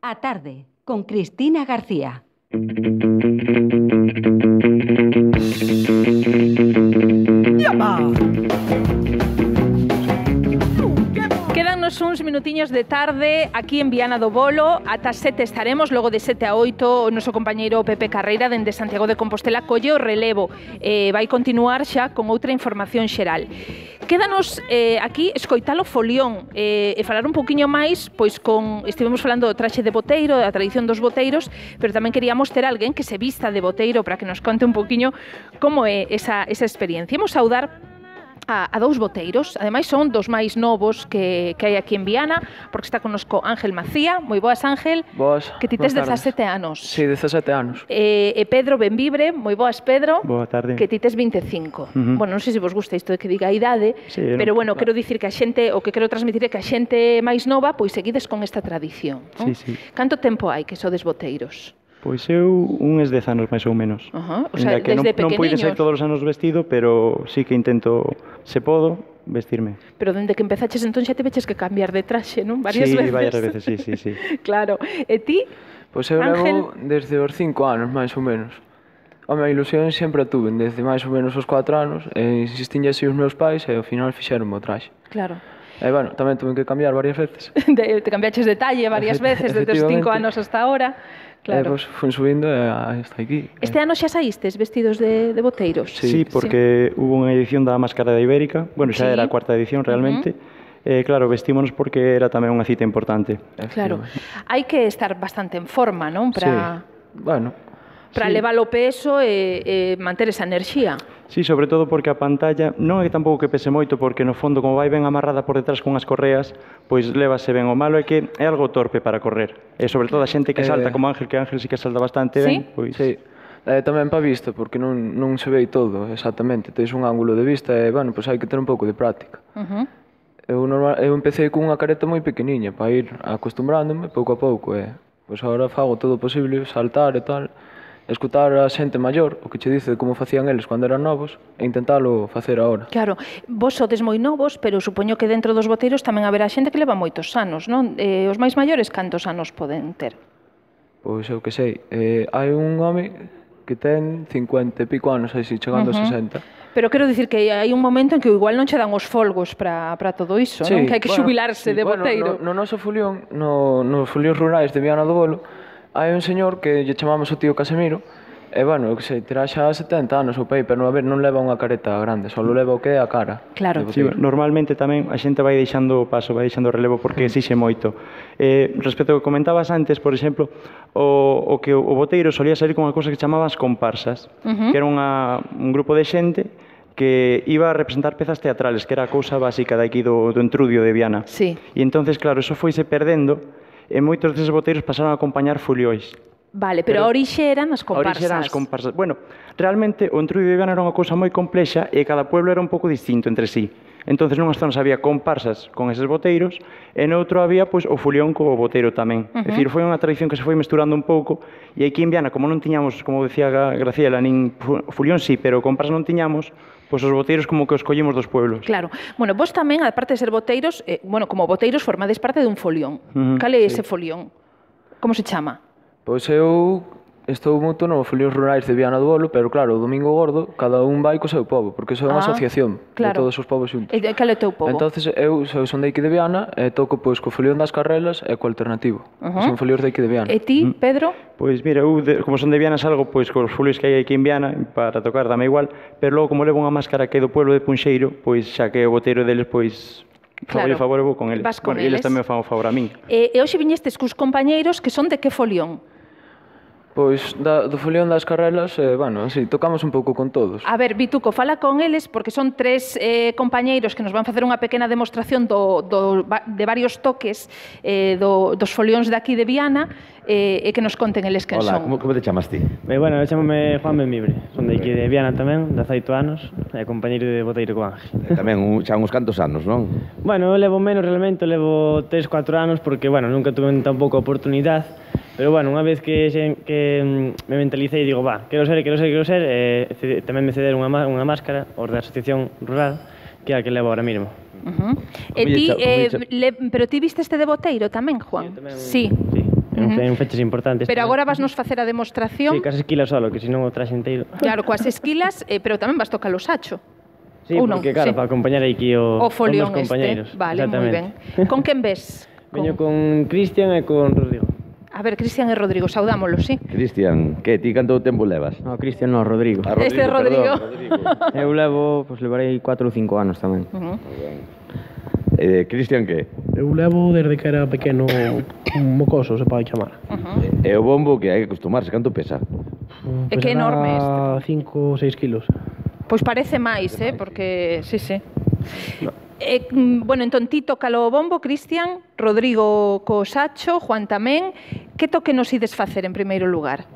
A A tarde, con Cristina García. Quédanos uns minutiños de tarde aquí en Viana do Bolo. Ata 7 estaremos, logo de 7 a 8 o noso compañeiro Pepe Carreira dende Santiago de Compostela colle o relevo. Vai continuar xa con outra información xeral. Quédanos aquí escoitar o folión e falar un poquinho máis, pois estivemos falando do traxe de boteiro, da tradición dos boteiros, pero tamén queríamos ter alguén que se vista de boteiro para que nos conte un poquinho como é esa experiencia. Imos saudar a dous boteiros, ademais son dos máis novos que hai aquí en Viana, porque está connosco Ángel Macía. Moi boas, Ángel. Boas. Que ti tes 17 anos. Sí, 17 anos. E Pedro Benvibre, moi boas, Pedro. Boa tarde. Que ti tes 25. Bueno, non sei se vos gusta isto de que diga a idade, pero bueno, quero dicir que a xente, o que quero transmitir é que a xente máis nova, pois seguides con esta tradición. Sí, sí. Canto tempo hai que sodes boteiros? Pois eu uns 10 anos máis ou menos. O sea, que desde non poides pequeniños. ser todos os anos vestido, pero sí que intento, se podo, vestirme. Pero dende que empezaches entón xa te veches que cambiar de traxe, non? Varias veces. Sí, varias veces, sí. Claro. E ti, Pois eu levo desde os 5 anos, máis ou menos. A minha ilusión sempre a tuve, desde máis ou menos os 4 anos, e insistín así os meus pais, e ao final fixeron o traxe. Claro. E, bueno, tamén tuve que cambiar varias veces. Te cambiaches de talle varias veces, desde os 5 anos hasta ahora. Claro. Pois fui subindo hasta aquí. Este ano xa saístes vestidos de boteiros? Sí, porque hubo unha edición da Máscara da Ibérica, bueno, xa era a cuarta edición realmente, claro, vestímonos porque era tamén unha cita importante. Claro, hai que estar bastante en forma, non? Para levar o peso e manter esa enerxía. Sí, sobre todo porque a pantalla non é tampouco que pese moito, porque no fondo, como vai ben amarrada por detrás con as correas, pois lévase ben. O malo é que é algo torpe para correr. E sobre todo a xente que salta, como Ángel, que Ángel sí que salta bastante ben, pois... Sí, tamén para vista, porque non se ve todo exactamente. Tens un ángulo de vista e, bueno, pois hai que ter un pouco de práctica. Eu empecé cunha careta moi pequeniña para ir acostumbrándome pouco a pouco e pois agora fago todo o posible, saltar e tal, escutar a xente maior o que che dice como facían eles cando eran novos e intentalo facer agora. Claro, vos sodes moi novos, pero supoño que dentro dos boteiros tamén haberá xente que leva moitos anos, non? Os máis maiores cantos anos poden ter? Pois eu que sei, hai un home que ten 50 e pico anos, aí chegando a 60. Pero quero dicir que hai un momento en que igual non che dan os folgos para todo iso, non? Que hai que xubilarse de boteiro. No noso folión, nos folións rurais de Viana do Bolo, hai un señor que lle chamamos o tío Casemiro, e, bueno, eu que sei, terá xa 70 anos o pai, pero a ver, non leva unha careta grande, só leva o que é a cara. Claro. Sí, normalmente tamén a xente vai deixando o paso, vai deixando o relevo porque exixe moito. Respecto ao que comentabas antes, por exemplo, o boteiro solía salir con unha cousa que chamaban as comparsas, que era un grupo de xente que iba a representar pezas teatrales, que era a cousa básica de aquí do entrudio de Viana. Sí. E entonces, claro, eso foise perdendo, e moitos deses boteiros pasaron a acompañar folióis. Vale, pero a orixe eran as comparsas. A orixe eran as comparsas. Bueno, realmente o entrudio de Viana era unha cousa moi complexa e cada pueblo era un pouco distinto entre sí. Entonces nunhas zonas había comparsas con eses boteiros e noutro había pois o folión co boteiro tamén. É dicir, foi unha tradición que se foi mesturando un pouco e aquí en Viana, como non tiñamos, como decía Graciela, nin folión sí, pero comparsas non tiñamos, pois os boteiros como que os collimos dos pueblos. Claro. Bueno, vos tamén, aparte de ser boteiros, bueno, como boteiros formades parte dun folión. Cal é ese folión? Como se chama? Pois eu estou moito no folións rurais de Viana do Bolo, pero claro, o Domingo Gordo, cada un vai co seu pobo, porque iso é unha asociación de todos os povos xuntos. E cal é o teu pobo? Entonces eu son de aquí de Viana e toco pois co folión das Carrelas e co alternativo. Son folións de aquí de Viana. E ti, Pedro? Pois mira, eu como son de Viana salgo pois cos folións que hai aquí en Viana para tocar, dame igual, pero logo como levo unha máscara que é do pueblo de Punxeiro, pois xa que o boteiro deles pois favor vou con eles. Vas con eles. E eles tamén fan o favor a min. E hoxe viñestes cus compañeiros que son de que folión? Pois do folión das Carrelas, bueno, sí, tocamos un pouco con todos. A ver, Vituco, fala con eles porque son tres compañeiros que nos van facer unha pequena demostración de varios toques dos folións de aquí de Viana e que nos conten eles quen son. Hola, como te chamas ti? Bueno, eu chamome Juan Benvibre, son de aquí de Viana tamén, 18 anos, e compañeiro de boteiro co Ángel. Tamén xa uns cantos anos, non? Bueno, eu levo menos realmente, levo 3-4 anos porque, bueno, nunca tuve tampouco oportunidade. Pero, bueno, unha vez que me mentalicei, digo, quero ser, tamén me cederon unha máscara, os da Asociación Rural, que é a que levo ahora mesmo. Pero ti viste este de boteiro tamén, Juan? Sí. en fechas importantes. Pero agora vas nos facer a demostración. Sí, cas esquilas solo, que senón o traxe inteiro. Claro, coas esquilas, pero tamén vas tocar o sacho. Sí, porque claro, para acompañar aquí o folión meus compañeiros. Vale, moi ben. Con quen ves? Veño con Cristian e con Rodrigo. A ver, Cristian e Rodrigo, saudámoslos, sí? Cristian, que ti canto tempo levas? No, Cristian no, Rodrigo. Este é Rodrigo. Eu levo, levarei 4 ou 5 anos tamén. Cristian, que? Eu levo desde que era pequeno, mocoso, se pode chamar. E o bombo, que hai que acostumarse, canto pesa? É que é enorme este. 5 ou 6 kilos. Pois parece máis, porque... Sí. Bueno, entón ti toca o bombo, Cristian, Rodrigo co sacho, Juan tamén. Que toque nos ides facer en primeiro lugar?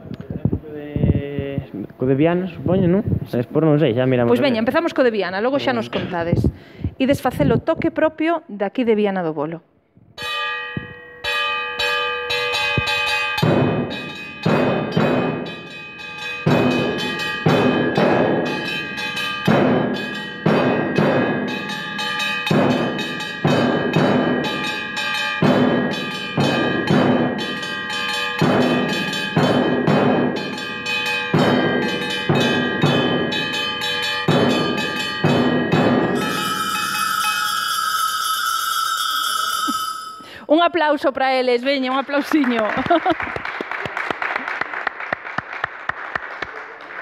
Co de Viana, supoño, non? Por non sei, xa miramos. Pois veña, empezamos co de Viana, logo xa nos contades. Ides facer o toque propio daqui de Viana do Bolo. Un aplauso para eles, veña, un aplausiño.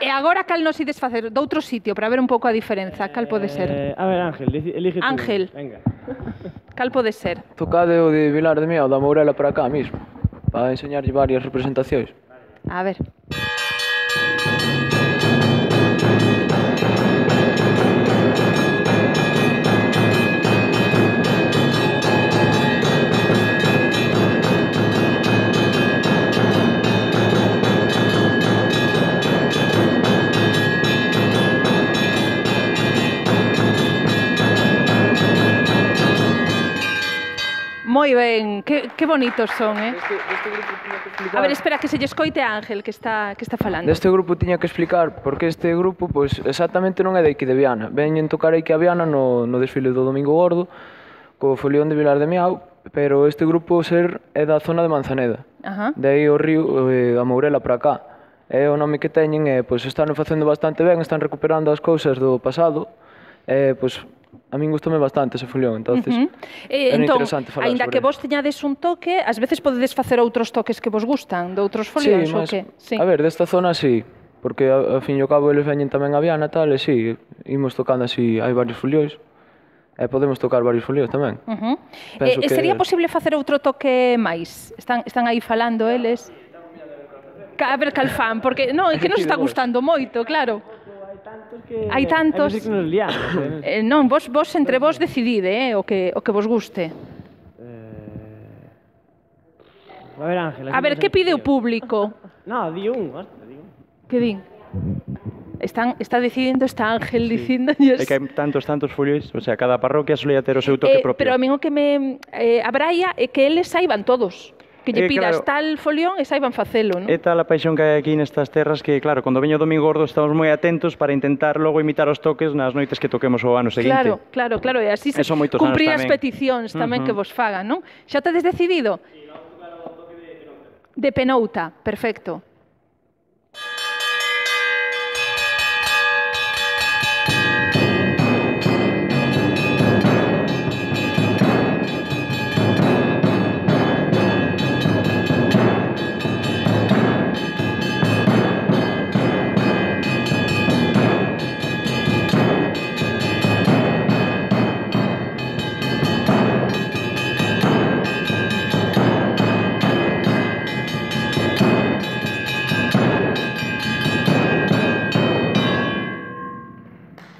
E agora cal nos ides facer? Doutro sitio, para ver un pouco a diferenza. Cal pode ser? A ver, Ángel, elige tú. Ángel. Venga. Cal pode ser? Tocade o de Vilar de Miao, da Mourela para acá mismo, para enseñarlle varias representacións. A ver. Moi ben, que bonitos son, A ver, espera, que se lle escoite a Ángel, que está falando. Deste grupo tiña que explicar, porque este grupo, pois, exactamente non é de aquí de Viana. Veñen tocar aquí a Viana no desfile do Domingo Gordo, co folión de Vilar de Miao, pero este grupo é da zona de Manzaneda. De aí o río da Mourela para cá. É o nome que teñen, pois, están facendo bastante ben, están recuperando as cousas do pasado, pois, a min gustoume bastante ese folión, entonces era interesante falar sobre. Aínda que vos teñades un toque, ás veces podedes facer outros toques que vos gustan, de outros folións, ou que? Sí, a ver, desta zona sí, porque ao fin e ao cabo eles veñen tamén a Viana tal, e sí, imos tocando así, hai varios folións, e podemos tocar varios folións tamén. Sería posible facer outro toque máis? Están aí falando eles? A ver cal fan, porque non, é que nos está gustando moito, claro. Hai tantos. Non, vos entre vos decidide, o que vos guste. A ver, Ángel. A ver, que pide o público? No, di un. Que din? Está decidindo, está Ángel dicindo-lles. É que hai tantos folións, o sea, cada parroquia solía ter o seu toque propio. Pero a min o que me abraia é que eles saiban todos. Que lle pidas tal folión e saiban facelo, non? É tal a paixón que hai aquí nestas terras que, claro, cando veño o Domingo Gordo estamos moi atentos para intentar logo imitar os toques nas noites que toquemos o ano seguinte. Claro, e así se cumprir as peticións tamén que vos fagan, non? Xa tedes decidido? De Penouta, perfecto.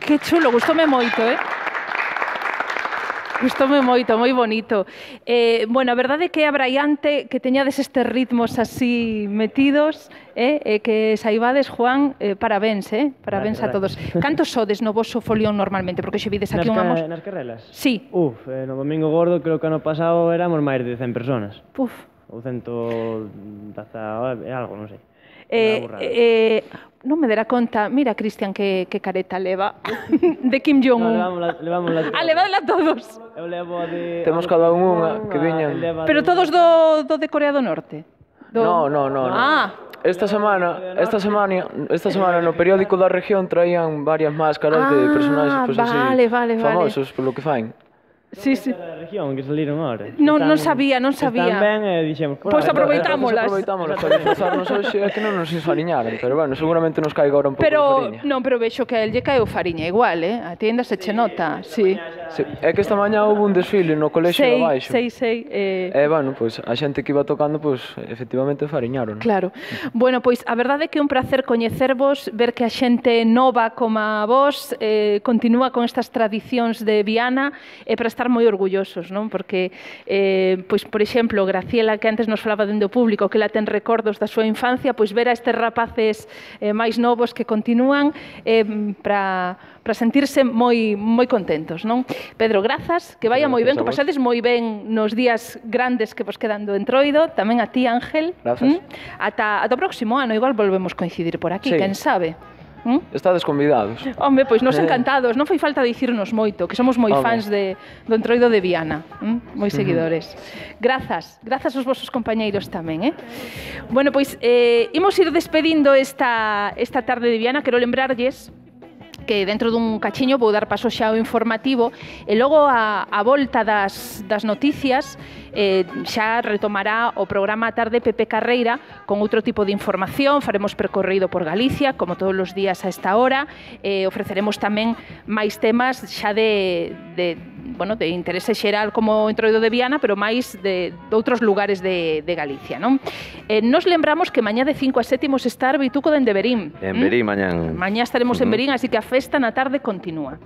Que chulo, gustoume moito, Gustoume moito, moi bonito. Bueno, a verdade é que é abraiante que teñades estes ritmos así metidos, que saibades, Juan, parabéns, parabéns a todos. Cantos sodes no vosso folión normalmente? Porque xe vides aquí unha... Nas carrelas? Sí. No Domingo Gordo creo que ano pasado éramos máis de 100 personas. Ou 110 algo, non sei. Non me dera conta, mira, Cristian, que careta leva de Kim Jong-un. Levadla todos. Eu levo a de... Temos cada unha que viñan. Pero todos do de Corea do Norte? No. Ah. Esta semana no periódico da región traían varias máscaras de personaxes pues, vale. famosos polo que fain. Sí. Da región que saliron ahora. Non sabía. Están ben e dixemos... Pois aproveitámolas. Para disfrazarnos hoxe é que non nos infariñaran, pero bueno, seguramente nos caiga ahora un pouco de fariña. Non, pero vexo que a el lle caeu fariña igual, a ti ainda se che nota, sí. É que esta mañá houve un desfile no colexio de abaixo. Sei. E, bueno, pois a xente que iba tocando, pois, efectivamente fariñaron. Claro. Bueno, pois a verdade é que é un placer coñecervos, ver que a xente nova como a vos continúa con estas tradicións de Viana e para estar moi orgullosos, non? Porque, pois, por exemplo, Graciela, que antes nos falaba dende o público, que ela ten recordos da súa infancia, pois ver a estes rapaces máis novos que continúan para sentirse moi contentos, non? Pedro, grazas, que vaya moi ben, que pasades moi ben nos días grandes que vos quedan do Entroido, tamén a ti, Ángel. Grazas. Ata o próximo ano, igual volvemos coincidir por aquí, quen sabe. Estades convidados. Home, pois nos encantados, non foi falta dicirnos moito, que somos moi fans do Entroido de Viana, moi seguidores. Grazas aos vosos compañeiros tamén, Bueno, pois imos ir despedindo esta tarde de Viana, quero lembrarlles que dentro dun cachiño vou dar paso xa ao informativo e logo a volta das noticias xa retomará o programa a tarde Pepe Carreira con outro tipo de información, faremos percorrido por Galicia como todos os días a esta hora, ofreceremos tamén máis temas xa de interese xeral como o Entroido de Viana, pero máis de outros lugares de Galicia, non? Nos lembramos que mañá de 5 a 7 imos estar Bituco dende Verín. En Verín mañán. Mañá estaremos en Verín, así que a festa na tarde continúa.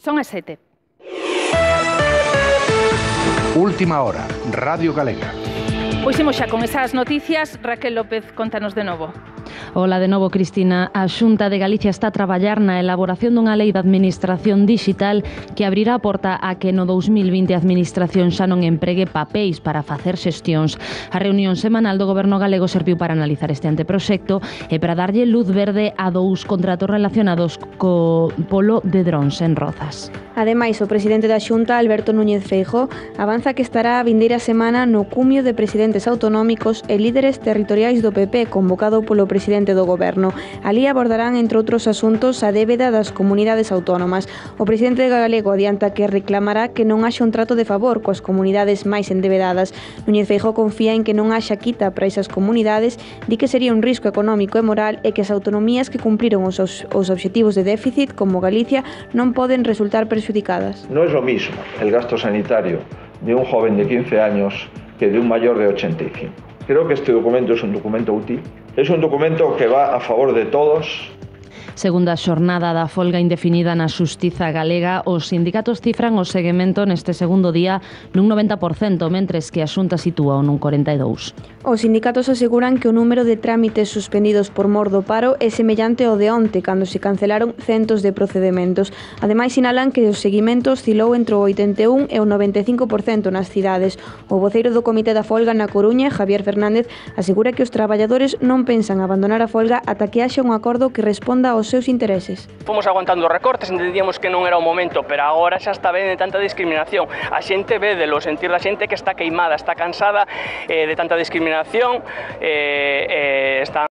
Son as 7. Última hora, Radio Galega. Pois imos xa con esas noticias. Raquel López, contanos de novo. Ola de novo, Cristina. A Xunta de Galicia está a traballar na elaboración dunha lei de administración digital que abrirá a porta a que no 2020 a administración xa non empregue papéis para facer xestións. A reunión semanal do Goberno galego serviu para analizar este anteproxecto e para darlle luz verde a 2 contratos relacionados co polo de drons en Rozas. Ademais, o presidente da Xunta, Alberto Núñez Feijóo, avanza que estará a vindeira semana no cumio de presidentes autonómicos e líderes territoriais do PP convocado polo presidente do Goberno. Alí abordarán, entre outros asuntos, a débeda das comunidades autónomas. O presidente galego adianta que reclamará que non haxa un trato de favor coas comunidades máis endebedadas. Núñez Feijóo confía en que non haxa quita para esas comunidades, di que sería un risco económico e moral e que as autonomías que cumpliron os obxectivos de déficit, como Galicia, non poden resultar perjudicadas. No es lo mismo el gasto sanitario de un joven de 15 años que de un mayor de 85. Creo que este documento es un documento útil, es un documento que va a favor de todos. Segunda xornada da folga indefinida na Xustiza galega, os sindicatos cifran o seguimento neste segundo día nun 90%, mentres que a Xunta sitúa nun 42%. Os sindicatos aseguran que o número de trámites suspendidos por mor do paro é semellante ao de onte, cando se cancelaron centos de procedementos. Ademais, sinalan que o seguimento oscilou entre o 81% e o 95% nas cidades. O voceiro do Comité da Folga na Coruña, Javier Fernández, asegura que os traballadores non pensan abandonar a folga ata que haxa un acordo que responda aos seus intereses. Fomos aguantando recortes, entendíamos que non era o momento, pero agora xa está ben de tanta discriminación. A xente védelo, sentir da xente que está queimada, está cansada de tanta discriminación, están